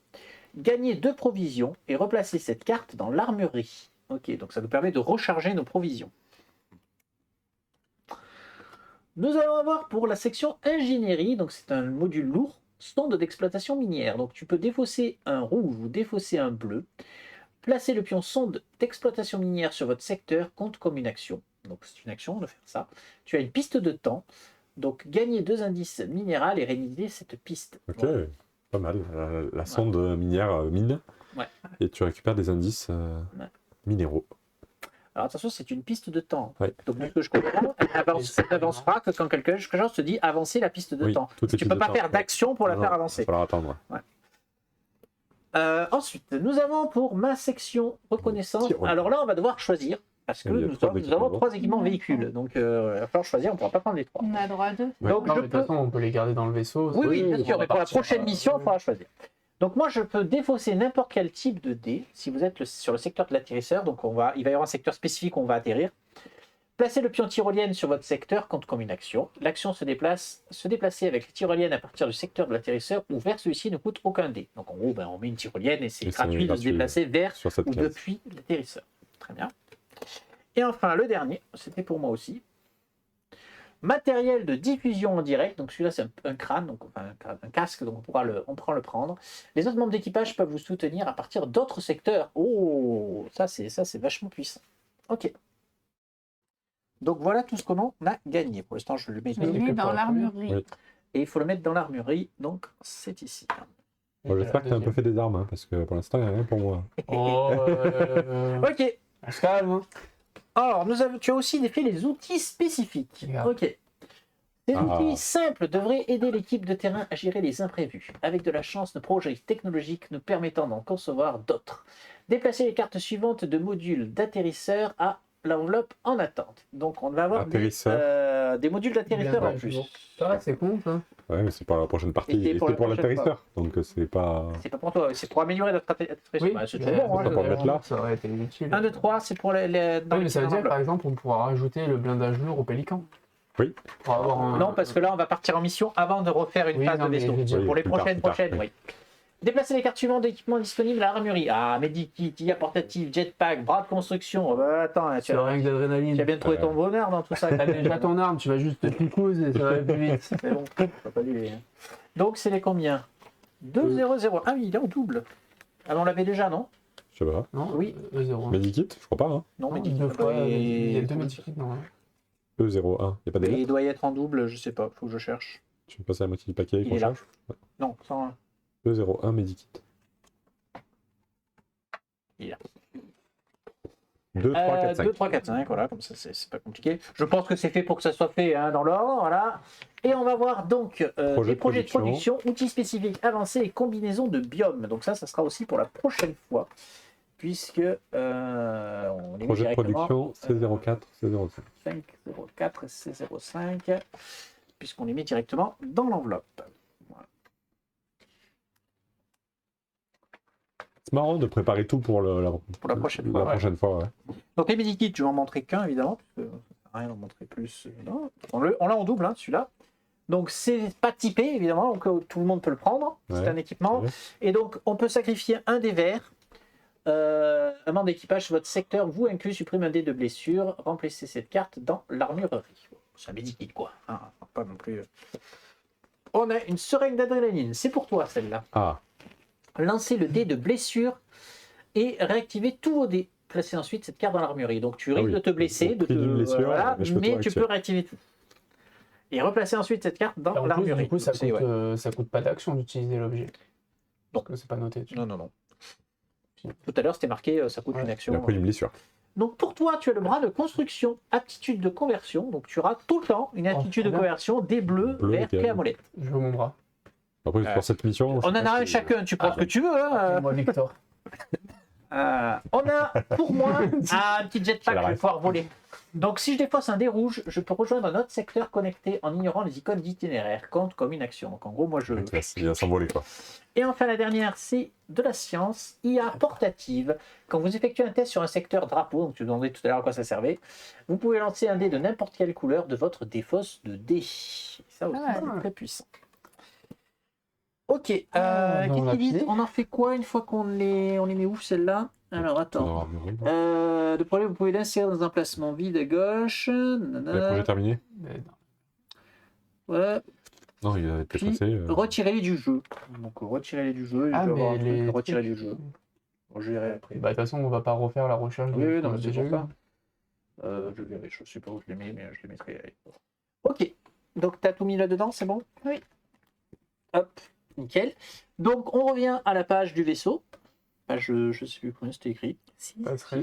gagner 2 provisions et replacer cette carte dans l'armurerie. Ok, donc ça nous permet de recharger nos provisions. Nous allons avoir pour la section ingénierie, donc c'est un module lourd, sonde d'exploitation minière. Donc tu peux défausser un rouge ou défausser un bleu. Placer le pion sonde d'exploitation minière sur votre secteur compte comme une action. Donc c'est une action de faire ça. Tu as une piste de temps. Donc gagner 2 indices minéral et réaliser cette piste. Ok, Voilà. pas mal. La sonde minière mine. Ouais. Et tu récupères des indices minéraux. Alors attention, c'est une piste de temps. Ouais. Donc de ce que je comprends, elle n'avancera que quand quelque chose te dit avancer la piste de Oui, temps. toutes les Tu pistes peux de pas temps, faire ouais. d'action pour la Non, faire Il avancer. va falloir attendre. Ensuite, nous avons pour ma section reconnaissance. Tyrolienne. Alors là, on va devoir choisir. Parce que Il y a nous trois avons équipements. 3 équipements véhicules. Donc il va falloir choisir, on ne pourra pas prendre les 3. On a droit à 2. Ouais. Donc Non, je mais de toute peux... façon, on peut les garder dans le vaisseau. Oui, oui, bien on sûr, va mais pour la partir, prochaine mission, il faudra choisir. Donc moi, je peux défausser n'importe quel type de dé si vous êtes sur le secteur de l'atterrisseur. Donc il va y avoir un secteur spécifique où on va atterrir. Placez le pion tyrolienne sur votre secteur compte comme une action. L'action se déplacer avec les tyroliennes à partir du secteur de l'atterrisseur ou vers celui-ci ne coûte aucun dé. Donc en gros, on met une tyrolienne et c'est Et c'est gratuit de se gratuit, déplacer vers Sur cette ou case. depuis l'atterrisseur. Très bien. Et enfin, le dernier, c'était pour moi aussi. Matériel de diffusion en direct, donc celui-là c'est un crâne, donc enfin, un casque, donc on pourra le prendre. Les autres membres d'équipage peuvent vous soutenir à partir d'autres secteurs. Oh, ça c'est vachement puissant. Ok. Donc voilà tout ce qu'on a gagné. Pour l'instant, je le mets Je le mets dans l'armurerie. Oui. et il faut le mettre dans l'armurerie, donc c'est ici. Bon, j'espère que tu as un peu fait des armes, hein, parce que pour l'instant, il n'y a rien pour moi. Oh, Ok. on se calme. Hein. Alors, tu as aussi fait les outils spécifiques. Regarde. Ok. Ces Ah. outils simples devraient aider l'équipe de terrain à gérer les imprévus. Avec de la chance, nos projets technologiques nous permettant d'en concevoir d'autres. Déplacez les cartes suivantes de modules d'atterrisseurs à l'enveloppe en attente. Donc, on va avoir des modules d'atterrisseurs en plus. Ah, c'est con ça. Ouais, mais c'est pour la prochaine partie. Et Et pour c'est la pour prochaine l'atterrisseur. Donc c'est pas. C'est pas pour toi, c'est pour améliorer notre atterrisseur. Oui, Bah, c'est mais toujours bon. ça pour le mettre là. Ça aurait été utile. 1, 2, 3, c'est pour les Oui, mais ça veut dire par exemple on pourra rajouter le blindage lourd au pélican. Oui. Pour avoir un... Non, parce que là, on va partir en mission avant de refaire une Oui, phase non, de mais vaisseau. je veux dire, Pour les plus tard, prochaines, oui. oui. Déplacez les cartes suivantes d'équipements disponibles à l'armurerie. Ah, Medikit, IA portatif, jetpack, bras de construction. Oh, bah, attends, tu C'est rien que as d'adrénaline. bien trouvé ton bonheur dans tout ça. T'as déjà ton arme, tu vas juste te picouse et ça va aller plus vite. C'est bon, faut pas lui. Donc, c'est les combien 2, 0, 0. Ah oui, il est en double. Ah, on l'avait déjà, non Je sais pas. Non Oui. E01. Medikit, je crois pas. Hein. Non, mais Deux fois, il y a deux Medikit, non. E01, il n'y a pas des il lettres. doit y être en double, je sais pas, faut que je cherche. Tu veux passer la moitié du paquet Il qu'on est là. cherche Non, 101. E01 Medikit. Il est là. 2, 3, 4, 5. 2, 3, 4, 5, voilà, comme ça c'est pas compliqué. Je pense que c'est fait pour que ça soit fait dans l'ordre, voilà. Et on va voir donc des projets de production, outils spécifiques avancés et combinaisons de biomes. Donc ça sera aussi pour la prochaine fois, puisque on les met Projet de directement, production C04, C05. 5, 04 et C05, puisqu'on les met directement dans l'enveloppe. Voilà. C'est marrant de préparer tout pour la prochaine fois, La prochaine fois, ouais. Donc les medikits, je vais en montrer qu'un évidemment, parce que ça sert à rien d'en montrer plus. Non. On l'a en double, hein, celui-là. Donc c'est pas typé évidemment, donc tout le monde peut le prendre. Ouais, C'est un équipement. ouais. Et donc on peut sacrifier un des verts. Un membre d'équipage sur votre secteur, vous inclus, supprime un dé de blessure. Remplissez cette carte dans l'armurerie. C'est un medikit quoi. Hein, pas non plus. On a une seringue d'adrénaline. C'est pour toi celle-là. Ah, Lancez le dé de blessure et réactivez tous vos dés. Placez ensuite cette carte dans l'armurerie. Donc tu risques oui. de te blesser, Au prix d'une blessure, voilà, mais je peux tout mais tu réactiver. peux réactiver tout. Et replacer ensuite cette carte dans En plus, l'armurerie. du coup, ça C'est- coûte, ouais. ça coûte pas d'action d'utiliser l'objet. Non. Parce que c'est pas noté. Tu vois. Non. Tout à l'heure, c'était marqué, ça coûte Ouais. une il action. a pris une blessure. Donc pour toi, tu as le bras de construction, aptitude de conversion. Donc tu auras tout le temps une aptitude de bien. conversion des bleus Bleu, vers nickel. clé à molette. Je veux mon bras. Après, pour cette mission. On en a un chacun, tu prends ce que tu veux. Hein. Moi, Victor. On a pour moi un petit jetpack, C'est la je vais ref. pouvoir voler. Donc si je défausse un dé rouge, je peux rejoindre un autre secteur connecté en ignorant les icônes d'itinéraire. Compte comme une action. Donc en gros, moi je. C'est bien s'envoler, quoi. Et enfin la dernière, c'est de la science, IA portative. Quand vous effectuez un test sur un secteur drapeau, donc tu me demandais tout à l'heure à quoi ça servait, vous pouvez lancer un dé de n'importe quelle couleur de votre défausse de dé. Ça aussi, Ah ouais. c'est très puissant. Ok, Ah, on qu'est-ce a qu'ils disent fini. On en fait quoi une fois qu'on les met où celle-là? Alors attends. Dans l'armurerie, là. De problème, vous pouvez l'insérer dans un placement vide à gauche. Le projet terminé Mais non. Ouais. Non, il a été Puis passé. retirez-les du jeu. Donc retirez-les du jeu. Ah, je vais avoir un mais truc, les. retirer du jeu. Bon, je verrai après. Bah, de toute façon, on va pas refaire la recherche. Oui, oui, non, qu'on a mais c'est déjà pour eu. ça. Je verrai, je sais pas où je les mets, mais je les mettrai. Ok. Donc t'as tout mis là-dedans, c'est bon? Oui. Hop, nickel. Donc on revient à la page du vaisseau. Page, je sais plus combien c'était écrit. Passerait.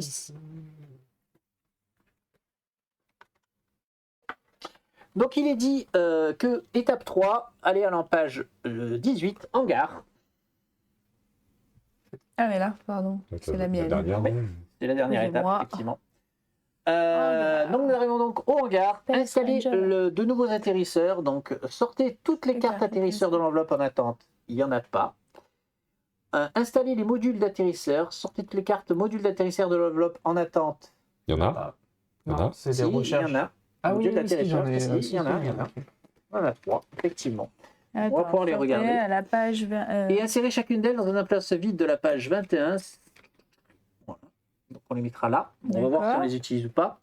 Donc il est dit que étape 3, allez à la page 18, hangar. Ah, mais là, pardon, c'est la mienne. dernière, Ouais. non C'est la dernière étape, Excusez-moi. effectivement. Hangar. Donc nous arrivons donc au hangar. Space Installez Ranger. de nouveaux atterrisseurs. Donc sortez toutes les Les cartes cartes atterrisseurs de l'enveloppe en attente. Il n'y en a pas. Installez les modules d'atterrisseurs. Sortez toutes les cartes modules d'atterrisseurs de l'enveloppe en attente. Il y en a. Il y en a. Non, c'est Si, des il y recherches. en a. Ah oui, Module oui, si, d'atterrissage, j'en ai. si, il y en a, il y en a. Voilà, 3, effectivement. On va pouvoir les regarder. À la page 20, Et insérer chacune d'elles dans un place vide de la page 21. Voilà. Donc on les mettra là. On va voir si on les utilise ou pas.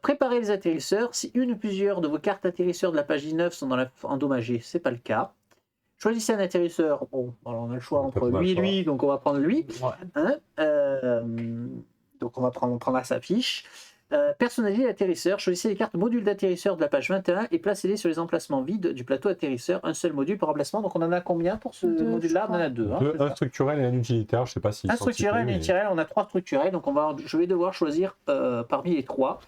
Préparez les atterrisseurs. Si une ou plusieurs de vos cartes atterrisseurs de la page 19 sont endommagées, c'est pas le cas. Choisissez un atterrisseur. Bon, alors on a le choix entre lui et lui, donc on va prendre lui. Ouais. Hein, donc on va prendre à sa fiche. Personnalisez l'atterrisseur. Choisissez les cartes modules d'atterrisseur de la page 21 et placez-les sur les emplacements vides du plateau atterrisseur. Un seul module par emplacement. Donc on en a combien pour ce Deux, module-là? je On en a deux. Hein, c'est Un ça. structurel et un utilitaire, je sais pas si. Un structurel et un utilitaire. On a 3 structurels. Donc je vais devoir choisir parmi les 3.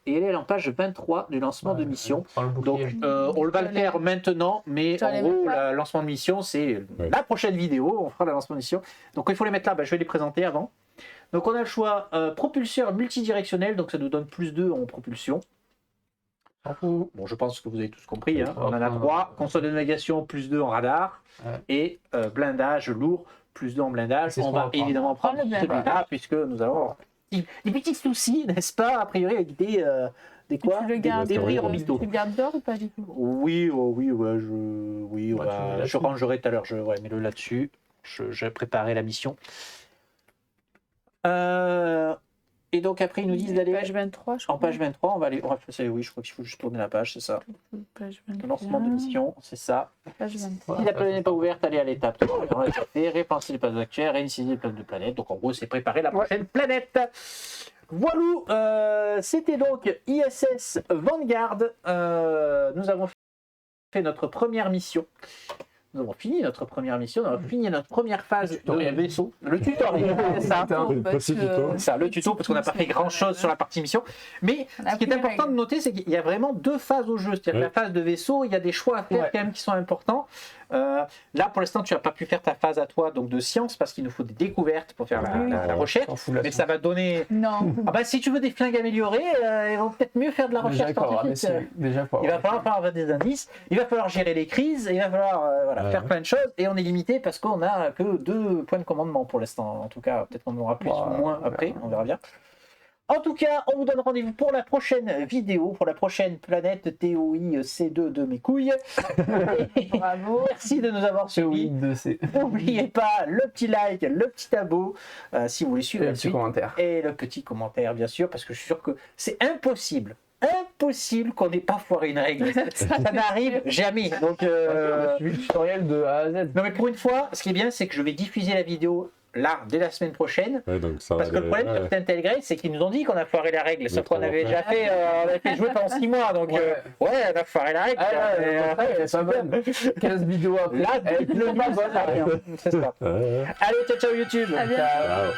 Et elle est en page 23 du lancement de mission. Donc on va le faire maintenant, mais en gros, le lancement de mission, c'est la prochaine vidéo. On fera le lancement de mission. Donc il faut les mettre là. Je vais les présenter avant. Donc on a le choix propulseur multidirectionnel, donc ça nous donne plus 2 en propulsion. Bon, je pense que vous avez tous compris. Hein. On en a 3. Console de navigation, plus 2 en radar. Ouais. Et blindage lourd, plus 2 en blindage. C'est ce On qu'on va va prendre. évidemment prendre Le blindage. celui-là, puisque nous allons des petits soucis, n'est-ce pas, a priori, avec des quoi? Tu le Des gardes, débris oui. orbitaux. tu le gardes dehors ou pas du tout? Oui, ouais, je Ouais, tu mets là-dessus. rangerai tout à l'heure. Ouais, mets-le là-dessus. Je préparais la mission. Et donc après, ils nous disent d'aller Page 23, je crois. en page 23. On va aller. Oui, je crois qu'il faut juste tourner la page, c'est ça. Page Le 21, lancement de mission, c'est ça. Page 23. Si la planète n'est pas ouverte, allez à l'étape 3. Répenser les places actuelles, réinitialiser les places de planète. Donc en gros, c'est préparer la prochaine planète. Voilà, c'était donc ISS Vanguard. Nous avons fait notre première mission. Nous avons fini notre première mission, nous avons fini notre première phase de vaisseau. Le tutoriel, c'est ça. Ça, le tuto, parce qu'on n'a pas fait grand chose sur la partie mission. Mais ce qui est important de noter, c'est qu'il y a vraiment 2 phases au jeu. C'est-à-dire que la phase de vaisseau, il y a des choix à faire quand même qui sont importants. Là, pour l'instant, tu n'as pas pu faire ta phase à toi donc de science parce qu'il nous faut des découvertes pour faire la recherche. Mais ça va donner. Non. Ah bah, si tu veux des flingues améliorées, ils vont peut-être mieux faire de la recherche scientifique. Il va falloir avoir des indices, il va falloir gérer les crises, il va falloir faire plein de choses et on est limité parce qu'on n'a que 2 points de commandement pour l'instant. En tout cas, peut-être qu'on en aura plus ou moins après, on verra bien. En tout cas, on vous donne rendez-vous pour la prochaine vidéo, pour la prochaine planète TOI C2 de mes couilles. Bravo. Merci de nous avoir suivis. TOI2C. N'oubliez pas le petit like, le petit abo, si vous voulez suivre Et la le petit suite. commentaire. Et le petit commentaire, bien sûr, parce que je suis sûr que c'est impossible qu'on n'ait pas foiré une règle. Ça n'arrive jamais. Donc, Je suis le tutoriel de A à Z. non, mais pour une fois, ce qui est bien, c'est que je vais diffuser la vidéo là, dès la semaine prochaine. Ouais, donc ça Parce que le problème sur Tintelgrade, c'est qu'ils nous ont dit qu'on a foiré la règle. Sauf qu'on avait déjà fait, on avait fait jouer pendant 6 mois. Donc, on a foiré la règle. Elle est pas bonne. 15 vidéos après. Là, le pas bonne, la rien. C'est ça. Ouais. Allez, ciao, ciao YouTube. À bientôt. Ciao.